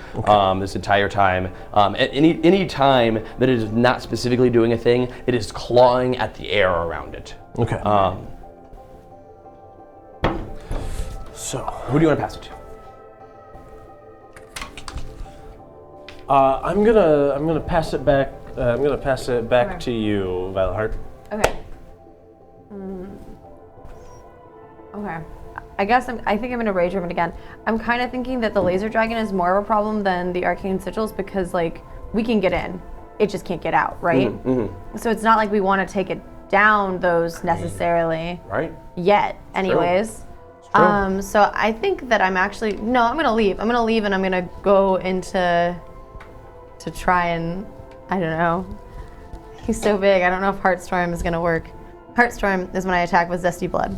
this entire time. Any time that it is not specifically doing a thing, it is clawing at the air around it. Okay. So, who do you want to pass it to? I'm gonna pass it back. I'm gonna pass it back to you, Violet Heart. Okay. Okay. I guess I think I'm gonna rage room it again. I'm kind of thinking that the laser dragon is more of a problem than the arcane sigils because like we can get in, it just can't get out, right? So it's not like we want to take it down those necessarily yet anyways. So I think that I'm gonna leave. I'm gonna leave and I'm gonna go into to try and, I don't know. He's so big, I don't know if Heartstorm is gonna work. Heartstorm is when I attack with Zesty Blood.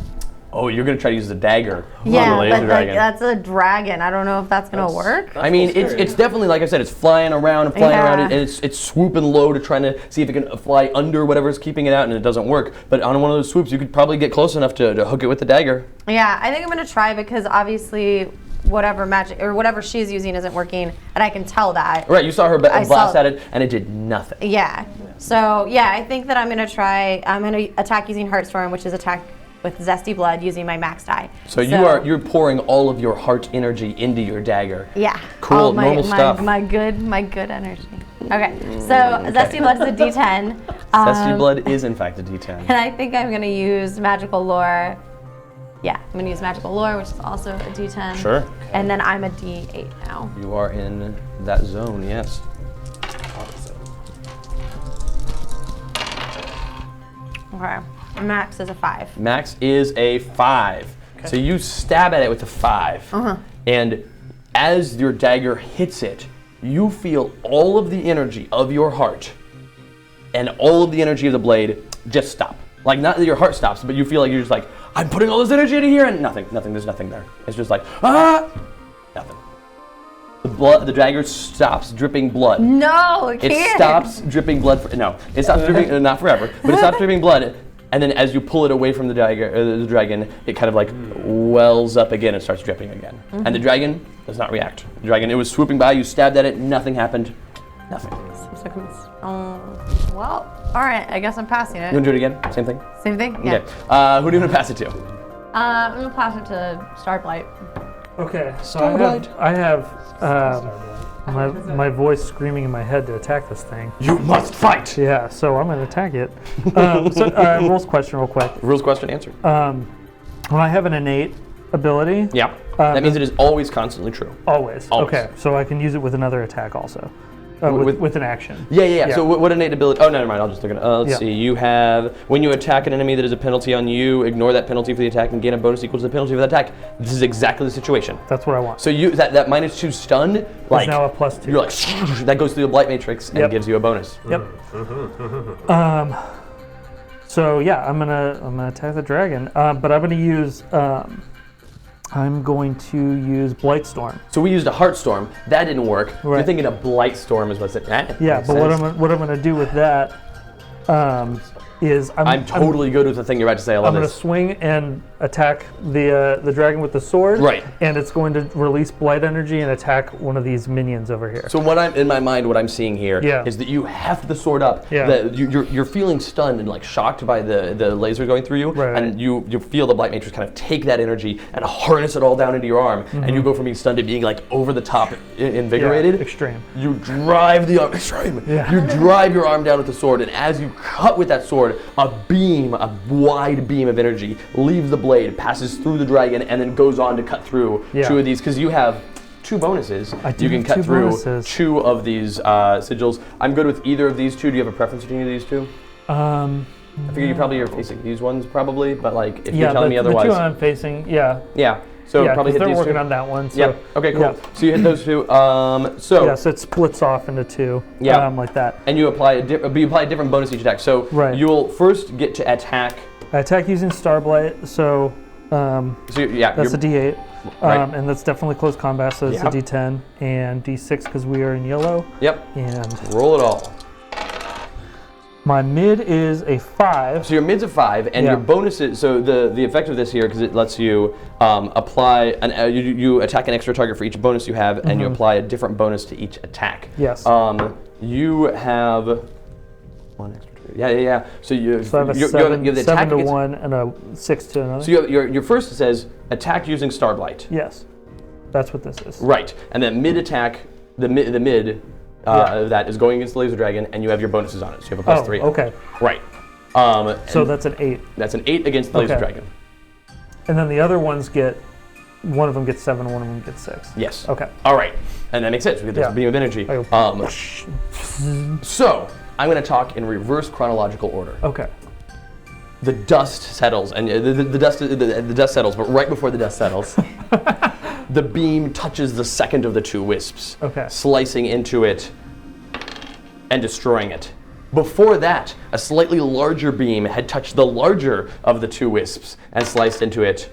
Oh, you're gonna try to use the dagger on Yeah, the laser but dragon. that's a dragon. I don't know if that's gonna work. I mean, it's definitely, like I said, it's flying around and flying around, and it's swooping low to trying to see if it can fly under whatever's keeping it out, and it doesn't work. But on one of those swoops, you could probably get close enough to hook it with the dagger. Yeah, I think I'm gonna try because obviously whatever magic or whatever she's using isn't working, and I can tell that. Right, you saw her blast at it, and it did nothing. Yeah. So yeah, I think that I'm gonna try. I'm gonna attack using Heartstorm, which is attack with Zesty Blood using my max die. So you're pouring all of your heart energy into your dagger. Yeah. Cool, normal stuff. My good energy. Okay, so Zesty Blood is a D10. Zesty Blood is in fact a D10. And I think I'm gonna use Magical Lore. Yeah, I'm gonna use Magical Lore, which is also a D10. Sure. And then I'm a D8 now. You are in that zone, yes. Okay. Max is a 5. Max is a 5. Okay. So you stab at it with a 5. And as your dagger hits it, you feel all of the energy of your heart and all of the energy of the blade just stop. Like, not that your heart stops, but you feel like you're just like, I'm putting all this energy into here, and nothing, there's nothing there. It's just like, nothing. The dagger stops dripping blood. No, it can't. It stops dripping blood. It stops dripping, not forever, but it stops dripping blood. And then as you pull it away from the dragon, it kind of like wells up again and starts dripping again. And the dragon does not react. The dragon, it was swooping by, you stabbed at it, nothing happened. Nothing. Well, all right, I guess I'm passing it. You want to do it again? Same thing? Same thing? Yeah. Okay. Who do you want to pass it to? I'm going to pass it to Starblight. Okay, so I have my voice screaming in my head to attack this thing. You must fight! Yeah, so I'm going to attack it. Rules question real quick. Rules question answered. When I have an innate ability, That means it is always constantly true. Always. Always. Okay, so I can use it with another attack also. With an action. Yeah. So what innate ability? Oh, never mind. I'll just look at it. Let's see. You have when you attack an enemy that is a penalty on you, ignore that penalty for the attack and gain a bonus equal to the penalty for that attack. This is exactly the situation. That's what I want. So you that -2 stunned, like now a +2. You're like that goes through the blight matrix and gives you a bonus. Yep. So yeah, I'm gonna attack the dragon, but I'm going to use Blightstorm. So we used a Heartstorm. That didn't work. Right. You're thinking a Blightstorm is what's it? Yeah, but what I'm gonna do with that is I'm totally good with the thing you're about to say. I love I'm going to this. swing and attack the dragon with the sword. Right. And it's going to release blight energy and attack one of these minions over here. So what in my mind, what I'm seeing here is that you heft the sword up. Yeah. That you're feeling stunned and like shocked by the laser going through you, Right. and you feel the blight matrix kind of take that energy and harness it all down into your arm, and you go from being stunned to being like over the top invigorated. Yeah, extreme. You drive the arm extreme. Yeah. You drive your arm down with the sword, and as you cut with that sword, a wide beam of energy leaves the blade, passes through the dragon, and then goes on to cut through two of these, because you have 2 bonuses. You can cut through 2 of these sigils. I'm good with either of these 2. Do you have a preference between either of these 2? I figure you probably are facing these ones probably, but like if you're telling me otherwise. The 2 I'm facing, Yeah. So probably hit they're these working 2. on that one. So, Yep. Okay, cool. yeah. So you hit those 2. So it splits off into 2. Like that. And you apply a different bonus each attack. So you'll first get to attack. I attack using Starblight, so that's a D8. And that's definitely close combat, so it's a D10 and D6 because we are in yellow. Yep. And roll it all. My mid is a 5. So your mid's a 5, and your bonus is, so the effect of this here, because it lets you apply, you attack an extra target for each bonus you have, and you apply a different bonus to each attack. Yes. You have 1 extra. Yeah. So you have a you 7 have the attack to against, 1 and a 6 to another. So you have your first says attack using Starblight. Yes, that's what this is. Right, and then mid attack, the mid that is going against the laser dragon, and you have your bonuses on it. So you have a +3. Okay. Right. So that's an 8. That's an 8 against the laser dragon. And then the other ones one of them gets 7, one of them gets 6. Yes. Okay. All right, and that makes sense. We get this beam of energy. So I'm going to talk in reverse chronological order. Okay. The dust settles, and the dust settles. But right before the dust settles, the beam touches the second of the 2 wisps, slicing into it and destroying it. Before that, a slightly larger beam had touched the larger of the 2 wisps and sliced into it,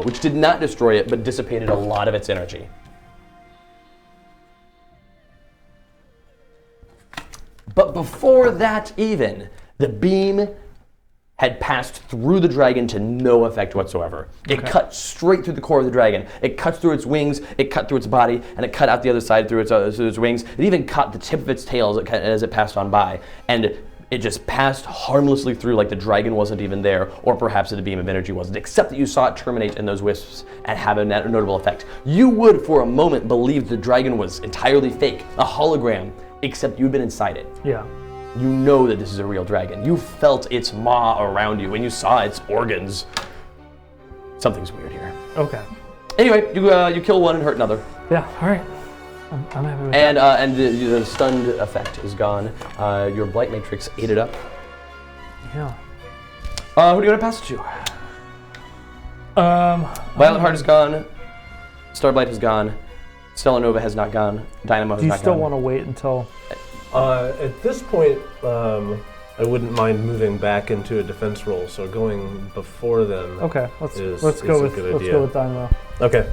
which did not destroy it, but dissipated a lot of its energy. But before that even, the beam had passed through the dragon to no effect whatsoever. It cut straight through the core of the dragon. It cut through its wings, it cut through its body, and it cut out the other side through its wings. It even caught the tip of its tail as it passed on by. And it just passed harmlessly through, like the dragon wasn't even there, or perhaps the beam of energy wasn't, except that you saw it terminate in those wisps and have a notable effect. You would, for a moment, believe the dragon was entirely fake, a hologram, except you'd been inside it. Yeah. You know that this is a real dragon. You felt its maw around you, and you saw its organs. Something's weird here. Okay. Anyway, you kill one and hurt another. Yeah. All right. I'm happy with that. And the stunned effect is gone. Your blight matrix ate it up. Yeah. Who do you want to pass it to? Violet Heart is gone. Starblight is gone. Stella Nova has not gone. Dynamo has not gone. Do you still want to wait until? At this point, I wouldn't mind moving back into a defense role. So going before them. Okay, let's go with Dynamo. Okay.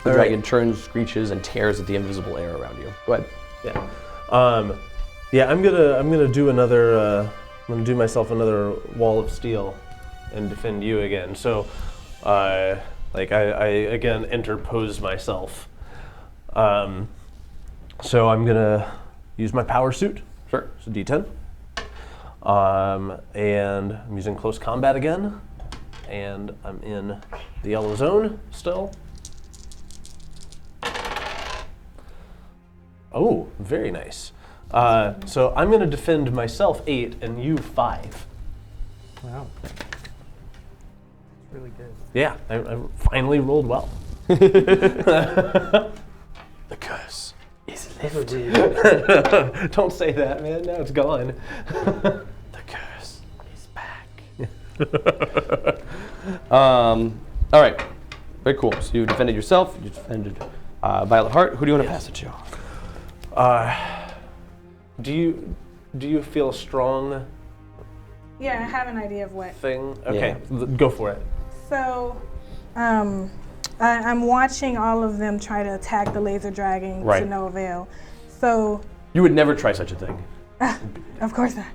The dragon turns, screeches, and tears at the invisible air around you. Go ahead. Yeah. I'm gonna do another. I'm gonna do myself another wall of steel, and defend you again. So, I again interpose myself. So I'm gonna use my power suit. Sure. It's a D10. And I'm using close combat again, and I'm in the yellow zone still. Oh, very nice. So I'm going to defend myself 8 and you 5. Wow. really good. Yeah, I finally rolled well. The curse is lifted. Don't say that, man. Now it's gone. The curse is back. All right. Very cool. So you defended yourself. You defended Violet Heart. Who do you want to pass it to? Do you feel strong Yeah, I have an idea of what. thing? Okay, go for it. So, I'm watching all of them try to attack the laser dragon Right. to no avail. So, You would never try such a thing. of course not.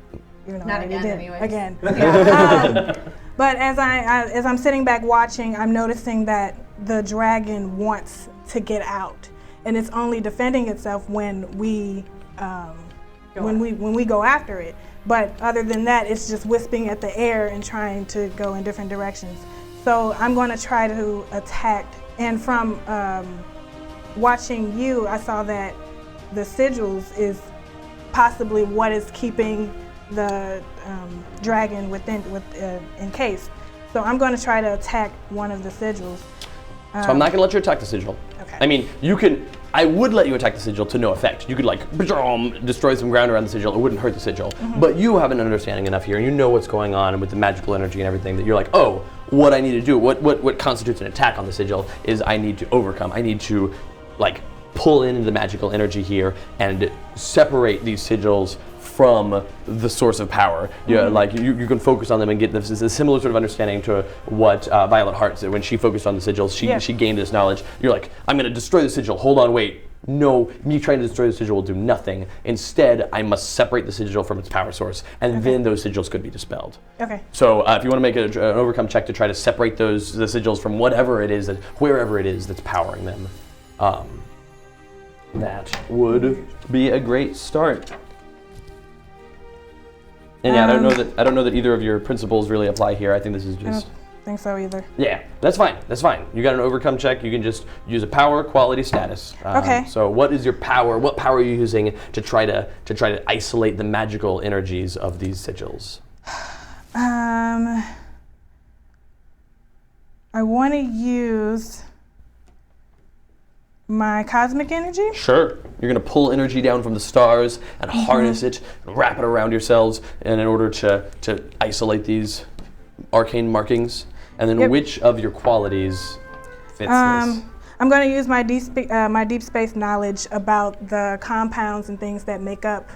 Even though Not I already again, did. anyways. Again. Yeah. But as I'm sitting back watching, I'm noticing that the dragon wants to get out, and it's only defending itself when we go after it. But other than that, it's just wisping at the air and trying to go in different directions. So I'm going to try to attack. And from watching you, I saw that the sigils is possibly what is keeping the dragon encased. So I'm going to try to attack one of the sigils. So I'm not going to let you attack the sigil. Okay. I mean, I would let you attack the sigil to no effect. You could destroy some ground around the sigil. It wouldn't hurt the sigil. But you have an understanding enough here, and you know what's going on with the magical energy and everything, that you're like, oh, what I need to do, what constitutes an attack on the sigil is I need to overcome. I need to pull in the magical energy here and separate these sigils from the source of power. You can focus on them and get this is a similar sort of understanding to what Violet Heart did when she focused on the sigils. She gained this knowledge. You're like, I'm going to destroy the sigil. Hold on, wait. No, me trying to destroy the sigil will do nothing. Instead, I must separate the sigil from its power source, and then those sigils could be dispelled. Okay. So if you want to make an overcome check to try to separate the sigils from whatever it is, wherever it is that's powering them, that would be a great start. And I don't know that either of your principles really apply here. I think this is I just. don't think so either. Yeah, that's fine. That's fine. You got an overcome check. You can just use a power, quality, status. Okay. So what is your power? What power are you using to try to isolate the magical energies of these sigils? I want to use my cosmic energy. Sure. You're going to pull energy down from the stars and harness it, and wrap it around yourselves, and in order to isolate these arcane markings. And then which of your qualities fits this? I'm going to use my deep space knowledge about the compounds and things that make up.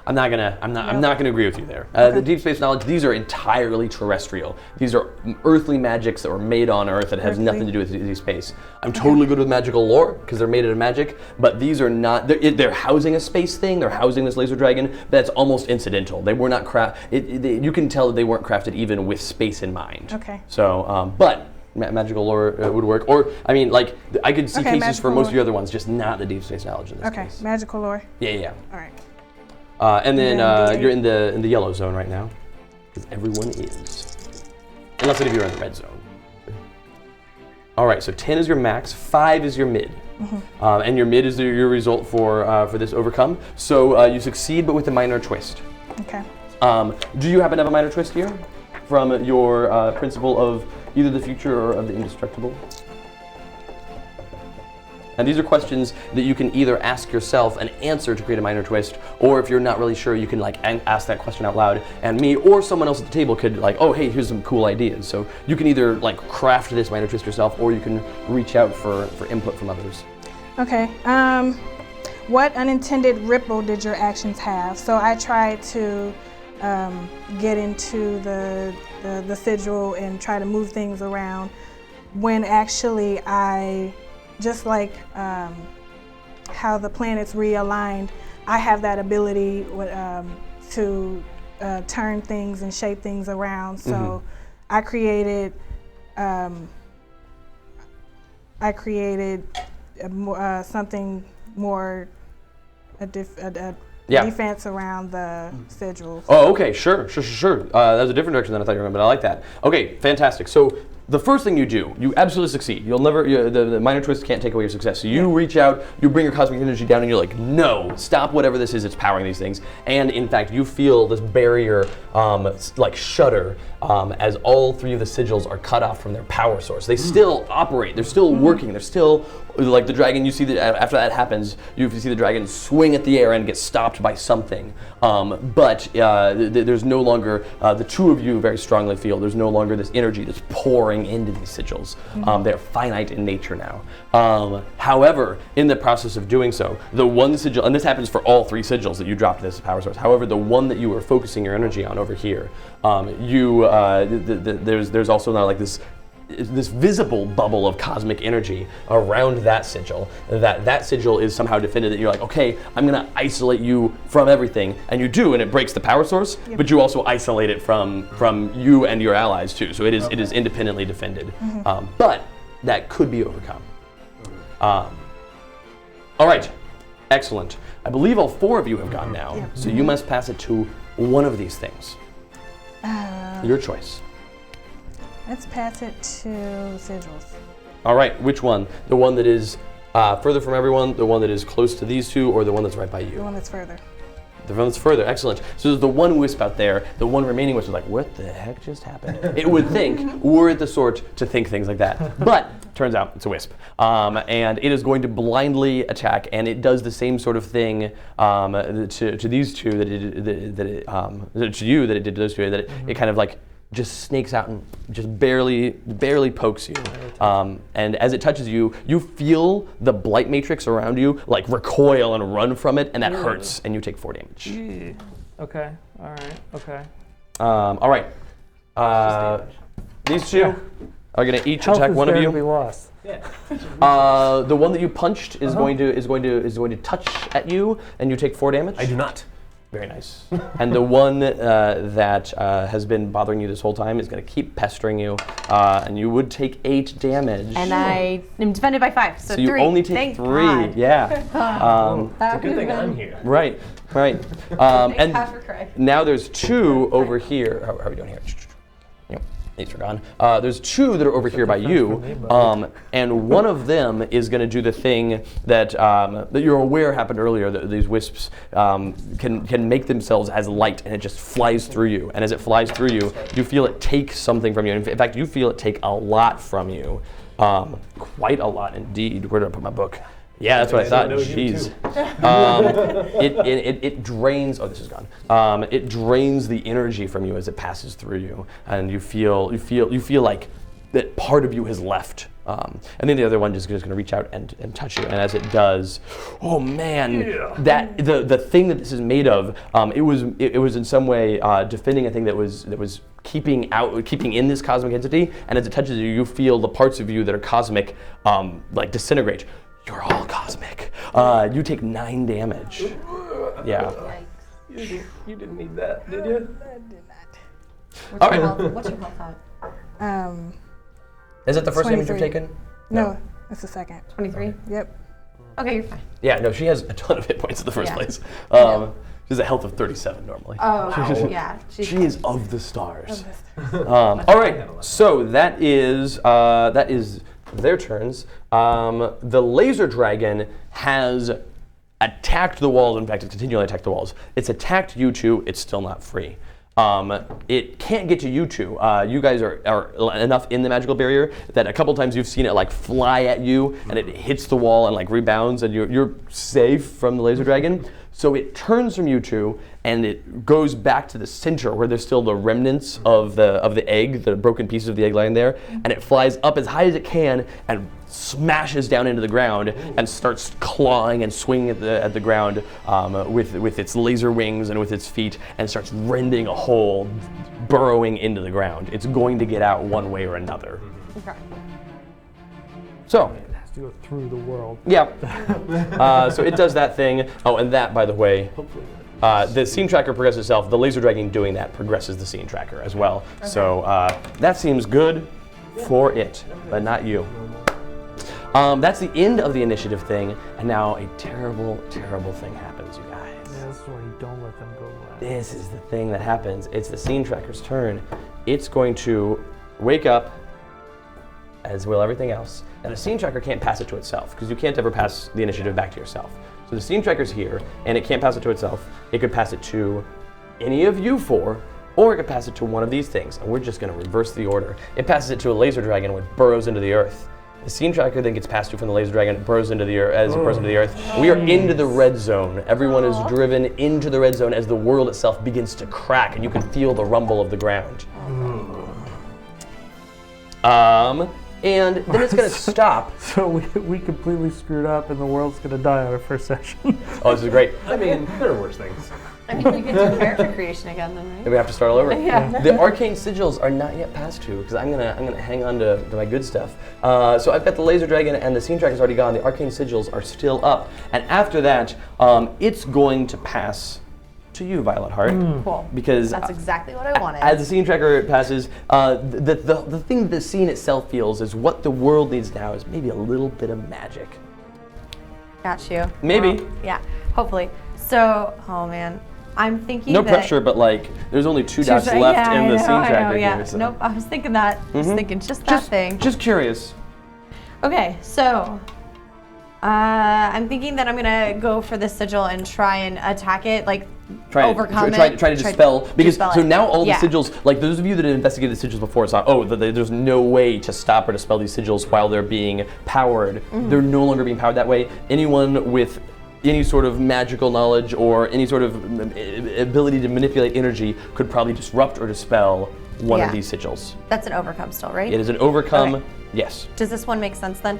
I'm not gonna agree with you there. The deep space knowledge, these are entirely terrestrial. These are earthly magics that were made on Earth that has nothing to do with deep space. I'm totally good with magical lore because they're made out of magic, but these are not. They're housing a space thing. They're housing this laser dragon. That's almost incidental. They were not you can tell that they weren't crafted even with space in mind. Okay. So, but magical lore would work. Or I mean, I could see cases for most of the other ones, just not the deep space knowledge in this case. Okay, magical lore. Yeah. All right. And then you're in the yellow zone right now, because everyone is. Unless if you're in the red zone. All right, so 10 is your max, 5 is your mid. And your mid is your result for this overcome. So you succeed, but with a minor twist. Okay. Do you happen to have a minor twist here from your principle of either the future or of the indestructible? And these are questions that you can either ask yourself and answer to create a minor twist, or if you're not really sure, you can ask that question out loud, and me or someone else at the table could oh, hey, here's some cool ideas. So you can either craft this minor twist yourself, or you can reach out for input from others. Okay. What unintended ripple did your actions have? So I tried to get into the sigil and try to move things around, when actually I. Just like how the planets realigned, I have that ability to turn things and shape things around. So I created something more defense around the sigils. Oh, okay, sure. That was a different direction than I thought you were going, but I like that. Okay, fantastic. So the first thing you do, you absolutely succeed. You'll never, the minor twist can't take away your success. So you reach out, you bring your cosmic energy down, and you're like, no, stop whatever this is that's powering these things. And in fact, you feel this barrier like shudder as all 3 of the sigils are cut off from their power source. They still operate, they're still working, they're still, like the dragon, you see that after that happens, you see the dragon swing at the air and get stopped by something. But there's no longer, the 2 of you very strongly feel, there's no longer this energy that's pouring into these sigils. They're finite in nature now. However, in the process of doing so, the one sigil, and this happens for all 3 sigils that you dropped this power source, however, the one that you were focusing your energy on over here, there's also now like this visible bubble of cosmic energy around that sigil. That sigil is somehow defended, that you're like, okay, I'm gonna isolate you from everything, and you do, and it breaks the power source, but you also isolate it from you and your allies too. So it is independently defended, but that could be overcome. All right, excellent. I believe all 4 of you have gone now, so you must pass it to one of these things. Your choice. Let's pass it to sigils. All right, which one? The one that is further from everyone, the one that is close to these 2, or the one that's right by you? The one that's further. The one that's further, excellent. So there's the one wisp out there, the one remaining wisp is like, what the heck just happened? It would think, we're the sort to think things like that. But turns out it's a wisp. And it is going to blindly attack, and it does the same sort of thing to these 2 that it to you that it did to those 2, that it kind of like just snakes out and just barely pokes you. And as it touches you, you feel the blight matrix around you like recoil and run from it, and that hurts, and you take 4 damage. Okay, all right, okay. All right. These 2 are going to each attack one of you. Be lost. The one that you punched is going to touch at you, and you take 4 damage. I do not. Very nice. And the one that has been bothering you this whole time is going to keep pestering you, and you would take 8 damage. And I am defended by 5, so 3. You only take 3. God. Yeah. It's a good thing I'm here. Right. And now there's 2 over here. How are we doing here? These are gone. There's 2 that are over here by you, and one of them is going to do the thing that you're aware happened earlier. That these wisps can make themselves as light, and it just flies through you. And as it flies through you, you feel it take something from you. In fact, you feel it take a lot from you, quite a lot indeed. Where did I put my book? Yeah, that's what I thought. Jeez. It drains. Oh, this is gone. It drains the energy from you as it passes through you, and you feel like that part of you has left. And then the other one is just going to reach out and touch you, and as it does, oh man, that the thing that this is made of, it was in some way defending a thing that was keeping in this cosmic entity, and as it touches you, you feel the parts of you that are cosmic like disintegrate. You're all cosmic. You take 9 damage. Yeah. You didn't need that, did you? I did not. All right. What's your health at? Is it the first damage 23. you've taken? No, it's the second. 23? Yep. Okay, you're fine. Yeah, no, she has a ton of hit points in the first place. She has a health of 37 normally. Oh, yeah. She is of the stars. All right, so that is their turns. The laser dragon has attacked the walls. In fact, it's continually attacked the walls. It's attacked you 2. It's still not free. It can't get to you 2. You guys are enough in the magical barrier that a couple times you've seen it like fly at you, and it hits the wall and like rebounds, and you're safe from the laser dragon. So it turns from you 2, and it goes back to the center where there's still the remnants of the egg, the broken pieces of the egg lying there, and it flies up as high as it can and smashes down into the ground and starts clawing and swinging at the ground with its laser wings and with its feet, and starts rending a hole, burrowing into the ground. It's going to get out one way or another. Okay. So. To go through the world. Yeah. So it does that thing. Oh, and that, by the way, the scene tracker progresses itself. The laser dragon doing that progresses the scene tracker as well. Okay. So that seems good for it, but not you. That's the end of the initiative thing, and now a terrible, terrible thing happens, you guys. Yeah, this is where you don't let them go last. This is the thing that happens. It's the scene tracker's turn. It's going to wake up as will everything else. And the scene tracker can't pass it to itself, because you can't ever pass the initiative back to yourself. So the scene tracker's here, and it can't pass it to itself. It could pass it to any of you four, or it could pass it to one of these things, and we're just going to reverse the order. It passes it to a laser dragon, which burrows into the earth. The scene tracker then gets passed to from the laser dragon, it burrows into the earth. As it burrows into the earth, we are into the red zone. Everyone is driven into the red zone as the world itself begins to crack, and you can feel the rumble of the ground. And then it's going to stop. So we completely screwed up, and the world's gonna die on our first session. Oh, this is great. I mean, there are worse things. I mean, you can do character creation again then, right? Then we have to start all over. Yeah. The arcane sigils are not yet passed to, because I'm gonna hang on to my good stuff. So I've got the laser dragon and the scene tracker's already gone. The arcane sigils are still up, and after that, it's going to pass to you, Violet Heart. Cool. Because That's exactly what I wanted. as the scene tracker passes, the thing the scene itself feels is what the world needs now is maybe a little bit of magic. Got you. Maybe. Well, yeah, hopefully. So, oh man, I'm thinking No that pressure, but like, there's only two dots left in the scene tracker yeah. here. So. Nope, I was thinking that. Just thinking just that thing. Just curious. Okay, so I'm thinking that I'm gonna go for the sigil and try and attack it, like overcome it. Try to dispel, because dispel so it. now all Yeah. the sigils, like those of you that have investigated the sigils before, it's not, there's no way to stop or dispel these sigils while they're being powered. They're no longer being powered that way. Anyone with any sort of magical knowledge or any sort of ability to manipulate energy could probably disrupt or dispel one of these sigils. That's an overcome still, right? It is an overcome, Okay. yes. Does this one make sense then?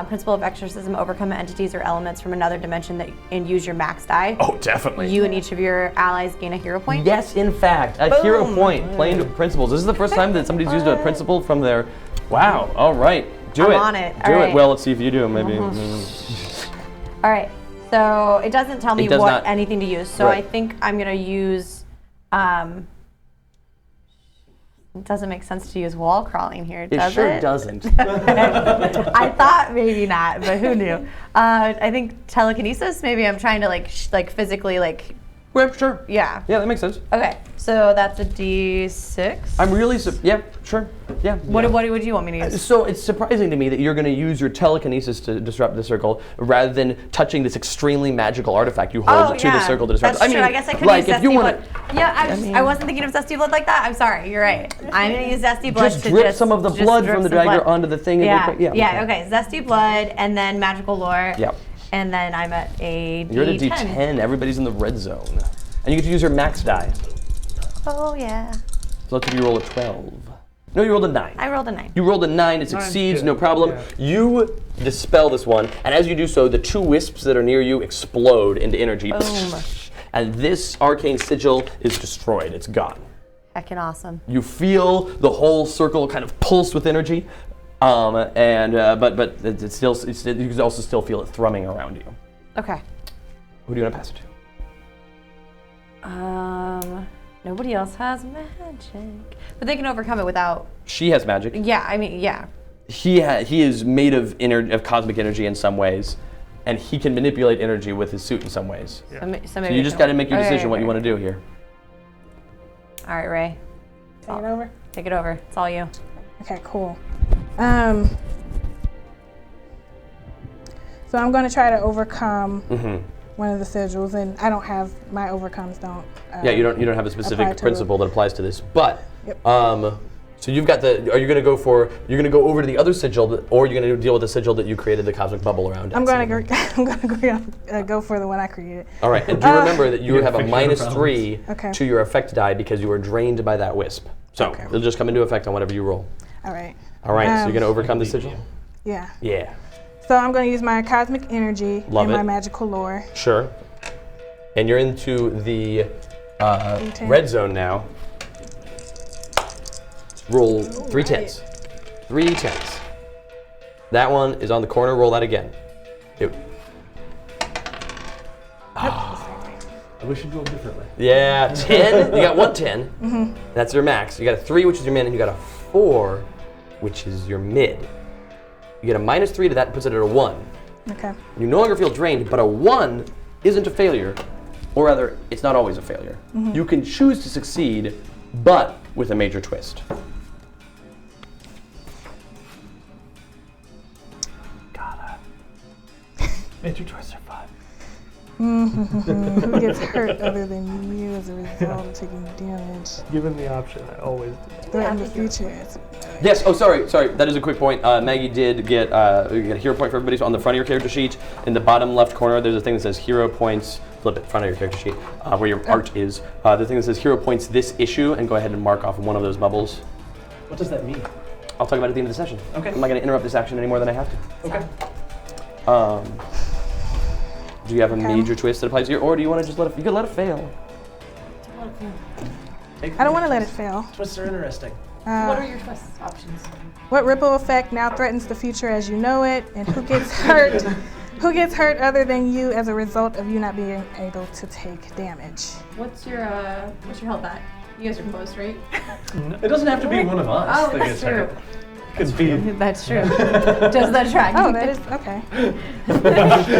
Principle of exorcism, overcome entities or elements from another dimension and use your max die. Oh, definitely. You and each of your allies gain a hero point. Yes, in fact, a hero point, plain principles. This is the first time that somebody's used a principle from their, wow, all right, do I'm it. on it, Do all it, right. well, let's see if you do, maybe. All right, so it doesn't tell me It does what not. anything to use, so Right. I think I'm gonna use, it doesn't make sense to use wall crawling here, does It sure it? doesn't. I thought maybe not, but who knew? I think telekinesis, maybe I'm trying to like physically like, Well, sure. yeah. Yeah, that makes sense. Okay, so that's a D6. I'm really, yeah, sure, yeah. What would you want me to use? So it's surprising to me that you're going to use your telekinesis to disrupt the circle rather than touching this extremely magical artifact you hold to the circle to disrupt. That's true. I guess I could like use if you Zesty want Blood. Yeah, I wasn't thinking of Zesty Blood like that. I'm sorry. You're right. I'm gonna use Zesty Blood just to drip some of the blood drip from the some dagger blood. onto the thing. Yeah. And Yeah. Okay. Zesty Blood and then magical lore. Yep. And then I'm at a D10. You're at a D10. Everybody's in the red zone, and you get to use your max die. Oh yeah. So let's say you roll a 12. No, you rolled a 9. I rolled a 9. You rolled a 9, it succeeds, good. no problem. Yeah. You dispel this one, and as you do so, the two wisps that are near you explode into energy. Boom. And this arcane sigil is destroyed, it's gone. Heckin' awesome. You feel the whole circle kind of pulse with energy, but it's still, you can also still feel it thrumming around you. Okay. Who do you want to pass it to? Nobody else has magic, but they can overcome it without. She has magic. Yeah. I mean, yeah. He is made of cosmic energy in some ways, and he can manipulate energy with his suit in some ways. So So you just got to make your decision what you want to do here. All right, Ray. Take it over. Take it over. It's all you. Okay, cool. So I'm going to try to overcome one of the sigils, and I don't have my overcomes. Don't. Yeah, you don't have a apply specific to principle that applies to this, but Yep. so you've got the. Are you going to go over to the other sigil, or are you going to deal with the sigil that you created the cosmic bubble around? I'm going to go for the one I created. All right, and do remember that you have a fix your -3 Okay. to your effect die because you were drained by that wisp. So Okay. it'll just come into effect on whatever you roll. All right. All right, so you're going to overcome the sigil. Yeah. Yeah, So I'm going to use my cosmic energy Love and it. my magical lore. sure. And you're into the D10. red zone now. Roll 3 10s. 3 10s. That one is on the corner. Roll that again. I wish you'd roll differently. Yeah, 10. You got 1 10. That's your max. You got a 3, which is your min, and you got a 4, which is your mid. You get a -3 to that, puts it at a 1. Okay. You no longer feel drained, but a 1 isn't a failure. Or rather, it's not always a failure. You can choose to succeed, but with a major twist. Major twists are 5. Who gets hurt other than you as a result of taking damage? Given the option, I always do. Threaten the future. Yes. Oh, sorry. That is a quick point. Maggie did get you get a hero point for everybody. So on the front of your character sheet, in the bottom left corner, there's a thing that says hero points. Flip it, front of your character sheet, where your art is. The thing that says hero points this issue, and go ahead and mark off one of those bubbles. What does that mean? I'll talk about it at the end of the session. Okay. I'm not going to interrupt this action any more than I have to. Okay. Do you have a major twist that applies here, or do you want to just let it? You could let it fail. I don't want to let it fail. Twists are interesting. What are your twist options? What ripple effect now threatens the future as you know it, and who gets hurt? Who gets hurt other than you as a result of you not being able to take damage? What's your health at? You guys are close, right? It doesn't have to be one of us Oh, that that's gets true. hurt. Could be. That's true. Does that track? Oh, that is okay. No,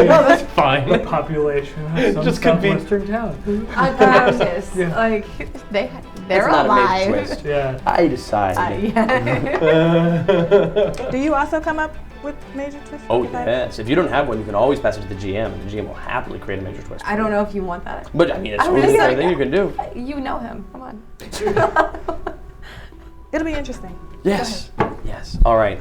that's fine. Population of some Just could be- southwestern town. I practice. Yeah. Like they're It's not a alive. major twist. Yeah. I decide. Yeah. Do you also come up with major twists? Oh yes. If you don't have one, you can always pass it to the GM, and the GM will happily create a major twist. I don't know if you want that. But I mean, it's I totally was the like- thing you can do. You know him. Come on. It'll be interesting. Yes. Yes. All right.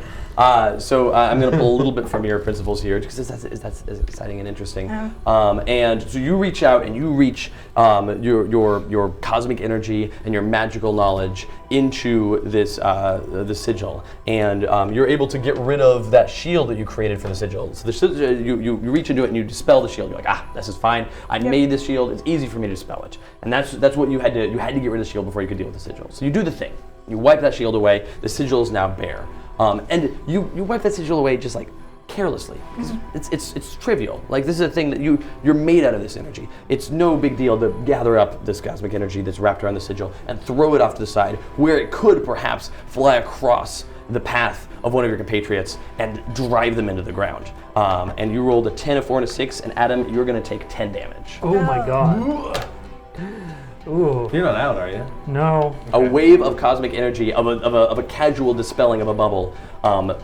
So I'm going to pull a little bit from your principles here because that's exciting and interesting. And so you reach out and you reach your cosmic energy and your magical knowledge into this the sigil, and you're able to get rid of that shield that you created for the sigil. So you reach into it and you dispel the shield. You're like, this is fine. I made this shield. It's easy for me to dispel it. And that's what you had to get rid of the shield before you could deal with the sigil. So you do the thing. You wipe that shield away. The sigil is now bare. And you wipe that sigil away just like carelessly. It's trivial. Like this is a thing that you're made out of this energy. It's no big deal to gather up this cosmic energy that's wrapped around the sigil and throw it off to the side where it could perhaps fly across the path of one of your compatriots and drive them into the ground. And you rolled a 10, a 4, and a 6, and Adam, you're going to take 10 damage. Oh my god. Ooh. You're not out, are you? No. A wave of cosmic energy, of a casual dispelling of a bubble,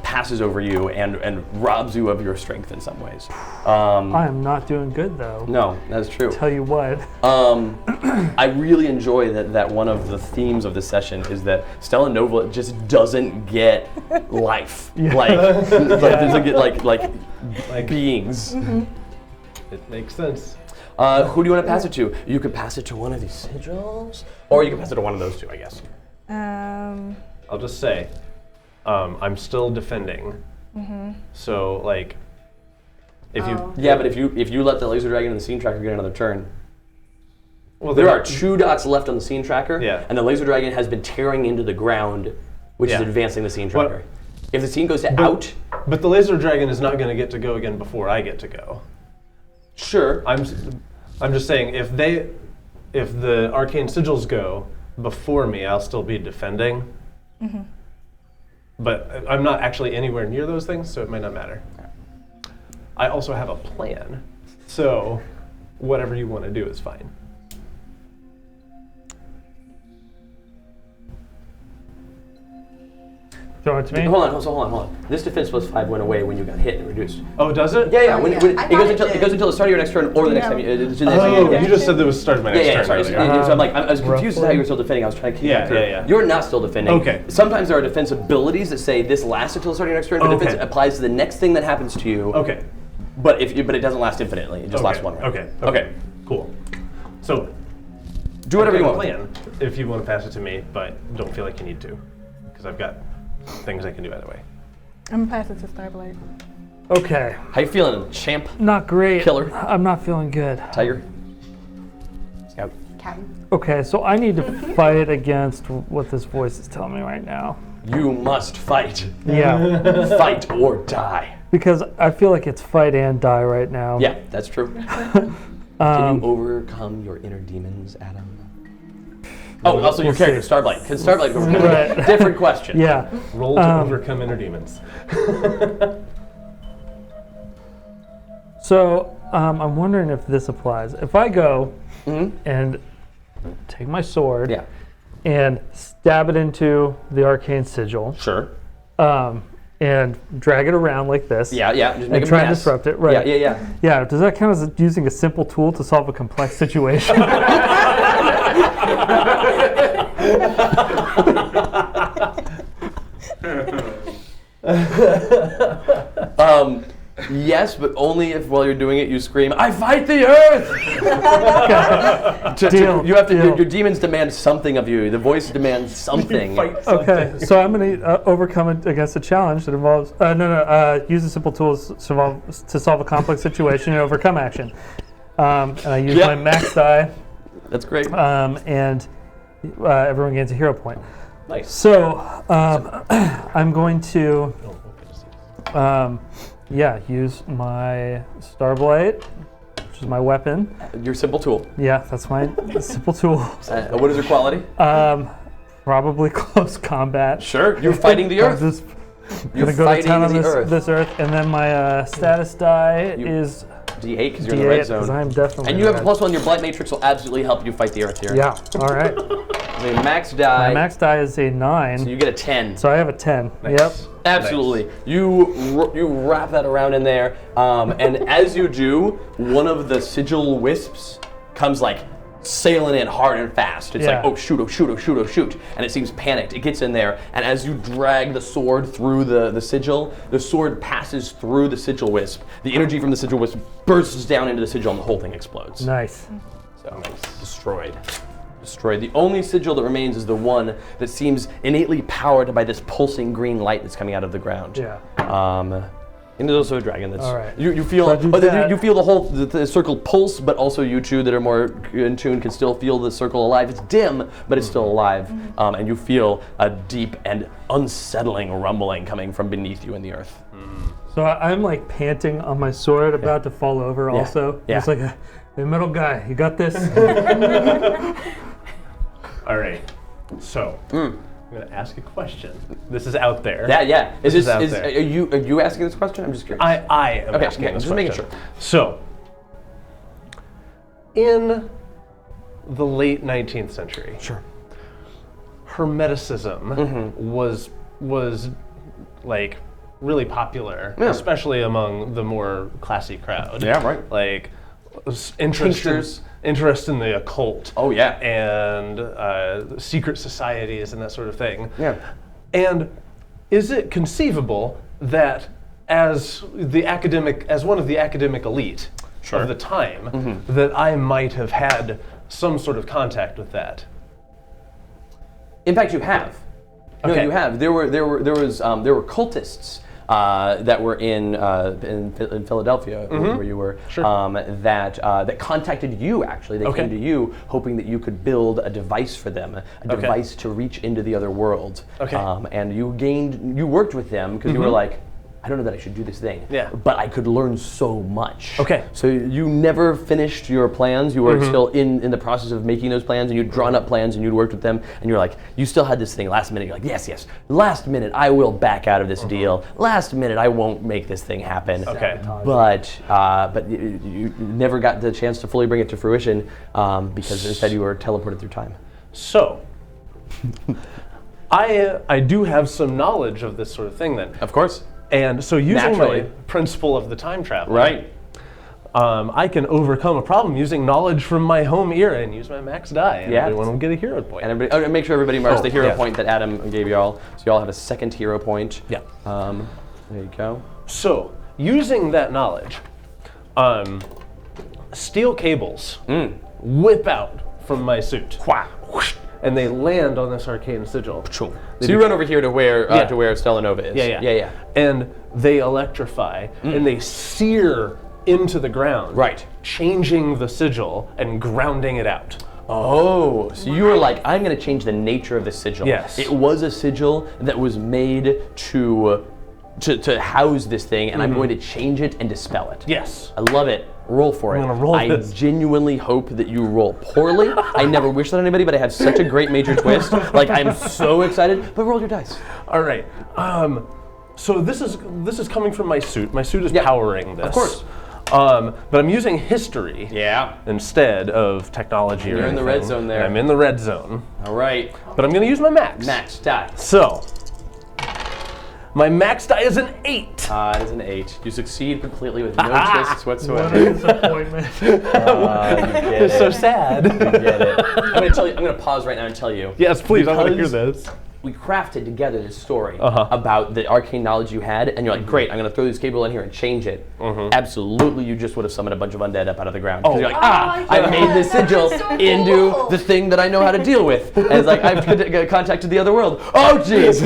passes over you and robs you of your strength in some ways. I am not doing good though. No, that's true. Tell you what. I really enjoy that one of the themes of this session is that Stella Nova just doesn't get life. Like doesn't get like beings. It makes sense. Who do you want to pass it to? You can pass it to one of these sigils, or you can pass it to one of those two, I guess. I'll just say, I'm still defending. So like, if you but if you let the laser dragon and the scene tracker get another turn, well, there are 2 dots left on the scene tracker, Yeah. and the laser dragon has been tearing into the ground, which is Yeah. advancing the scene tracker. If the scene goes to out, but the laser dragon is not going to get to go again before I get to go. sure. I'm just saying if the arcane sigils go before me, I'll still be defending. But I'm not actually anywhere near those things, so it might not matter. I also have a plan, so whatever you want to do is fine. Throw it to me. Hold on. This defense plus 5 went away when you got hit and reduced. Oh, does it? Yeah. Oh, When yeah. it I goes thought until the start of your next turn or the next time. Oh, you just said that was started my next Yeah, turn. sorry. earlier. So I'm like, I was confused as how you were still defending. I was trying to keep it through. Yeah. You're not still defending. Okay. Sometimes there are defense abilities that say this lasts until the start of your next turn, but defense applies to the next thing that happens to you. Okay. But it doesn't last infinitely. It just lasts one round. Okay. Cool. So Do whatever you want. Plan if you want to pass it to me, but don't feel like you need to, because I've got things I can do either way. I'm gonna pass it to Starblight. Okay. How you feeling, champ? Not great. Killer. I'm not feeling good. Tiger? Scout? Captain. Okay, so I need to fight against what this voice is telling me right now. You must fight. Yeah. Fight or die. Because I feel like it's fight and die right now. Yeah, that's true. Can you overcome your inner demons, Adam? Oh, also your we'll character, see. Starblight. Can Starblight overcome? Right. Different question. Yeah. Roll to overcome inner demons. So I'm wondering if this applies. If I go and take my sword Yeah. and stab it into the arcane sigil, Sure. and drag it around like this. Yeah. Just And make a try and mess. disrupt it. Right. Yeah. Yeah. Does that count as using a simple tool to solve a complex situation? Yes, but only if while you're doing it you scream, "I fight the Earth!" Deal. You have to. Deal. Your demons demand something of you. The voice demands something. Okay, so I'm going to overcome it against a challenge that involves use a simple tool to solve a complex situation and overcome action. And I use my max die, That's great. and everyone gains a hero point. Nice. So I'm going to use my Starblight, which is my weapon. Your simple tool. Yeah, that's my simple tool. What is your quality? Probably close combat. Sure, you're fighting the I'm Earth. just You're gonna go to fighting town on the Earth. this Earth, and then my status die is D8 because you're in the red D8 because zone. I'm definitely. And you in have a the +1. Your Blight Matrix will absolutely help you fight the Earth here. red. Yeah. All right. The max die. My max die is a 9, So you get a 10. so I have a 10. Yep. Absolutely. You wrap that around in there, and as you do, one of the sigil wisps comes like sailing in hard and fast. It's like, Yeah. oh shoot, oh shoot, oh shoot, oh shoot. And it seems panicked. It gets in there, and as you drag the sword through the sigil, the sword passes through the sigil wisp. The energy from the sigil wisp bursts down into the sigil, and the whole thing explodes. Nice. So destroyed. The only sigil that remains is the one that seems innately powered by this pulsing green light that's coming out of the ground. Yeah. And there's also a dragon that's. All right. You feel. So I do that. You feel the whole the circle pulse, but also you two that are more in tune can still feel the circle alive. It's dim, but it's still alive, and you feel a deep and unsettling rumbling coming from beneath you in the earth. So I'm like panting on my sword, about to fall over. Also, Yeah. it's like, hey, middle guy, you got this. All right. So I'm going to ask a question. This is out there. Yeah. This is out there. Are you asking this question? I'm just curious. I am asking okay, this just making question. sure. So, in the late 19th century, Hermeticism was like really popular, especially among the more classy crowd. Yeah, right. Like interest in the occult. Oh yeah. And secret societies and that sort of thing. Yeah. And is it conceivable that as one of the academic elite of the time, that I might have had some sort of contact with that? In fact, you have. No, Okay. you have. There were cultists that were in Philadelphia, where you were, that contacted you. Actually, they came to you hoping that you could build a device for them, a device to reach into the other world. Okay. And you worked with them because you were like, I don't know that I should do this thing, but I could learn so much. Okay. So you never finished your plans. You were still in the process of making those plans, and you'd drawn up plans, and you'd worked with them, and you're like, you still had this thing last minute. You're like, yes. Last minute, I will back out of this deal. Last minute, I won't make this thing happen. Okay. But you never got the chance to fully bring it to fruition because instead you were teleported through time. So, I do have some knowledge of this sort of thing then. Of course. And so using Naturally. my principle of the time travel, Right. I can overcome a problem using knowledge from my home era and use my max die, and everyone will get a hero point. And make sure everybody marks the hero yeah. point that Adam gave y'all. So y'all have a second hero point. Yeah. There you go. So, using that knowledge, steel cables whip out from my suit. Whoosh, and they land on this arcane sigil. So you run over here to where Stella Nova is. Yeah. And they electrify and they sear into the ground. Right. Changing the sigil and grounding it out. Oh, so you were like, I'm going to change the nature of the sigil. Yes. It was a sigil that was made to house this thing, and I'm going to change it and dispel it. Yes. I love it. Roll for it. I'm gonna roll I this. genuinely hope that you roll poorly. I never wish that on anybody, but I have such a great major twist. Like, I'm so excited. But roll your dice. All right. So this is coming from my suit. My suit is powering this. Of course. But I'm using history instead of technology or You're in the red anything. zone there. I'm in the red zone. All right. But I'm going to use my max. Max die. So, My max die is an 8. It is an 8. You succeed completely with no twists What whatsoever. a disappointment. You get It's so it. sad. You get it. I'm going to tell you. I'm going to pause right now and tell you. Yes, please. I want to hear Because this. We crafted together this story Uh-huh. about the arcane knowledge you had, and you're like, great, I'm going to throw this cable in here and change it. Absolutely, you just would have summoned a bunch of undead up out of the ground. Because you're like, I made this sigil into the thing that I know how to deal with. And it's like, I've contacted the other world. Oh, jeez.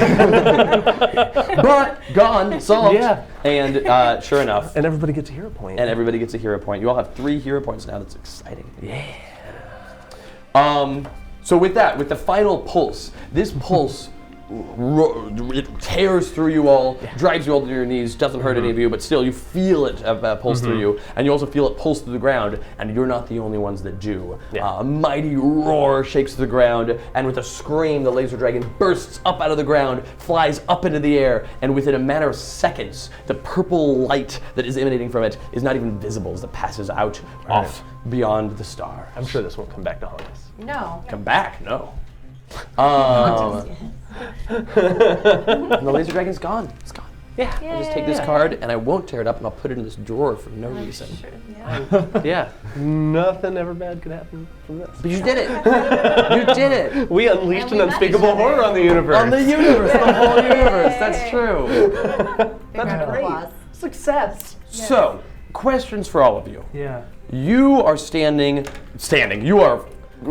But gone, solved. Yeah. And sure enough, And everybody gets a hero point. and everybody gets a hero point. You all have 3 hero points now. That's exciting. yeah. So with that, with the final pulse, this pulse it tears through you all, drives you all to your knees, doesn't hurt any of you, but still you feel it pulse through you, and you also feel it pulse through the ground, and you're not the only ones that do. Yeah. A mighty roar shakes the ground, and with a scream, the laser dragon bursts up out of the ground, flies up into the air, and within a matter of seconds, the purple light that is emanating from it is not even visible as it passes out off beyond the stars. I'm sure this won't come back to haunt us. No. Come back? No. And the laser dragon's gone. It's gone. Yeah. I'll just take this card and I won't tear it up and I'll put it in this drawer for no reason. Yeah. Nothing ever bad could happen from this. But you did it. You did it. We unleashed And we an met unspeakable each other. horror on the universe. On the universe, the whole universe. That's true. Big round of great. applause. Success. So, questions for all of you. Yeah. You are standing. You are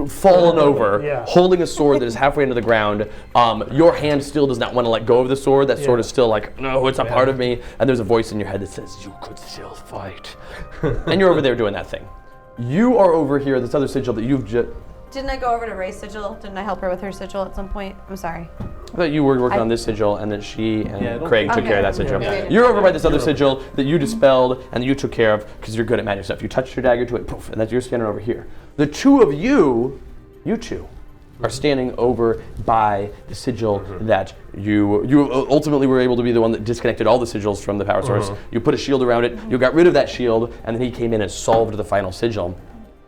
fallen over, Yeah. holding a sword that is halfway into the ground. Your hand still does not want to let go of the sword. That sword is still like, no, it's a part of me. And there's a voice in your head that says, you could still fight. And you're over there doing that thing. You are over here, this other sigil that you've just. Didn't I go over to Ray's sigil? Didn't I help her with her sigil at some point? I'm sorry. I thought you were working on this sigil, and then she and Yeah, I don't Craig think- took care of that Okay. sigil. Yeah. You're over by this other sigil that you dispelled and that you took care of because you're good at magic stuff. You touched your dagger to it, poof, and that's you're standing over here. The two of you two, are standing over by the sigil that you ultimately were able to be the one that disconnected all the sigils from the power source. You put a shield around it. You got rid of that shield, and then he came in and solved the final sigil.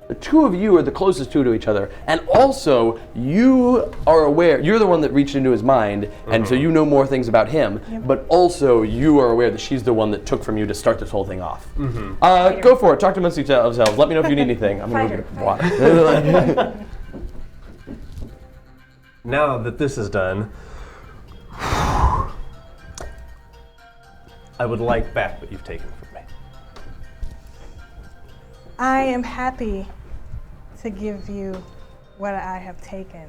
The two of you are the closest two to each other, and also you are aware, you're the one that reached into his mind, and so you know more things about him, but also you are aware that she's the one that took from you to start this whole thing off. Go for it, talk to amongst yourselves, let me know if you need anything. I'm gonna go get water. Now that this is done, I would like back what you've taken from me. I am happy to give you what I have taken.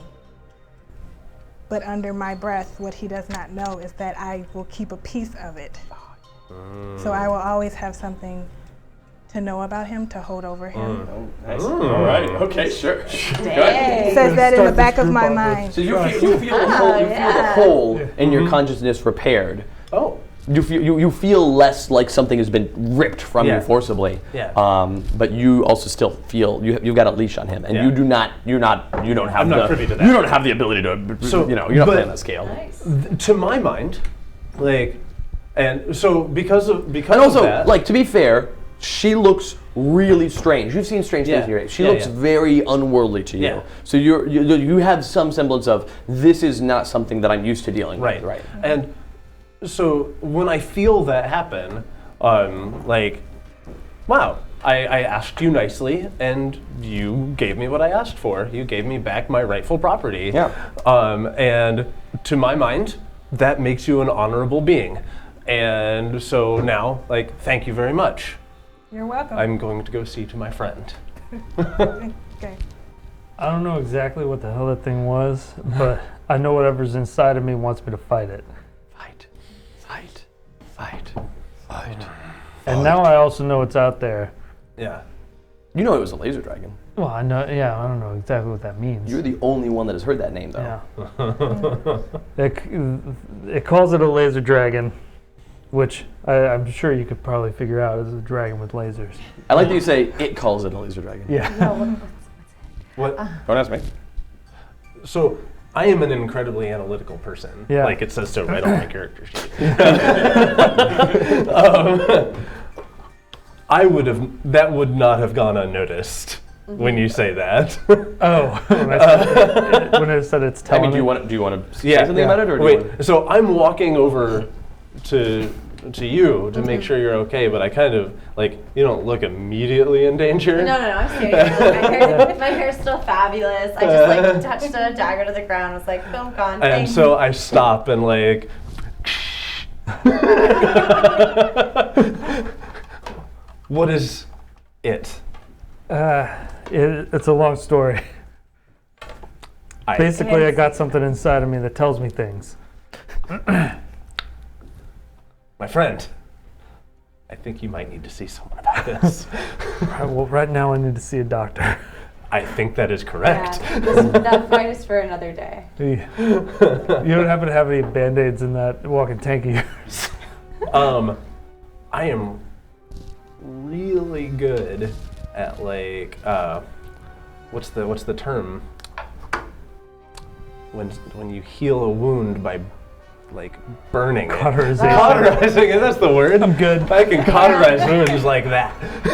But under my breath, what he does not know is that I will keep a piece of it. So I will always have something to know about him, to hold over him. Nice. All right, okay, sure. Good. It says that in the back of my mind. So you feel the hole in your consciousness repaired. Oh. You feel less like something has been ripped from you forcibly. Yeah. But you also still feel you've got a leash on him, and you don't have I'm not privy to that. you don't have the ability to you're not but- playing that scale. To my mind, and so because And also, of that, like, to be fair, she looks really strange. You've seen strange things here. She looks very unworldly to you. Yeah. So you have some semblance of this is not something that I'm used to dealing with. Right. And so when I feel that happen, wow, I asked you nicely, and you gave me what I asked for. You gave me back my rightful property. Yeah. And to my mind, that makes you an honorable being. And so now, thank you very much. You're welcome. I'm going to go see to my friend. Okay. I don't know exactly what the hell that thing was, but I know whatever's inside of me wants me to fight it. Fight. And now I also know it's out there. Yeah. You know it was a laser dragon. Well, I know. Yeah, I don't know exactly what that means. You're the only one that has heard that name, though. Yeah. It calls it a laser dragon, which I'm sure you could probably figure out is a dragon with lasers. I like that you say it calls it a laser dragon. Yeah. What? Don't ask me. So I am an incredibly analytical person. Yeah. Like it says so right on my character sheet. That would not have gone unnoticed when you say that. Oh, when I said it's I telling mean, do you me. want to say something about it, or do you Wait, want so I'm walking over to you to make sure you're okay, but I kind of like you don't look immediately in danger. No, I'm serious. My hair's still fabulous. I just like touched a dagger to the ground. Was like, boom, gone. And so I stop and like. What is it? It's a long story. Basically, I got something inside of me that tells me things. My friend, I think you might need to see someone about this. Well, right now I need to see a doctor. I think that is correct. Yeah, that fight is for another day. You don't happen to have any Band-Aids in that walking tank of yours? I am really good at like what's the term when you heal a wound by like burning it. Cauterizing it, that's the word. I'm good. I can cauterize wounds like that.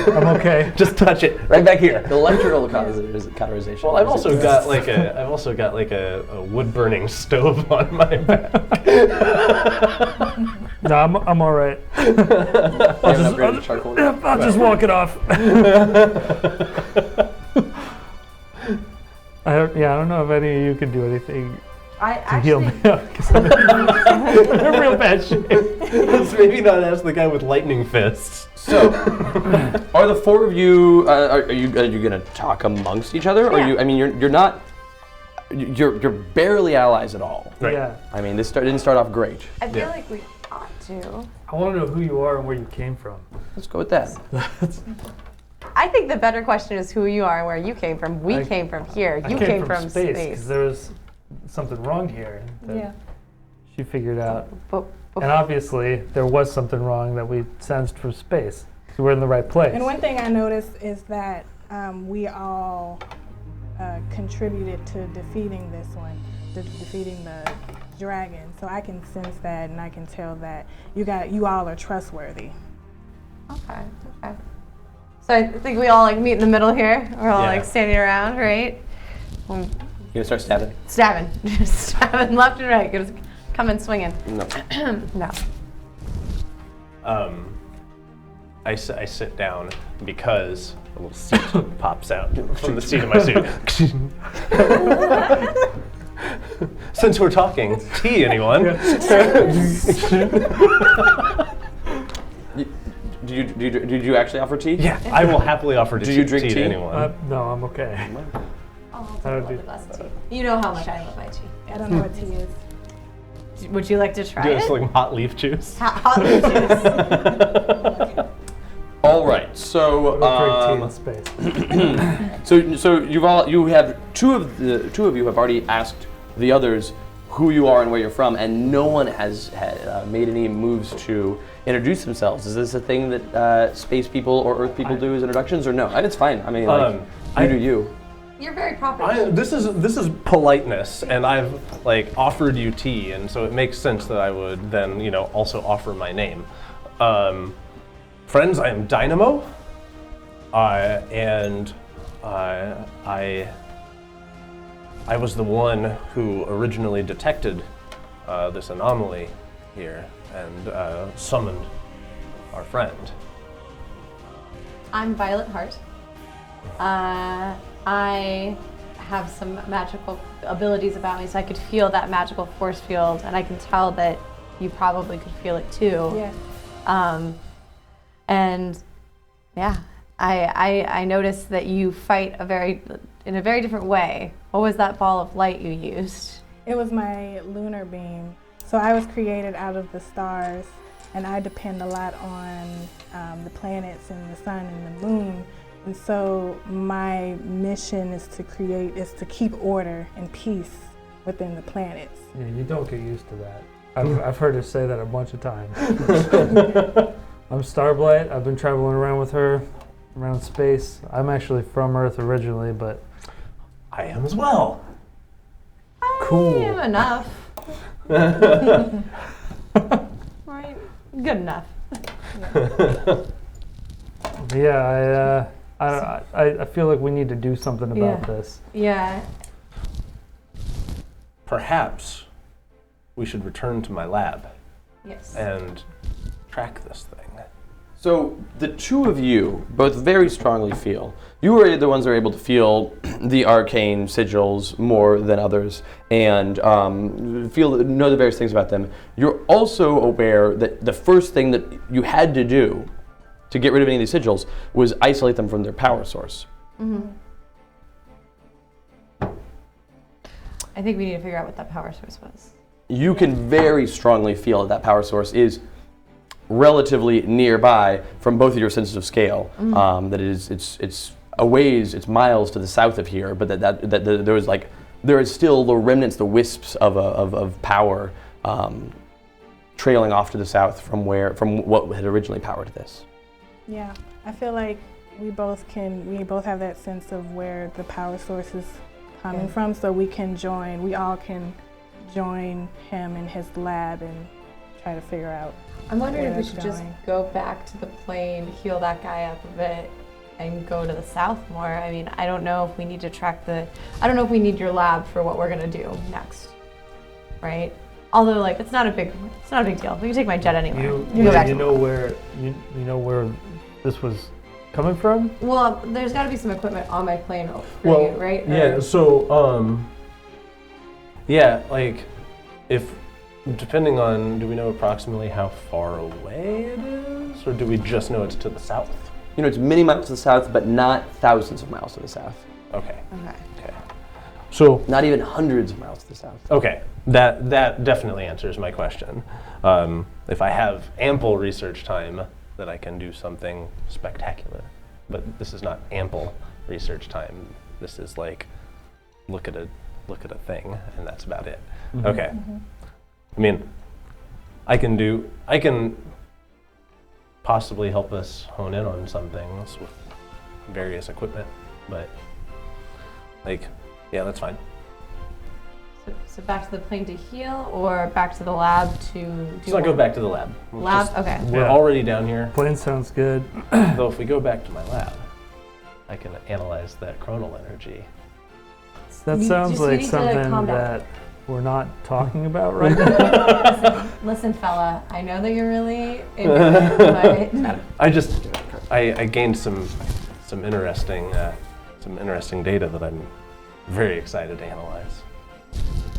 I'm okay. Just touch it right back here. Electrical cauterization. Well, I've also got like a wood burning stove on my back. No, I'm all right. I'll just walk it off. I don't know if any of you can do anything to heal me up because I'm in real bad shape. Let's maybe not ask the guy with lightning fists. So, are the four of you? Are you gonna talk amongst each other? Or you're not. You're barely allies at all. Right. Yeah. I mean, this didn't start off great. I feel like we ought to. I want to know who you are and where you came from. Let's go with that. I think the better question is who you are and where you came from. We came from here. You came from space. Because there was something wrong here that she figured out. But And obviously, there was something wrong that we sensed from space. So we're in the right place. And one thing I noticed is that we all contributed to defeating this one, defeating the dragon. So I can sense that, and I can tell that you all are trustworthy. okay. So I think we all like meet in the middle here. We're all like standing around, right? You gonna start stabbing? Stabbing, just stabbing left and right. Just coming swinging. No. No. I sit down because a little seat pops out from the seat of my suit. Since we're talking, tea, anyone? Did you actually offer tea? Yeah, I will happily offer Do you drink tea tea? to anyone. No, I'm okay. Oh, I don't do glass of tea. You know how much I love my tea. I don't know what tea is. Would you like to try Just it? like hot leaf juice. Hot leaf juice. All right. So Drink tea in space. so you have two of you have already asked the others who you are and where you're from, and no one has made any moves to introduce themselves. Is this a thing that space people or Earth people do as introductions, or no? It's fine. I mean, you do you. You're very proper. This is politeness, and I've like offered you tea, and so it makes sense that I would then also offer my name. Friends, I am Dynamo, and I was the one who originally detected this anomaly here and summoned our friend. I'm Violet Hart. I have some magical abilities about me, so I could feel that magical force field, and I can tell that you probably could feel it too. Yeah. And yeah, I noticed that you fight in a very different way. What was that ball of light you used? It was my lunar beam. So I was created out of the stars, and I depend a lot on the planets and the sun and the moon. And so my mission is to keep order and peace within the planets. Yeah, you don't get used to that. I've heard her say that a bunch of times. I'm Starblight. I've been traveling around with her, around space. I'm actually from Earth originally, but I am as well. cool. I am enough. Right, good enough. Yeah, I feel like we need to do something about this. Yeah. Perhaps we should return to my lab. Yes. and track this thing. So the two of you both very strongly feel. You are the ones that are able to feel the arcane sigils more than others, and know the various things about them. You're also aware that the first thing that you had to do to get rid of any of these sigils was isolate them from their power source. I think we need to figure out what that power source was. You can very strongly feel that power source is relatively nearby from both of your senses of scale. That it's a ways, it's miles to the south of here, but there is still the remnants, the wisps of power trailing off to the south from what had originally powered this. Yeah, I feel like we both have that sense of where the power source is coming from, so we all can join him in his lab and try to figure out. I'm wondering if we that's should just going. go back to the plane, heal that guy up a bit, and go to the south more. I mean, I don't know if we need to I don't know if we need your lab for what we're gonna do next, right? Although, like, it's not a big deal. We can take my jet anywhere. You go back to know where this was coming from? Well, there's got to be some equipment on my plane for you, right? Yeah, Or- so, like, if, depending on, do we know approximately how far away it is? Or do we just know it's to the south? You know, it's many miles to the south, but not thousands of miles to the south. Okay. Okay. So, Not even hundreds of miles to the south. okay, that definitely answers my question. If I have ample research time, that I can do something spectacular. But this is not ample research time. This is like, look at a thing, and that's about it. Okay. I mean, I can possibly help us hone in on some things with various equipment, but like, yeah, that's fine. So back to the plane to heal, or back to the lab to do Let's not go back to the lab. lab? Okay. We're already down here. Plane sounds good. Though if we go back to my lab, I can analyze that chronal energy. That You sounds just like need to something calm down. that we're not talking about right now. Listen, fella, I know that you're really into it, but I gained some interesting data that I'm very excited to analyze.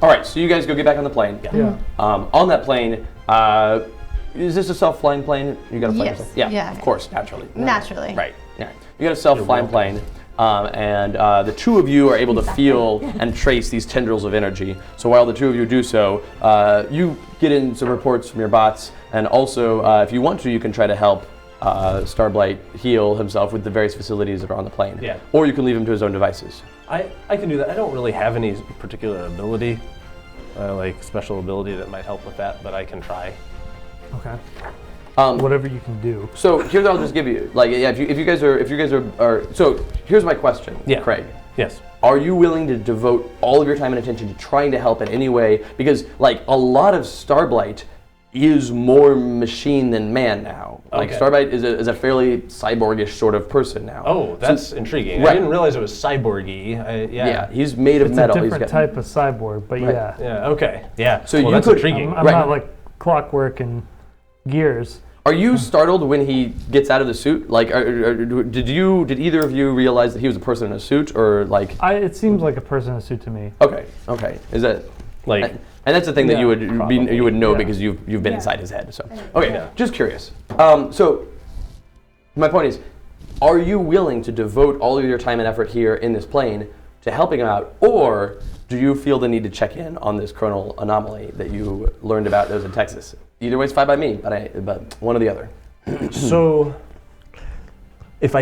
All right, so you guys go get back on the plane. Yeah. On that plane, is this a self-flying plane? You got to fly Yes, yourself? Yeah, yeah. of course, naturally. Naturally. Right. Yeah. You got a self-flying plane, and the two of you are able to feel and trace these tendrils of energy. So while the two of you do so, you get in some reports from your bots, and also, if you want to, you can try to help Starblight heal himself with the various facilities that are on the plane. Yeah. Or you can leave him to his own devices. I can do that. I don't really have any particular ability, like special ability that might help with that, but I can try. Okay. Um, Whatever you can do. So here's what I'll just give you. Like, yeah, if you guys are. So here's my question, Yeah. Craig. Yes. Are you willing to devote all of your time and attention to trying to help in any way? Because like a lot of Starblight is more machine than man now. Like Okay. Starblight is a fairly cyborgish sort of person now. Oh, that's intriguing. right. I didn't realize it was cyborgy. Yeah, he's made of It's metal. a He's different got- type of cyborg, but Right. yeah. Yeah. Okay. Yeah. So well, you that's could- intriguing. I'm Right. not like clockwork and gears. Are you startled when he gets out of the suit? Like, did either of you realize that he was a person in a suit, or like? It seems like a person in a suit to me. Okay. Is that Like, and that's the thing that Yeah, you would probably. you would know Yeah. because you've been Yeah. inside his head. So okay, Yeah. just curious. So my point is, are you willing to devote all of your time and effort here in this plane to helping him out, or do you feel the need to check in on this chronal anomaly that you learned about that was in Texas? Either way, it's fine by me, but one or the other. so if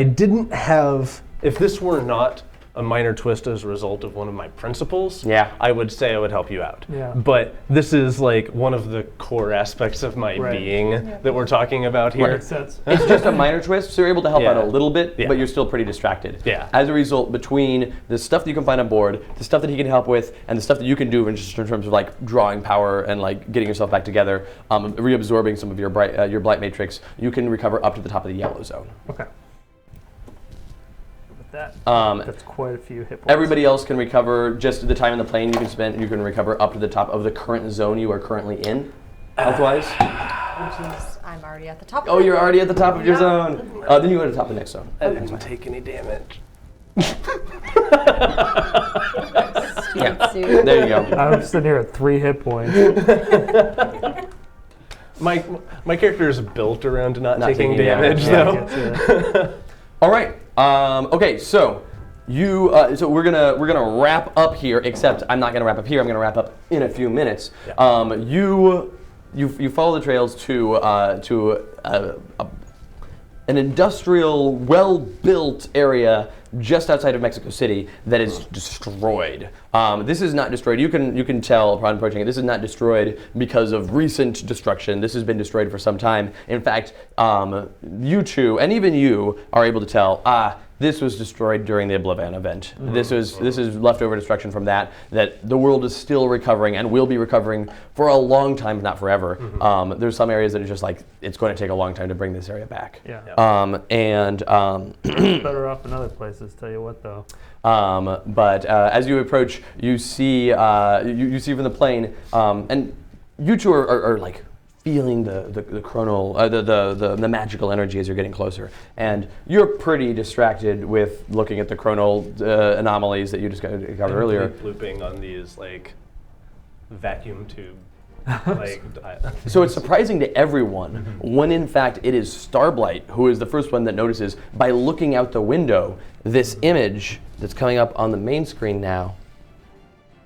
this were not a minor twist as a result of one of my principles, Yeah. I would say I would help you out. Yeah. But this is like one of the core aspects of my Right. being that we're talking about here. Makes sense. It's just a minor twist, so you're able to help Yeah. out a little bit, Yeah. but you're still pretty distracted. Yeah. As a result, between the stuff that you can find on board, the stuff that he can help with, and the stuff that you can do in terms of like drawing power and like getting yourself back together, reabsorbing some of your blight matrix, you can recover up to the top of the yellow zone. Okay. With that, Um, that's quite a few hit points. Everybody else can recover just the time in the plane you can recover up to the top of the current zone you are currently in. health-wise? I'm already at the top. Oh, you're already at the top of your zone. Then you go to the top of the next zone. I didn't take any damage. Yeah. There you go. I'm sitting here at 3 hit points. My character is built around not taking taking damage, damage, though. All right. Okay. So you. So we're gonna wrap up here. Except I'm not gonna wrap up here. I'm gonna wrap up in a few minutes. Yeah. You follow the trails to an industrial, well-built area just outside of Mexico City that is destroyed. This is not destroyed. You can tell upon approaching it. This is not destroyed because of recent destruction. This has been destroyed for some time. In fact, you two and even you are able to tell. This was destroyed during the Oblivion event. This is leftover destruction from that the world is still recovering and will be recovering for a long time, not forever. There's some areas that are just like, it's going to take a long time to bring this area back. Yeah. Better off in other places, tell you what though. But as you approach, you see you see from the plane, and you two are like feeling the chronal, the magical energy as you're getting closer, and you're pretty distracted with looking at the chronal anomalies that you just covered earlier. Looping on these like vacuum tube. Like, So it's surprising to everyone when in fact it is Starblight who is the first one that notices by looking out the window this image that's coming up on the main screen now.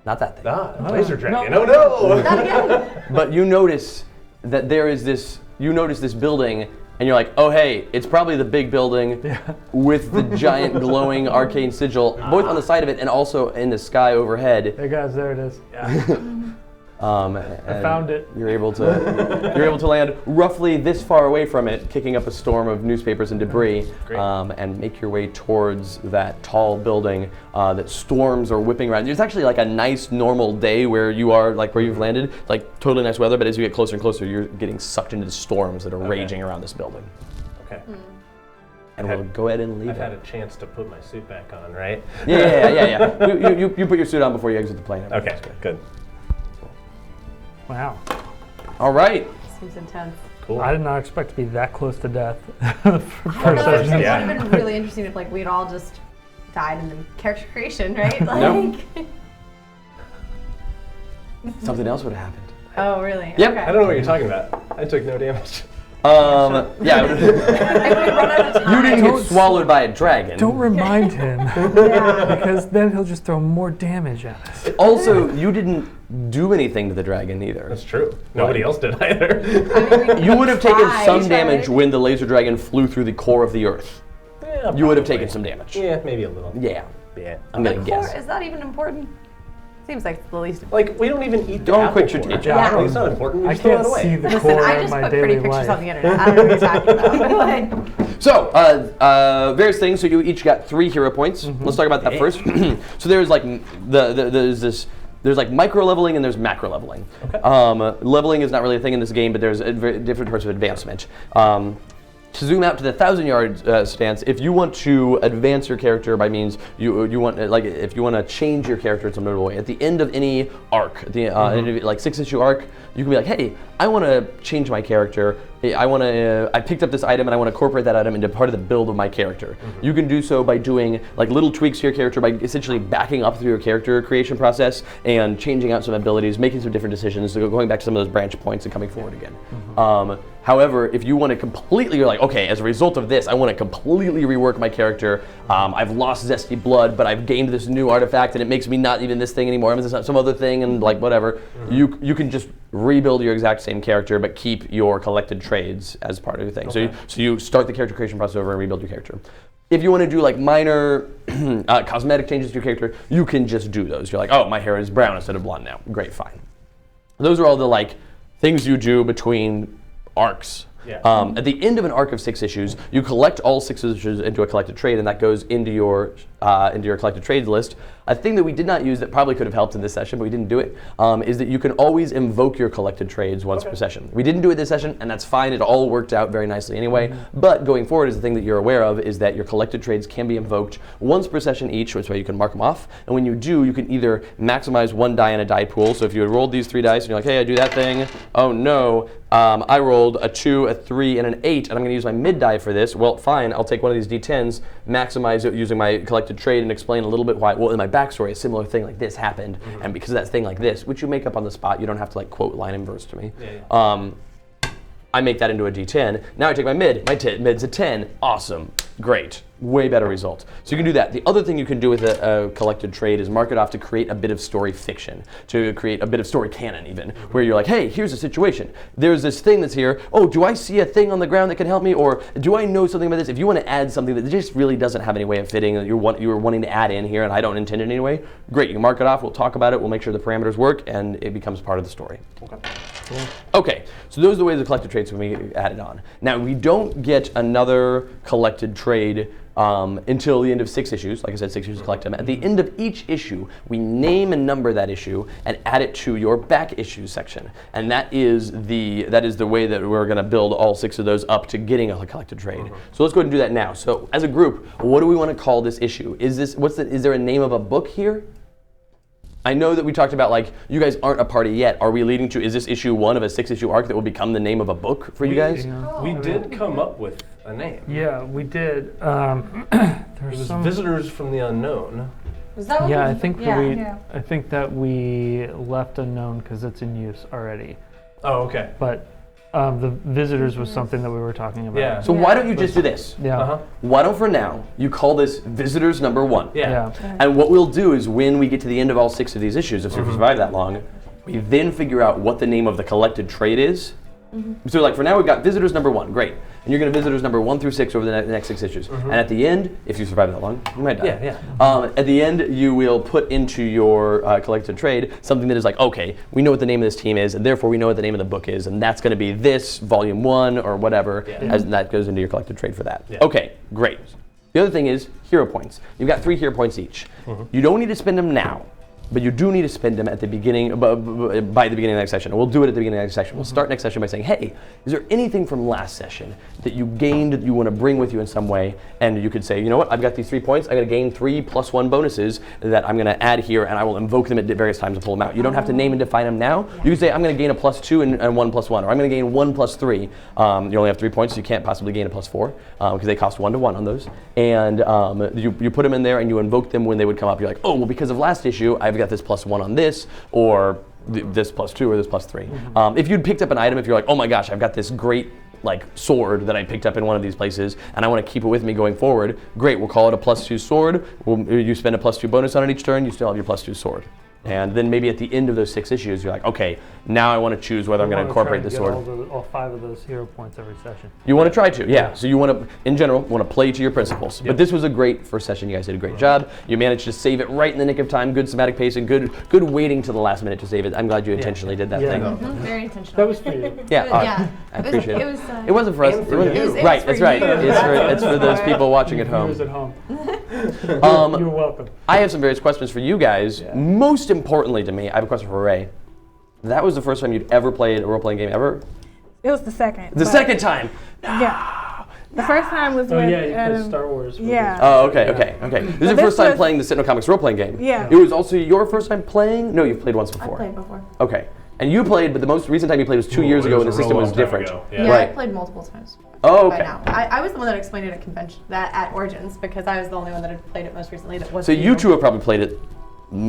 Not that thing. Laser dragon. Oh no! Not again. But you notice that there is this, you notice this building and you're like, oh hey, it's probably the big building with the giant glowing arcane sigil, both on the side of it and also in the sky overhead. Hey guys, there it is. I found it. You're able to land roughly this far away from it, kicking up a storm of newspapers and debris, and make your way towards that tall building that storms are whipping around. It's actually like a nice normal day where you are, like where you've landed, like totally nice weather. But as you get closer and closer, you're getting sucked into the storms that are raging around this building. Okay. And we'll go ahead and leave. I've had a chance to put my suit back on, right? Yeah. You put your suit on before you exit the plane. Okay, good. Wow. All right. Seems intense. Cool. I did not expect to be that close to death. I don't know. It would Yeah. have been really interesting if like we'd all just died in the character creation, right? Like. No. Something else would have happened. Oh, really? Yep. Okay. I don't know what you're talking about. I took no damage. Yeah. If we run out of time. You didn't get swallowed by a dragon. Don't remind him, Yeah. because then he'll just throw more damage at us. Also, you didn't do anything to the dragon either. That's true. Nobody else did either. You would have taken some tried. damage when the laser dragon flew through the core of the earth. Yeah, You would have probably. taken some damage. Yeah, maybe a little. Yeah. Yeah. I'm gonna The guess. core, is that even important? Seems like the least. Like, we don't even eat the Don't apple quit your core. teacher. Yeah, Like, it's not important. We I just throw can't it away. see the Listen, core I of just my put daily pretty pictures life. on the internet. I don't know what you're talking about. So, various things. So you each got 3 hero points. Let's talk about that first. So there's like there's like micro leveling and there's macro leveling. Okay. Leveling is not really a thing in this game, but there's different parts of advancement. To zoom out to the 1,000-yard stance, if you want to advance your character by means you want like if you want to change your character in some notable way, at the end of any arc, like 6-issue arc, you can be like, hey, I want to change my character. I picked up this item and I want to incorporate that item into part of the build of my character. You can do so by doing like little tweaks to your character, by essentially backing up through your character creation process and changing out some abilities, making some different decisions, so going back to some of those branch points and coming forward again. However, if you want to completely, you're like, okay, as a result of this, I want to completely rework my character. I've lost zesty blood, but I've gained this new artifact, and it makes me not even this thing anymore. I'm just some other thing, and like whatever. You can just rebuild your exact same character, but keep your collected trades as part of your thing. Okay. So you start the character creation process over and rebuild your character. If you want to do like minor cosmetic changes to your character, you can just do those. You're like, oh, my hair is brown instead of blonde now. Great, fine. Those are all the like things you do between arcs. Yeah. At the end of an arc of 6 issues, you collect all 6 issues into a collected trade, and that goes into your into your collected trades list. A thing that we did not use that probably could have helped in this session, but we didn't do it, is that you can always invoke your collected trades once per session. We didn't do it this session, and that's fine. It all worked out very nicely anyway. But going forward, is the thing that you're aware of is that your collected trades can be invoked once per session each, which way you can mark them off. And when you do, you can either maximize one die in a die pool. So if you had rolled these 3 dice and you're like, hey, I do that thing. Oh no, I rolled a 2, a 3, and an 8, and I'm going to use my mid die for this. Well, fine, I'll take one of these d10s, maximize it using my collected trade, and explain a little bit why. Well, in my backstory, a similar thing like this happened, and because of that thing like this, which you make up on the spot, you don't have to like quote line and verse to me. I make that into a d10. Now I take my mid. My mid's a 10. Awesome. Great. Way better result. So you can do that. The other thing you can do with a collected trade is mark it off to create a bit of story fiction, to create a bit of story canon even, where you're like, hey, here's a situation. There's this thing that's here. Oh, do I see a thing on the ground that can help me? Or do I know something about this? If you want to add something that just really doesn't have any way of fitting, that you were wanting to add in here and I don't intend it anyway, great. You can mark it off. We'll talk about it. We'll make sure the parameters work and it becomes part of the story. Okay, so those are the ways the collected trades can be added on. Now, we don't get another collected trade until the end of 6 issues. Like I said, 6 issues to collect them. At the end of each issue, we name and number that issue and add it to your back issues section. And that is the way that we're going to build all 6 of those up to getting a collected trade. So let's go ahead and do that now. So as a group, what do we want to call this issue? Is there a name of a book here? I know that we talked about, like, you guys aren't a party yet. Are we leading to, is this issue 1 of a 6-issue arc that will become the name of a book for you guys? We did come up with a name. Yeah, we did. It was Visitors from the Unknown. Was that what Yeah, was- I think Yeah. I think that we left unknown because it's in use already. Oh, okay. But the visitors was something that we were talking about. Yeah. So why don't you just do this? Yeah. Why don't for now you call this Visitors Number 1? Yeah. And what we'll do is when we get to the end of all 6 of these issues, if we survive that long, we then figure out what the name of the collected trade is. So like for now we've got Visitors Number 1, great. And you're going to Visitors Number 1 through 6 over the next 6 issues. And at the end, if you survive that long, you might die. At the end, you will put into your collected trade something that is like, okay, we know what the name of this team is, and therefore we know what the name of the book is, and that's going to be this, volume 1, or whatever, and that goes into your collected trade for that. Okay, great. The other thing is hero points. You've got 3 hero points each. You don't need to spend them now, but you do need to spend them at the beginning, by the beginning of the next session. We'll do it at the beginning of the next session. We'll start next session by saying, hey, is there anything from last session that you gained that you want to bring with you in some way? And you could say, you know what, I've got these 3 points. I'm going to gain 3 + 1 bonuses that I'm going to add here, and I will invoke them at various times to pull them out. You don't have to name and define them now. You can say, I'm going to gain a +2 and 1 + 1, or I'm going to gain 1 + 3. You only have 3 points, so you can't possibly gain a +4 because they cost 1 to 1 on those. And you put them in there and you invoke them when they would come up. You're like, oh, well, because of last issue, I've got this +1 on this, or this +2 or this +3. If you'd picked up an item, if you're like, oh my gosh, I've got this great like sword that I picked up in one of these places and I want to keep it with me going forward, great, we'll call it a +2 sword. You spend a +2 bonus on it each turn, you still have your +2 sword. And then maybe at the end of those 6 issues, you're like, okay, now I want to choose whether I'm going to incorporate the sword. All 5 of those hero points every session. You want to try to, yeah. So you want to, in general, want to play to your principles. But this was a great first session. You guys did a great job. You managed to save it right in the nick of time. Good somatic pacing. Good waiting to the last minute to save it. I'm glad you intentionally did that thing. Very intentional. That was for you. Yeah, I appreciate it. It wasn't for us. And for you. Right, that's right. It's for those people watching at home. Viewers at home. You're welcome. I have some various questions for you guys. Most importantly to me, I have a question for Ray. That was the first time you'd ever played a role-playing game ever? It was the second. The second time? Yeah. The first time was Oh when. yeah, you played Star Wars. Yeah. Oh, okay. This is your first time was- playing the Sentinel Comics role-playing game? Yeah. It was also your first time playing? No, you've played once I before. played before. Okay. And you played, but the most recent time you played was 2 years ago when the system was different. Yeah, Right. I played multiple times. Oh, By okay. now. I was the one that explained it at convention, that at Origins, because I was the only one that had played it most recently. That was So you two have probably played it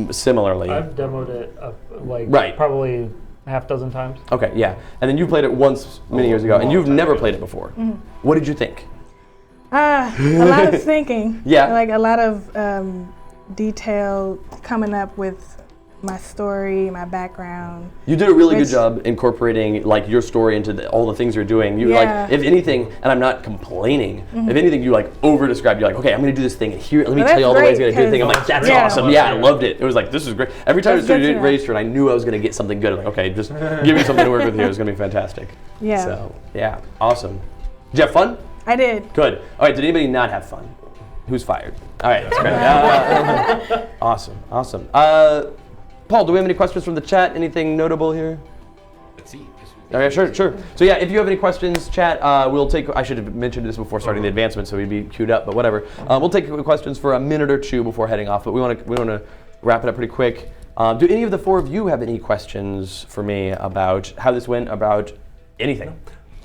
similarly. I've demoed it Right. probably half dozen times. Okay, yeah. And then you played it once many years ago, and you've never played it before. What did you think? A lot of thinking. Yeah. Like a lot of detail coming up with my story, my background. You did a really good Which- job incorporating like your story into all the things you're doing. You Yeah. like, if anything, and I'm not complaining. If anything, you like over described. You're like, okay, I'm going to do this thing, and here, let me Well, tell you all the ways I'm that's going to do the thing. I'm great, like, that's 'cause- Yeah. awesome. Yeah, I loved it. It was like, this is great. Every time That's I good to did know. Ray's turn, I knew I was going to get something good. I'm like, okay, just give me something to work with here. It's going to be fantastic. Yeah. So yeah, awesome. Did you have fun? I did. Good. All right. Did anybody not have fun? who's fired. All right, that's great. Awesome. Paul, do we have any questions from the chat? Anything notable here? Let's see. Oh, yeah, sure. So yeah, if you have any questions, chat, we'll take, I should have mentioned this before starting the advancement, so we'd be queued up, but whatever. We'll take questions for a minute or two before heading off, but we want to wrap it up pretty quick. Do any of the four of you have any questions for me about how this went, about anything?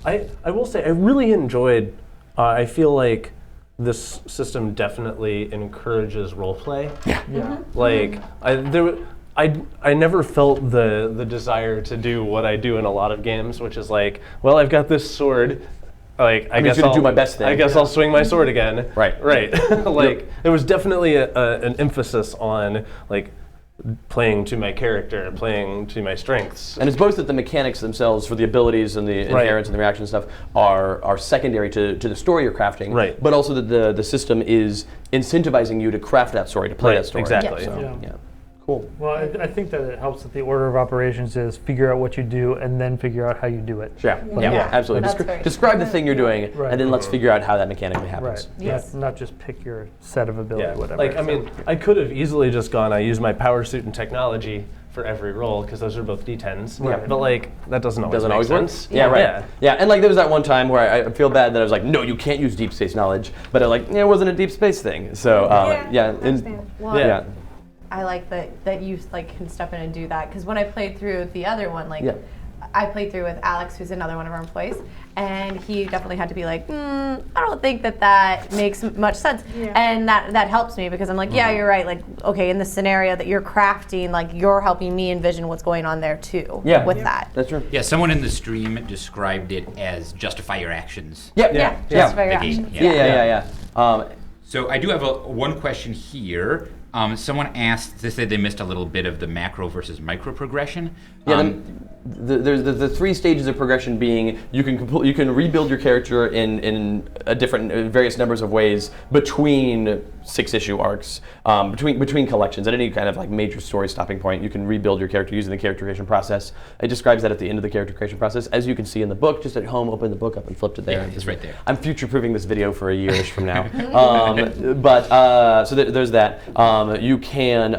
I will say, I really enjoyed, I feel like this system definitely encourages roleplay. Yeah. Like, I never felt the desire to do what I do in a lot of games, which is like, well, I've got this sword. Like, I guess I'll do my best thing. I guess I'll swing my sword again. Right. Like, there was definitely an emphasis on like playing to my character, playing to my strengths. And it's both that the mechanics themselves for the abilities and the inherence and the reaction stuff are secondary to the story you're crafting, but also that the system is incentivizing you to craft that story, to play that story. Exactly. So, yeah. Cool. Well, I think that it helps that the order of operations is figure out what you do and then figure out how you do it. Yeah, absolutely. Describe the thing you're doing, and then let's figure out how that mechanically happens. Right. Yes. Not just pick your set of ability, whatever. Like, I mean, I could have easily just gone, I use my power suit and technology for every roll, because those are both D10s. Right. But like, that doesn't always make sense. Yeah, right. Yeah, and like there was that one time where I feel bad that I was like, no, you can't use deep space knowledge, but it wasn't a deep space thing. So I like that you like can step in and do that, because when I played through the other one, I played through with Alex, who's another one of our employees, and he definitely had to be like, I don't think that makes much sense, and that helps me because I'm like, yeah, you're right. Like, okay, in the scenario that you're crafting, like you're helping me envision what's going on there too. With that. That's true. Yeah, someone in the stream described it as justify your actions. Justify your actions. So I do have one question here. Someone asked, they said they missed a little bit of the macro versus micro progression. There's the three stages of progression being you can rebuild your character in a different various numbers of ways between 6-issue arcs, between collections at any kind of like major story stopping point. You can rebuild your character using the character creation process. It describes that at the end of the character creation process, as you can see in the book. Just at home, open the book up and flip to there. Yeah, it's right there. I'm future-proofing this video for a year-ish from now. So there's that. You can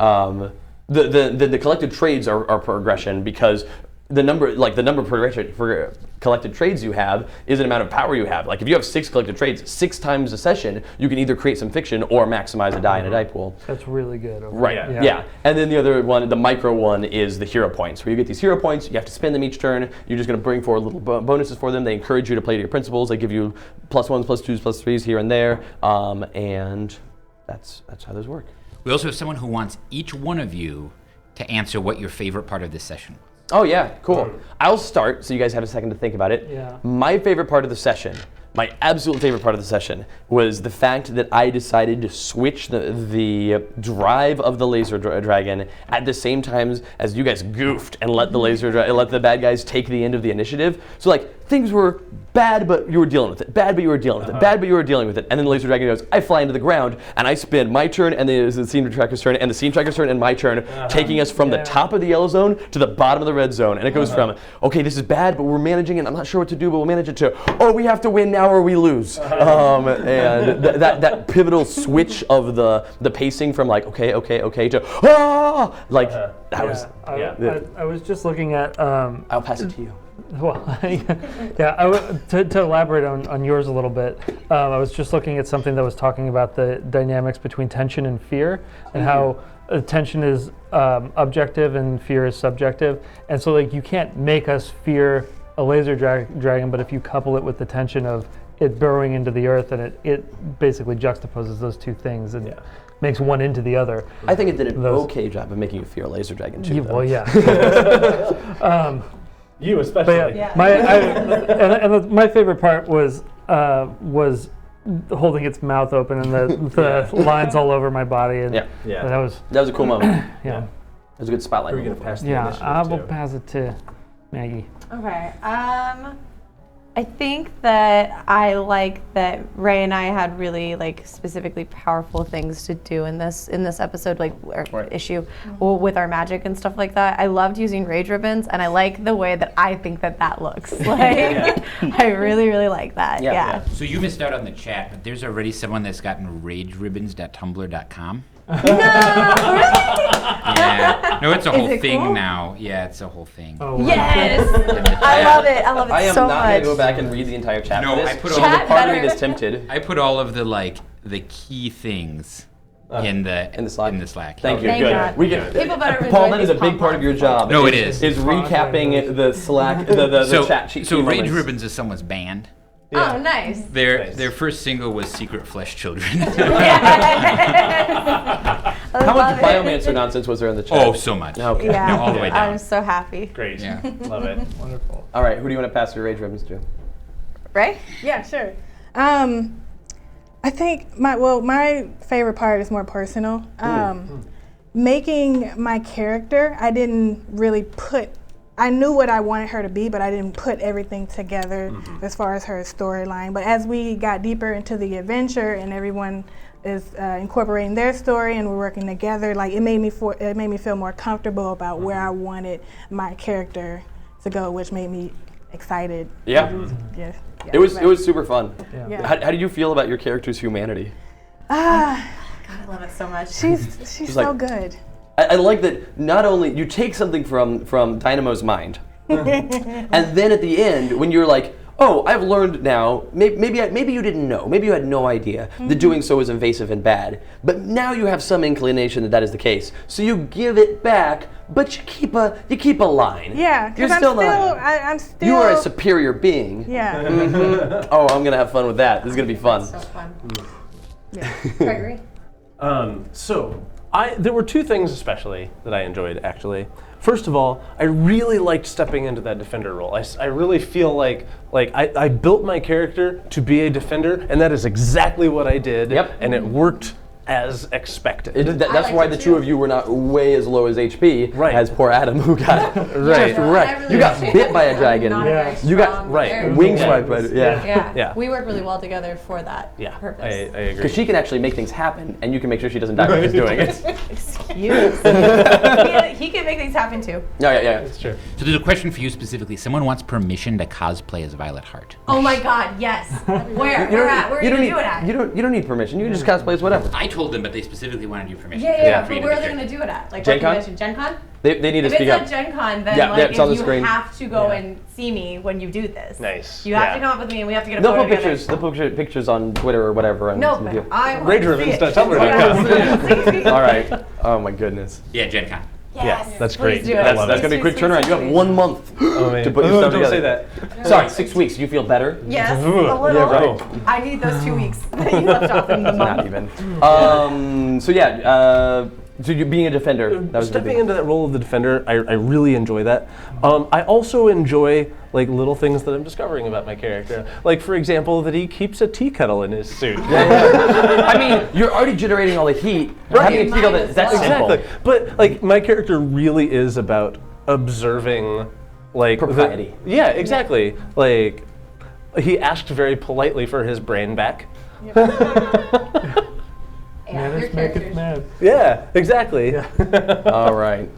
the collected trades are progression because the number of collected trades you have is an amount of power you have. Like if you have 6 collected trades, 6 times a session, you can either create some fiction or maximize a die in a die pool. That's really good. Right. Yeah. And then the other one, the micro one, is the hero points, where you get these hero points. You have to spend them each turn. You're just going to bring forward little bonuses for them. They encourage you to play to your principles. They give you +1s, +2s, +3s here and there, and that's how those work. We also have someone who wants each one of you to answer what your favorite part of this session was. Oh yeah, cool. I'll start so you guys have a second to think about it. Yeah. My favorite part of the session, my absolute favorite part of the session, was the fact that I decided to switch the drive of the laser dragon at the same time as you guys goofed and let the bad guys take the end of the initiative. So like things were bad, but you were dealing with it. Bad, but you were dealing with it. Bad, but you were dealing with it. And then the laser dragon goes, I fly into the ground, and I spin my turn, and then the scene tracker's turn, and the scene tracker's turn, and my turn, taking us from the top of the yellow zone to the bottom of the red zone. And it goes from, okay, this is bad, but we're managing it. I'm not sure what to do, but we'll manage it, to, oh, we have to win now or we lose. And that pivotal switch of the pacing from like, okay, to, like, that was. I was just looking at. I'll pass it to you. Well, to elaborate on yours a little bit, I was just looking at something that was talking about the dynamics between tension and fear, and how tension is objective and fear is subjective. And so, like, you can't make us fear a laser dragon, but if you couple it with the tension of it burrowing into the earth, and it basically juxtaposes those two things and makes one into the other. I think it did an okay job of making you fear a laser dragon too. Well, yeah. You especially. My favorite part was holding its mouth open and the lines all over my body. And that was a cool moment. It was a good spotlight. We're gonna pass the I will pass it to Maggie. Okay. I think that I like that Ray and I had really like specifically powerful things to do in this episode, like issue with our magic and stuff like that. I loved using rage ribbons, and I like the way that I think that looks. Like, I really like that. Yeah. So you missed out on the chat, but there's already someone that's gotten rageribbons.tumblr.com. No, really? Yeah. No, it's a whole it thing cool? now. Yeah, it's a whole thing. Oh, Yes, I love it. I love it I am so not much. going to go back and read the entire chat No, for this. I put so all the the- part of me better. that's tempted. I put all of the key things in the Slack. Thank you. Thank Good. God. We can. People better Paul, enjoy that is a these big part of your job. No, it is. Is recapping the Slack, the chat sheet. So key Rage moments. Ribbons is someone's band. Oh, nice. Their first single was Secret Flesh Children. How much Biomancer nonsense was there in the chat? Oh, so much. Okay. Yeah, No, all the way down. I'm so happy. Great. Yeah. Love it. Wonderful. All right, who do you want to pass your rage ribbons to? Ray? Yeah, sure. I think my favorite part is more personal. Making my character, I didn't really I knew what I wanted her to be, but I didn't put everyththing together as far as her storyline. But as we got deeper into the adventure and everyone is incorporating their story and we're working together, like it made me feel more comfortable about where I wanted my character to go, which made me excited. Yeah. Yeah. It was super fun. Yeah. How did you feel about your character's humanity? I love it so much. She's so like- good. I like that not only you take something from Dynamo's mind, and then at the end when you're like, oh, I've learned now. Maybe you didn't know. Maybe you had no idea that doing so is invasive and bad. But now you have some inclination that is the case. So you give it back, but you keep a line. Yeah, You're because still I'm still. You are a superior being. Yeah. Oh, I'm gonna have fun with that. This is gonna be fun. So fun. Yeah. Gregory? So there were two things especially that I enjoyed actually. First of all, I really liked stepping into that defender role. I really feel like I built my character to be a defender, and that is exactly what I did. Yep. And it worked as expected. That's liked why it the too. two of you were not way as low as HP Right. as poor Adam, who got Right. just wrecked. You got bit by a dragon. Not a very You got strong right. character. wing swiped by it. Yeah. Yeah. Yeah. We work really well together for that Yeah, purpose. I agree. Because she can actually make things happen, and you can make sure she doesn't die when she's doing it. Excuse. he can make things happen too. Yeah. It's true. So there's a question for you specifically. Someone wants permission to cosplay as Violet Heart. Oh my God, yes. Where? Where at? Where are you gonna do it at? You don't need permission. You can just cosplay as whatever. I told them, but they specifically wanted your permission. Yeah. For you But to where are be they sure. gonna do it at? Like Gen what Con? convention? Gen Con? They need to If speak it's up. at Gen Con, then Yeah, like it's on the if you screen. have to go and see me when you do this. Nice. You have Yeah. to come up with me and we have to get a They'll photo put together. pictures. They'll put pictures on Twitter or whatever. And No, some but deal. I want Rage to see ribbons it. to Tumblr.com. Please. All right. Oh my goodness. Yeah, Gen Con. Yes, that's please great. do it. I That's love gonna it. be a quick Sweet, turnaround. sweet, You have sweet. 1 month Oh, man. to put your stuff Don't together. say that. Sorry, 6 weeks. You feel better? Yes, a little. Yeah, right. I need those 2 weeks that you left off in the Not month. even. So yeah. So you being a defender. That was the Stepping big. into that role of the defender, I really enjoy that. I also enjoy like little things that I'm discovering about my character. Like for example, that he keeps a tea kettle in his suit. I mean, you're already generating all the heat. Having a Might kegel as that's well. simple. Exactly. But like my character really is about observing like Propriety. Yeah, exactly. Like he asked very politely for his brain back. Yeah, your Manners maketh characters. mad. Yeah, exactly. All right.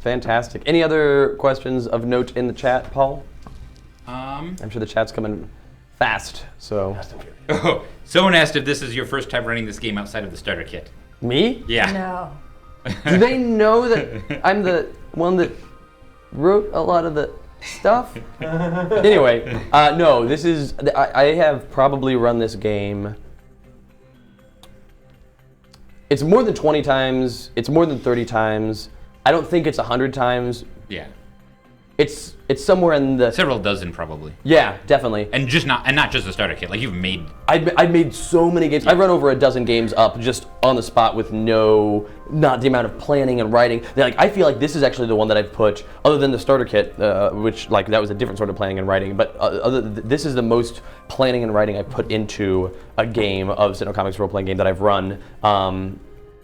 Fantastic. Any other questions of note in the chat, Paul? I'm sure the chat's coming fast. So Oh, someone asked if this is your first time running this game outside of the starter kit. me? Yeah. No. Do they know that I'm the one that wrote a lot of the stuff? Anyway, no. This is I have probably run this game. It's more than 20 times. It's more than 30 times. I don't think it's 100 times. Yeah. It's somewhere in the Several dozen probably. yeah, definitely. And not just the starter kit. Like you've made I've made so many games. I've run over a dozen games up just on the spot with not the amount of planning and writing. Like I feel like this is actually the one that I've put, other than the starter kit, which like that was a different sort of planning and writing. But this is the most planning and writing I put into a game of Sentinel Comics role playing game that I've run.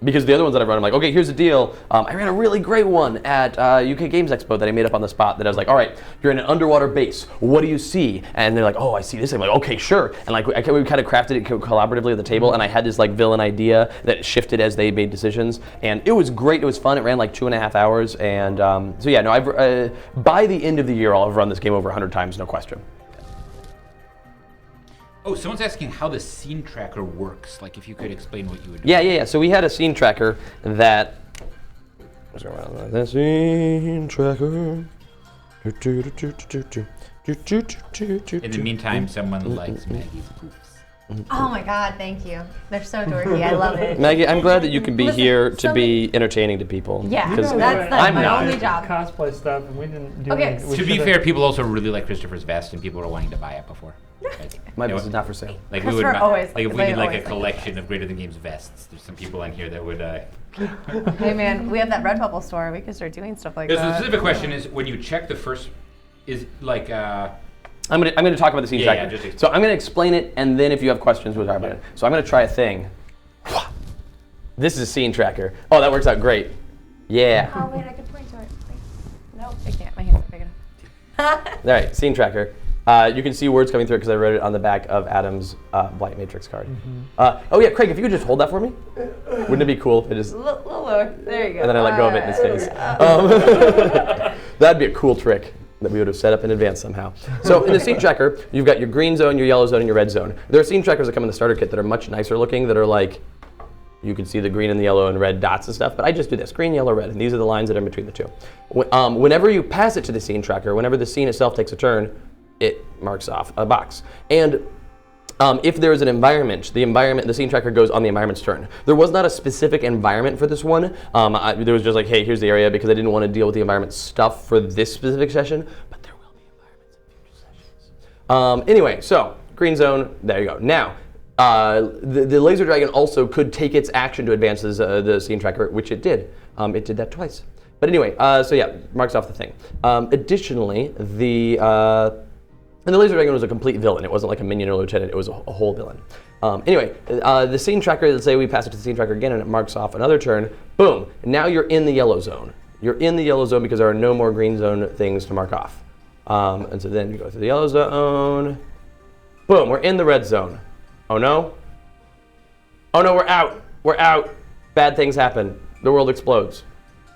Because the other ones that I've run, I'm like, okay, here's the deal. I ran a really great one at UK Games Expo that I made up on the spot that I was like, all right, you're in an underwater base. What do you see? And they're like, oh, I see this. I'm like, okay, sure. And like we kind of crafted it collaboratively at the table, and I had this like villain idea that shifted as they made decisions. And it was great. It was fun. It ran like 2.5 hours. And so yeah, no, by the end of the year, I'll have run this game over 100 times, no question. Oh, someone's asking how the scene tracker works. Like, if you could explain what you would do. Yeah. So we had a scene tracker that. Let's go around the scene tracker. In the meantime, someone likes Maggie's poofs. Oh my God, thank you. They're so dorky. I love it. Maggie, I'm glad that you can be Listen, here to somebody- be entertaining to people. Yeah, 'Cause that's I'm my not. only job. Cosplay stuff, and we didn't do Okay, any- we To be should've- fair, people also really like Christopher's vest, and people are wanting to buy it before. My business is not for sale. Like we would, Christopher always- like if we they did like a always like collection of Greater Than Games vests, there's some people in here that would. Hey man, we have that Redbubble store. We could start doing stuff like The that. specific question is when you check the first, is like. I'm gonna talk about the scene Yeah, tracker. yeah, just So I'm gonna explain it, and then if you have questions, we'll talk about it. So I'm gonna try a thing. This is a scene tracker. Oh, that works out great. Yeah. Oh wait, I could point to it. Nope, I can't. My hands are big enough. All right, scene tracker. You can see words coming through because I wrote it on the back of Adam's Blight Matrix card. Oh yeah, Craig, if you could just hold that for me, wouldn't it be cool if it just? Little lower. There you go. And then I let go of it in his face. That'd be a cool trick that we would have set up in advance somehow. So in the scene tracker, you've got your green zone, your yellow zone, and your red zone. There are scene trackers that come in the starter kit that are much nicer looking, that are like, you can see the green and the yellow and red dots and stuff, but I just do this, green, yellow, red, and these are the lines that are in between the two. Whenever you pass it to the scene tracker, whenever the scene itself takes a turn, it marks off a box. And if there is an environment, the scene tracker goes on the environment's turn. There was not a specific environment for this one. There was just like, hey, here's the area, because I didn't want to deal with the environment stuff for this specific session, but there will be environments in future sessions. Anyway, so green zone, there you go. Now, the laser dragon also could take its action to advance the scene tracker, which it did. It did that twice. But anyway, so yeah, marks off the thing. Additionally, and the laser dragon was a complete villain. It wasn't like a minion or lieutenant. It was a whole villain. Anyway, the scene tracker, let's say we pass it to the scene tracker again and it marks off another turn. Boom, now you're in the yellow zone. You're in the yellow zone because there are no more green zone things to mark off. And so then you go through the yellow zone. Boom, we're in the red zone. Oh no? Oh no, we're out. We're out. Bad things happen. The world explodes.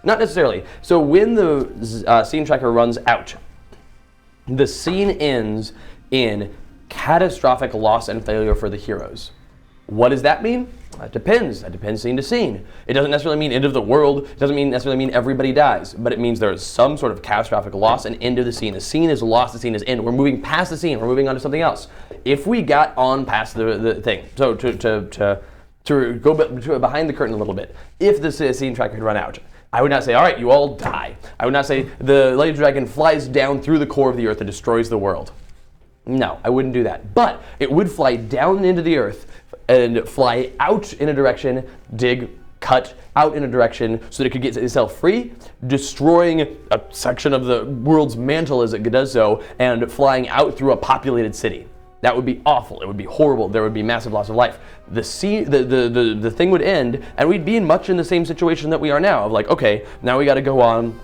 Not necessarily. So when the scene tracker runs out, the scene ends in catastrophic loss and failure for the heroes. What does that mean? It depends. That depends scene to scene. It doesn't necessarily mean end of the world. It doesn't necessarily mean everybody dies, but it means there is some sort of catastrophic loss and end of the scene. The scene is lost, the scene is end. We're moving past the scene. We're moving on to something else. If we got on past the thing, so to go behind the curtain a little bit, if the scene tracker had run out, I would not say, all right, you all die. I would not say the laser dragon flies down through the core of the earth and destroys the world. No, I wouldn't do that. But it would fly down into the earth and fly out in a direction, dig, cut out in a direction so that it could get itself free, destroying a section of the world's mantle as it does so, and flying out through a populated city. That would be awful. It would be horrible. There would be massive loss of life. The thing would end, and we'd be much in the same situation that we are now. Of like, okay, now we got to go on,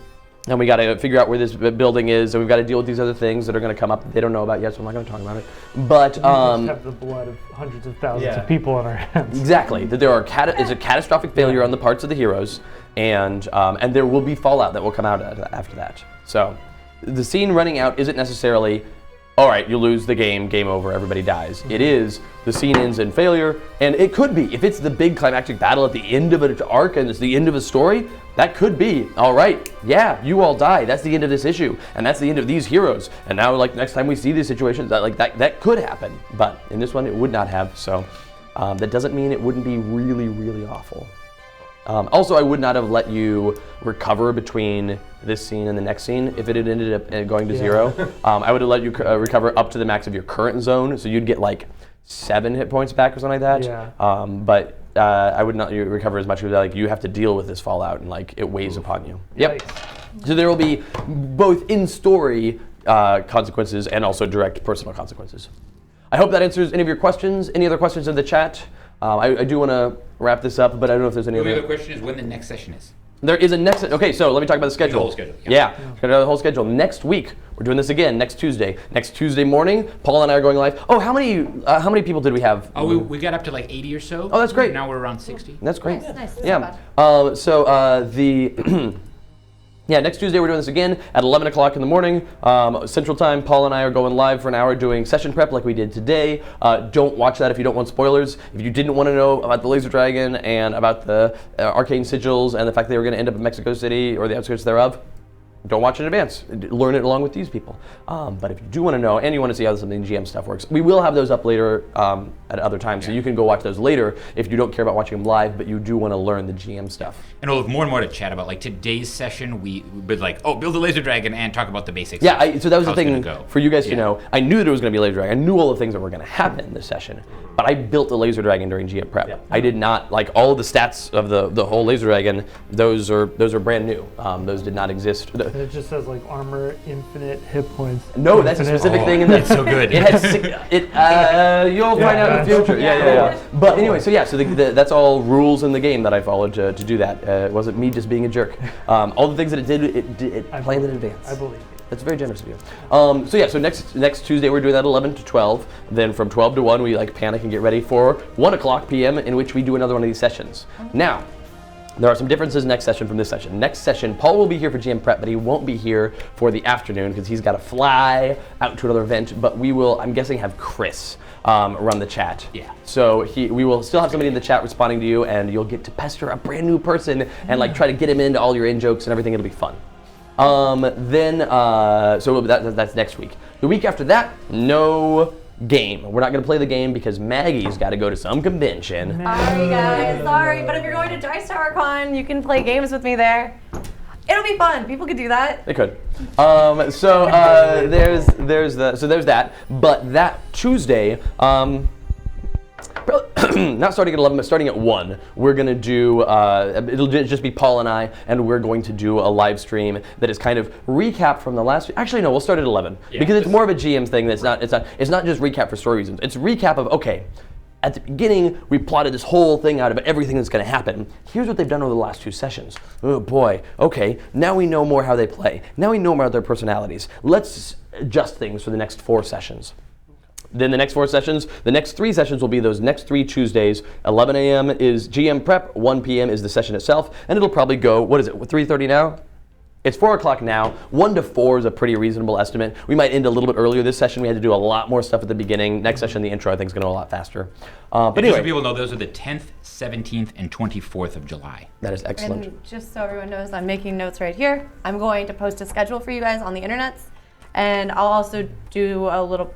and we got to figure out where this building is, and we've got to deal with these other things that are going to come up that they don't know about yet. So I'm not going to talk about it. But we just have the blood of hundreds of thousands of people on our hands. Exactly. That there is a catastrophic failure on the parts of the heroes, and there will be fallout that will come out after that. So the scene running out isn't necessarily, all right, you lose the game, game over, everybody dies. It is, the scene ends in failure, and it could be, if it's the big climactic battle at the end of an arc and it's the end of a story, that could be, all right, yeah, you all die, that's the end of this issue, and that's the end of these heroes, and now, like, next time we see these situations, that could happen, but in this one, it would not have, so that doesn't mean it wouldn't be really, really awful. Also, I would not have let you recover between this scene and the next scene if it had ended up going to 0. I would have let you recover up to the max of your current zone, so you'd get like 7 hit points back or something like that. Yeah. But I would not recover as much because like you have to deal with this fallout and like it weighs upon you. Yep. Nice. So there will be both in-story consequences and also direct personal consequences. I hope that answers any of your questions. Any other questions in the chat? I do want to wrap this up, but I don't know if there's any The other. other question is when the next session is. There is a next. Okay, so let me talk about the schedule. whole schedule, Yeah, the whole schedule. Next week, we're doing this again. Next Tuesday. Next Tuesday morning, Paul and I are going live. Oh, how many people did we have? Oh, we got up to like 80 or so. Oh, that's great. Now we're around 60. That's great. Nice. Yeah. Yeah, next Tuesday we're doing this again at 11 o'clock in the morning, Central Time. Paul and I are going live for an hour doing session prep like we did today. Don't watch that if you don't want spoilers. If you didn't want to know about the Laser Dragon and about the arcane sigils and the fact they were going to end up in Mexico City or the outskirts thereof, don't watch it in advance. Learn it along with these people. But if you do want to know and you want to see how some of the GM stuff works, we will have those up later at other times. So you can go watch those later if you don't care about watching them live, but you do want to learn the GM stuff. And we'll have more and more to chat about. Like today's session, we would like, build a laser dragon and talk about the basics. Yeah, so that was the How it's thing gonna go. for you guys to know. I knew that it was going to be a laser dragon. I knew all the things that were going to happen in this session. But I built a laser dragon during GM prep. Yeah. I did not, like all of the stats of the whole laser dragon, those are brand new. Those did not exist. And it just says like armor, infinite hit points. No, that's a infinite- specific thing in the. It's so good. It has you'll find out in the future. Yeah. But anyway, so that's all rules in the game that I followed to do that. It wasn't me just being a jerk. All the things that it planned in advance. I believe you. That's very generous of you. So next Tuesday we're doing that 11 to 12. Then from 12 to 1 we like panic and get ready for 1 o'clock p.m. in which we do another one of these sessions. Now, there are some differences next session from this session. Next session, Paul will be here for GM prep, but he won't be here for the afternoon because he's got to fly out to another event. But we will, I'm guessing, have Chris run the chat. Yeah. So we will still have somebody in the chat responding to you, and you'll get to pester a brand new person and like try to get him into all your in jokes and everything. It'll be fun. So that's next week. The week after that, no game. We're not going to play the game because Maggie's got to go to some convention. Sorry guys, sorry, but if you're going to Dice Tower Con, you can play games with me there. It'll be fun. People could do that. They could. There's that. But that Tuesday, not starting at 11, but starting at 1, we're going to do, it'll just be Paul and I, and we're going to do a live stream that is kind of recap from the last, actually no, we'll start at 11, because it's more of a GM thing. It's not just recap for story reasons. It's recap of, okay, at the beginning, we plotted this whole thing out of everything that's going to happen. Here's what they've done over the last 2 sessions. Oh boy, okay, now we know more how they play. Now we know more about their personalities. Let's adjust things for the next 4 sessions. Then the next 4 sessions, the next 3 sessions will be those next 3 Tuesdays. 11 a.m. is GM prep, 1 p.m. is the session itself, and it'll probably go, what is it, 3:30 now? It's 4 o'clock now. 1 to 4 is a pretty reasonable estimate. We might end a little bit earlier this session. We had to do a lot more stuff at the beginning. Next session, the intro, I think, is going to go a lot faster. But Just anyway, so people know, those are the 10th, 17th, and 24th of July. that is excellent. And just so everyone knows, I'm making notes right here. I'm going to post a schedule for you guys on the internet. And I'll also do a little,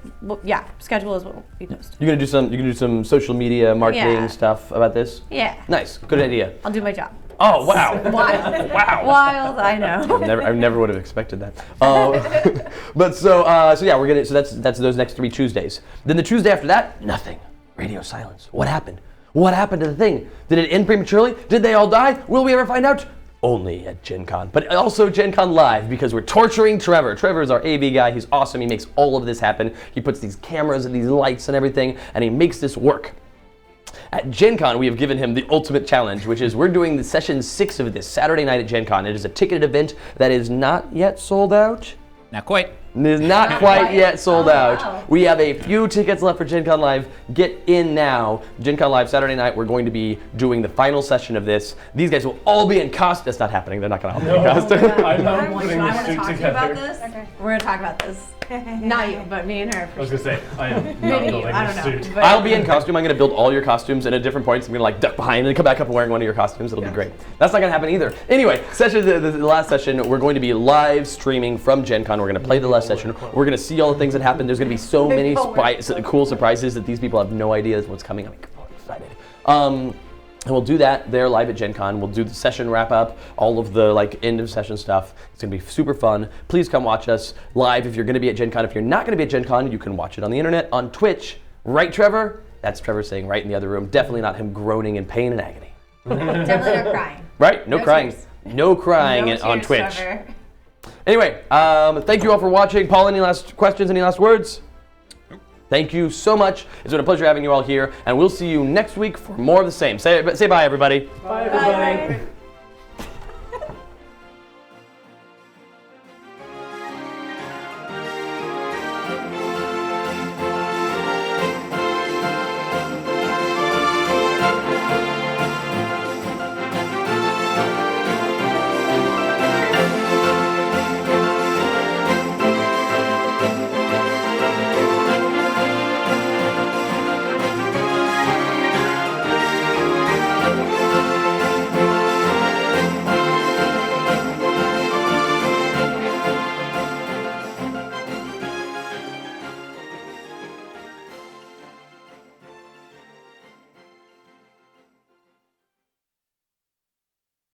schedule as well be posted. You can do some social media marketing Yeah. stuff about this? Yeah. Nice, good idea. I'll do my job. Oh, wow. Wild. Wow. Wild, I know. I never would have expected that. But so yeah, that's those next 3 Tuesdays. Then the Tuesday after that, nothing. Radio silence. What happened? What happened to the thing? Did it end prematurely? Did they all die? Will we ever find out? Only at Gen Con, but also Gen Con Live, because we're torturing Trevor. Trevor is our AV guy. He's awesome. He makes all of this happen. He puts these cameras and these lights and everything, and he makes this work. At Gen Con, we have given him the ultimate challenge, which is we're doing the session 6 of this Saturday night at Gen Con. It is a ticketed event that is not yet sold out. Not quite. It is not quite yet sold out. wow. We have a few tickets left for Gen Con Live. Get in now. Gen Con Live Saturday night, we're going to be doing the final session of this. These guys will all be in costume. That's not happening. They're not going to all be in costume. I'm not I want putting to this suit talk to you together. about this. Okay. We're going to talk about this. Not you, but me and her. I was gonna say, I am not Maybe you, building I this don't know. suit. But I'll be in costume. I'm going to build all your costumes, and at different points, I'm going to like duck behind and come back up and wearing one of your costumes. It'll be great. That's not going to happen either. Anyway, the last session, we're going to be live streaming from Gen Con. We're going to play the last session. We're going to see all the things that happen. There's going to be so many cool surprises that these people have no idea what's coming. I'm excited. And we'll do that there live at Gen Con. We'll do the session wrap up, all of the like end of session stuff. It's gonna be super fun. Please come watch us live if you're gonna be at Gen Con. If you're not gonna be at Gen Con, you can watch it on the internet, on Twitch. Right, Trevor? That's Trevor saying right in the other room. Definitely not him groaning in pain and agony. definitely not crying. Right? No crying. tears. No crying No on tears, Twitch. Trevor. Anyway, thank you all for watching. Paul, any last questions? Any last words? Thank you so much. It's been a pleasure having you all here, and we'll see you next week for more of the same. Say bye, everybody. Bye, everybody. Bye.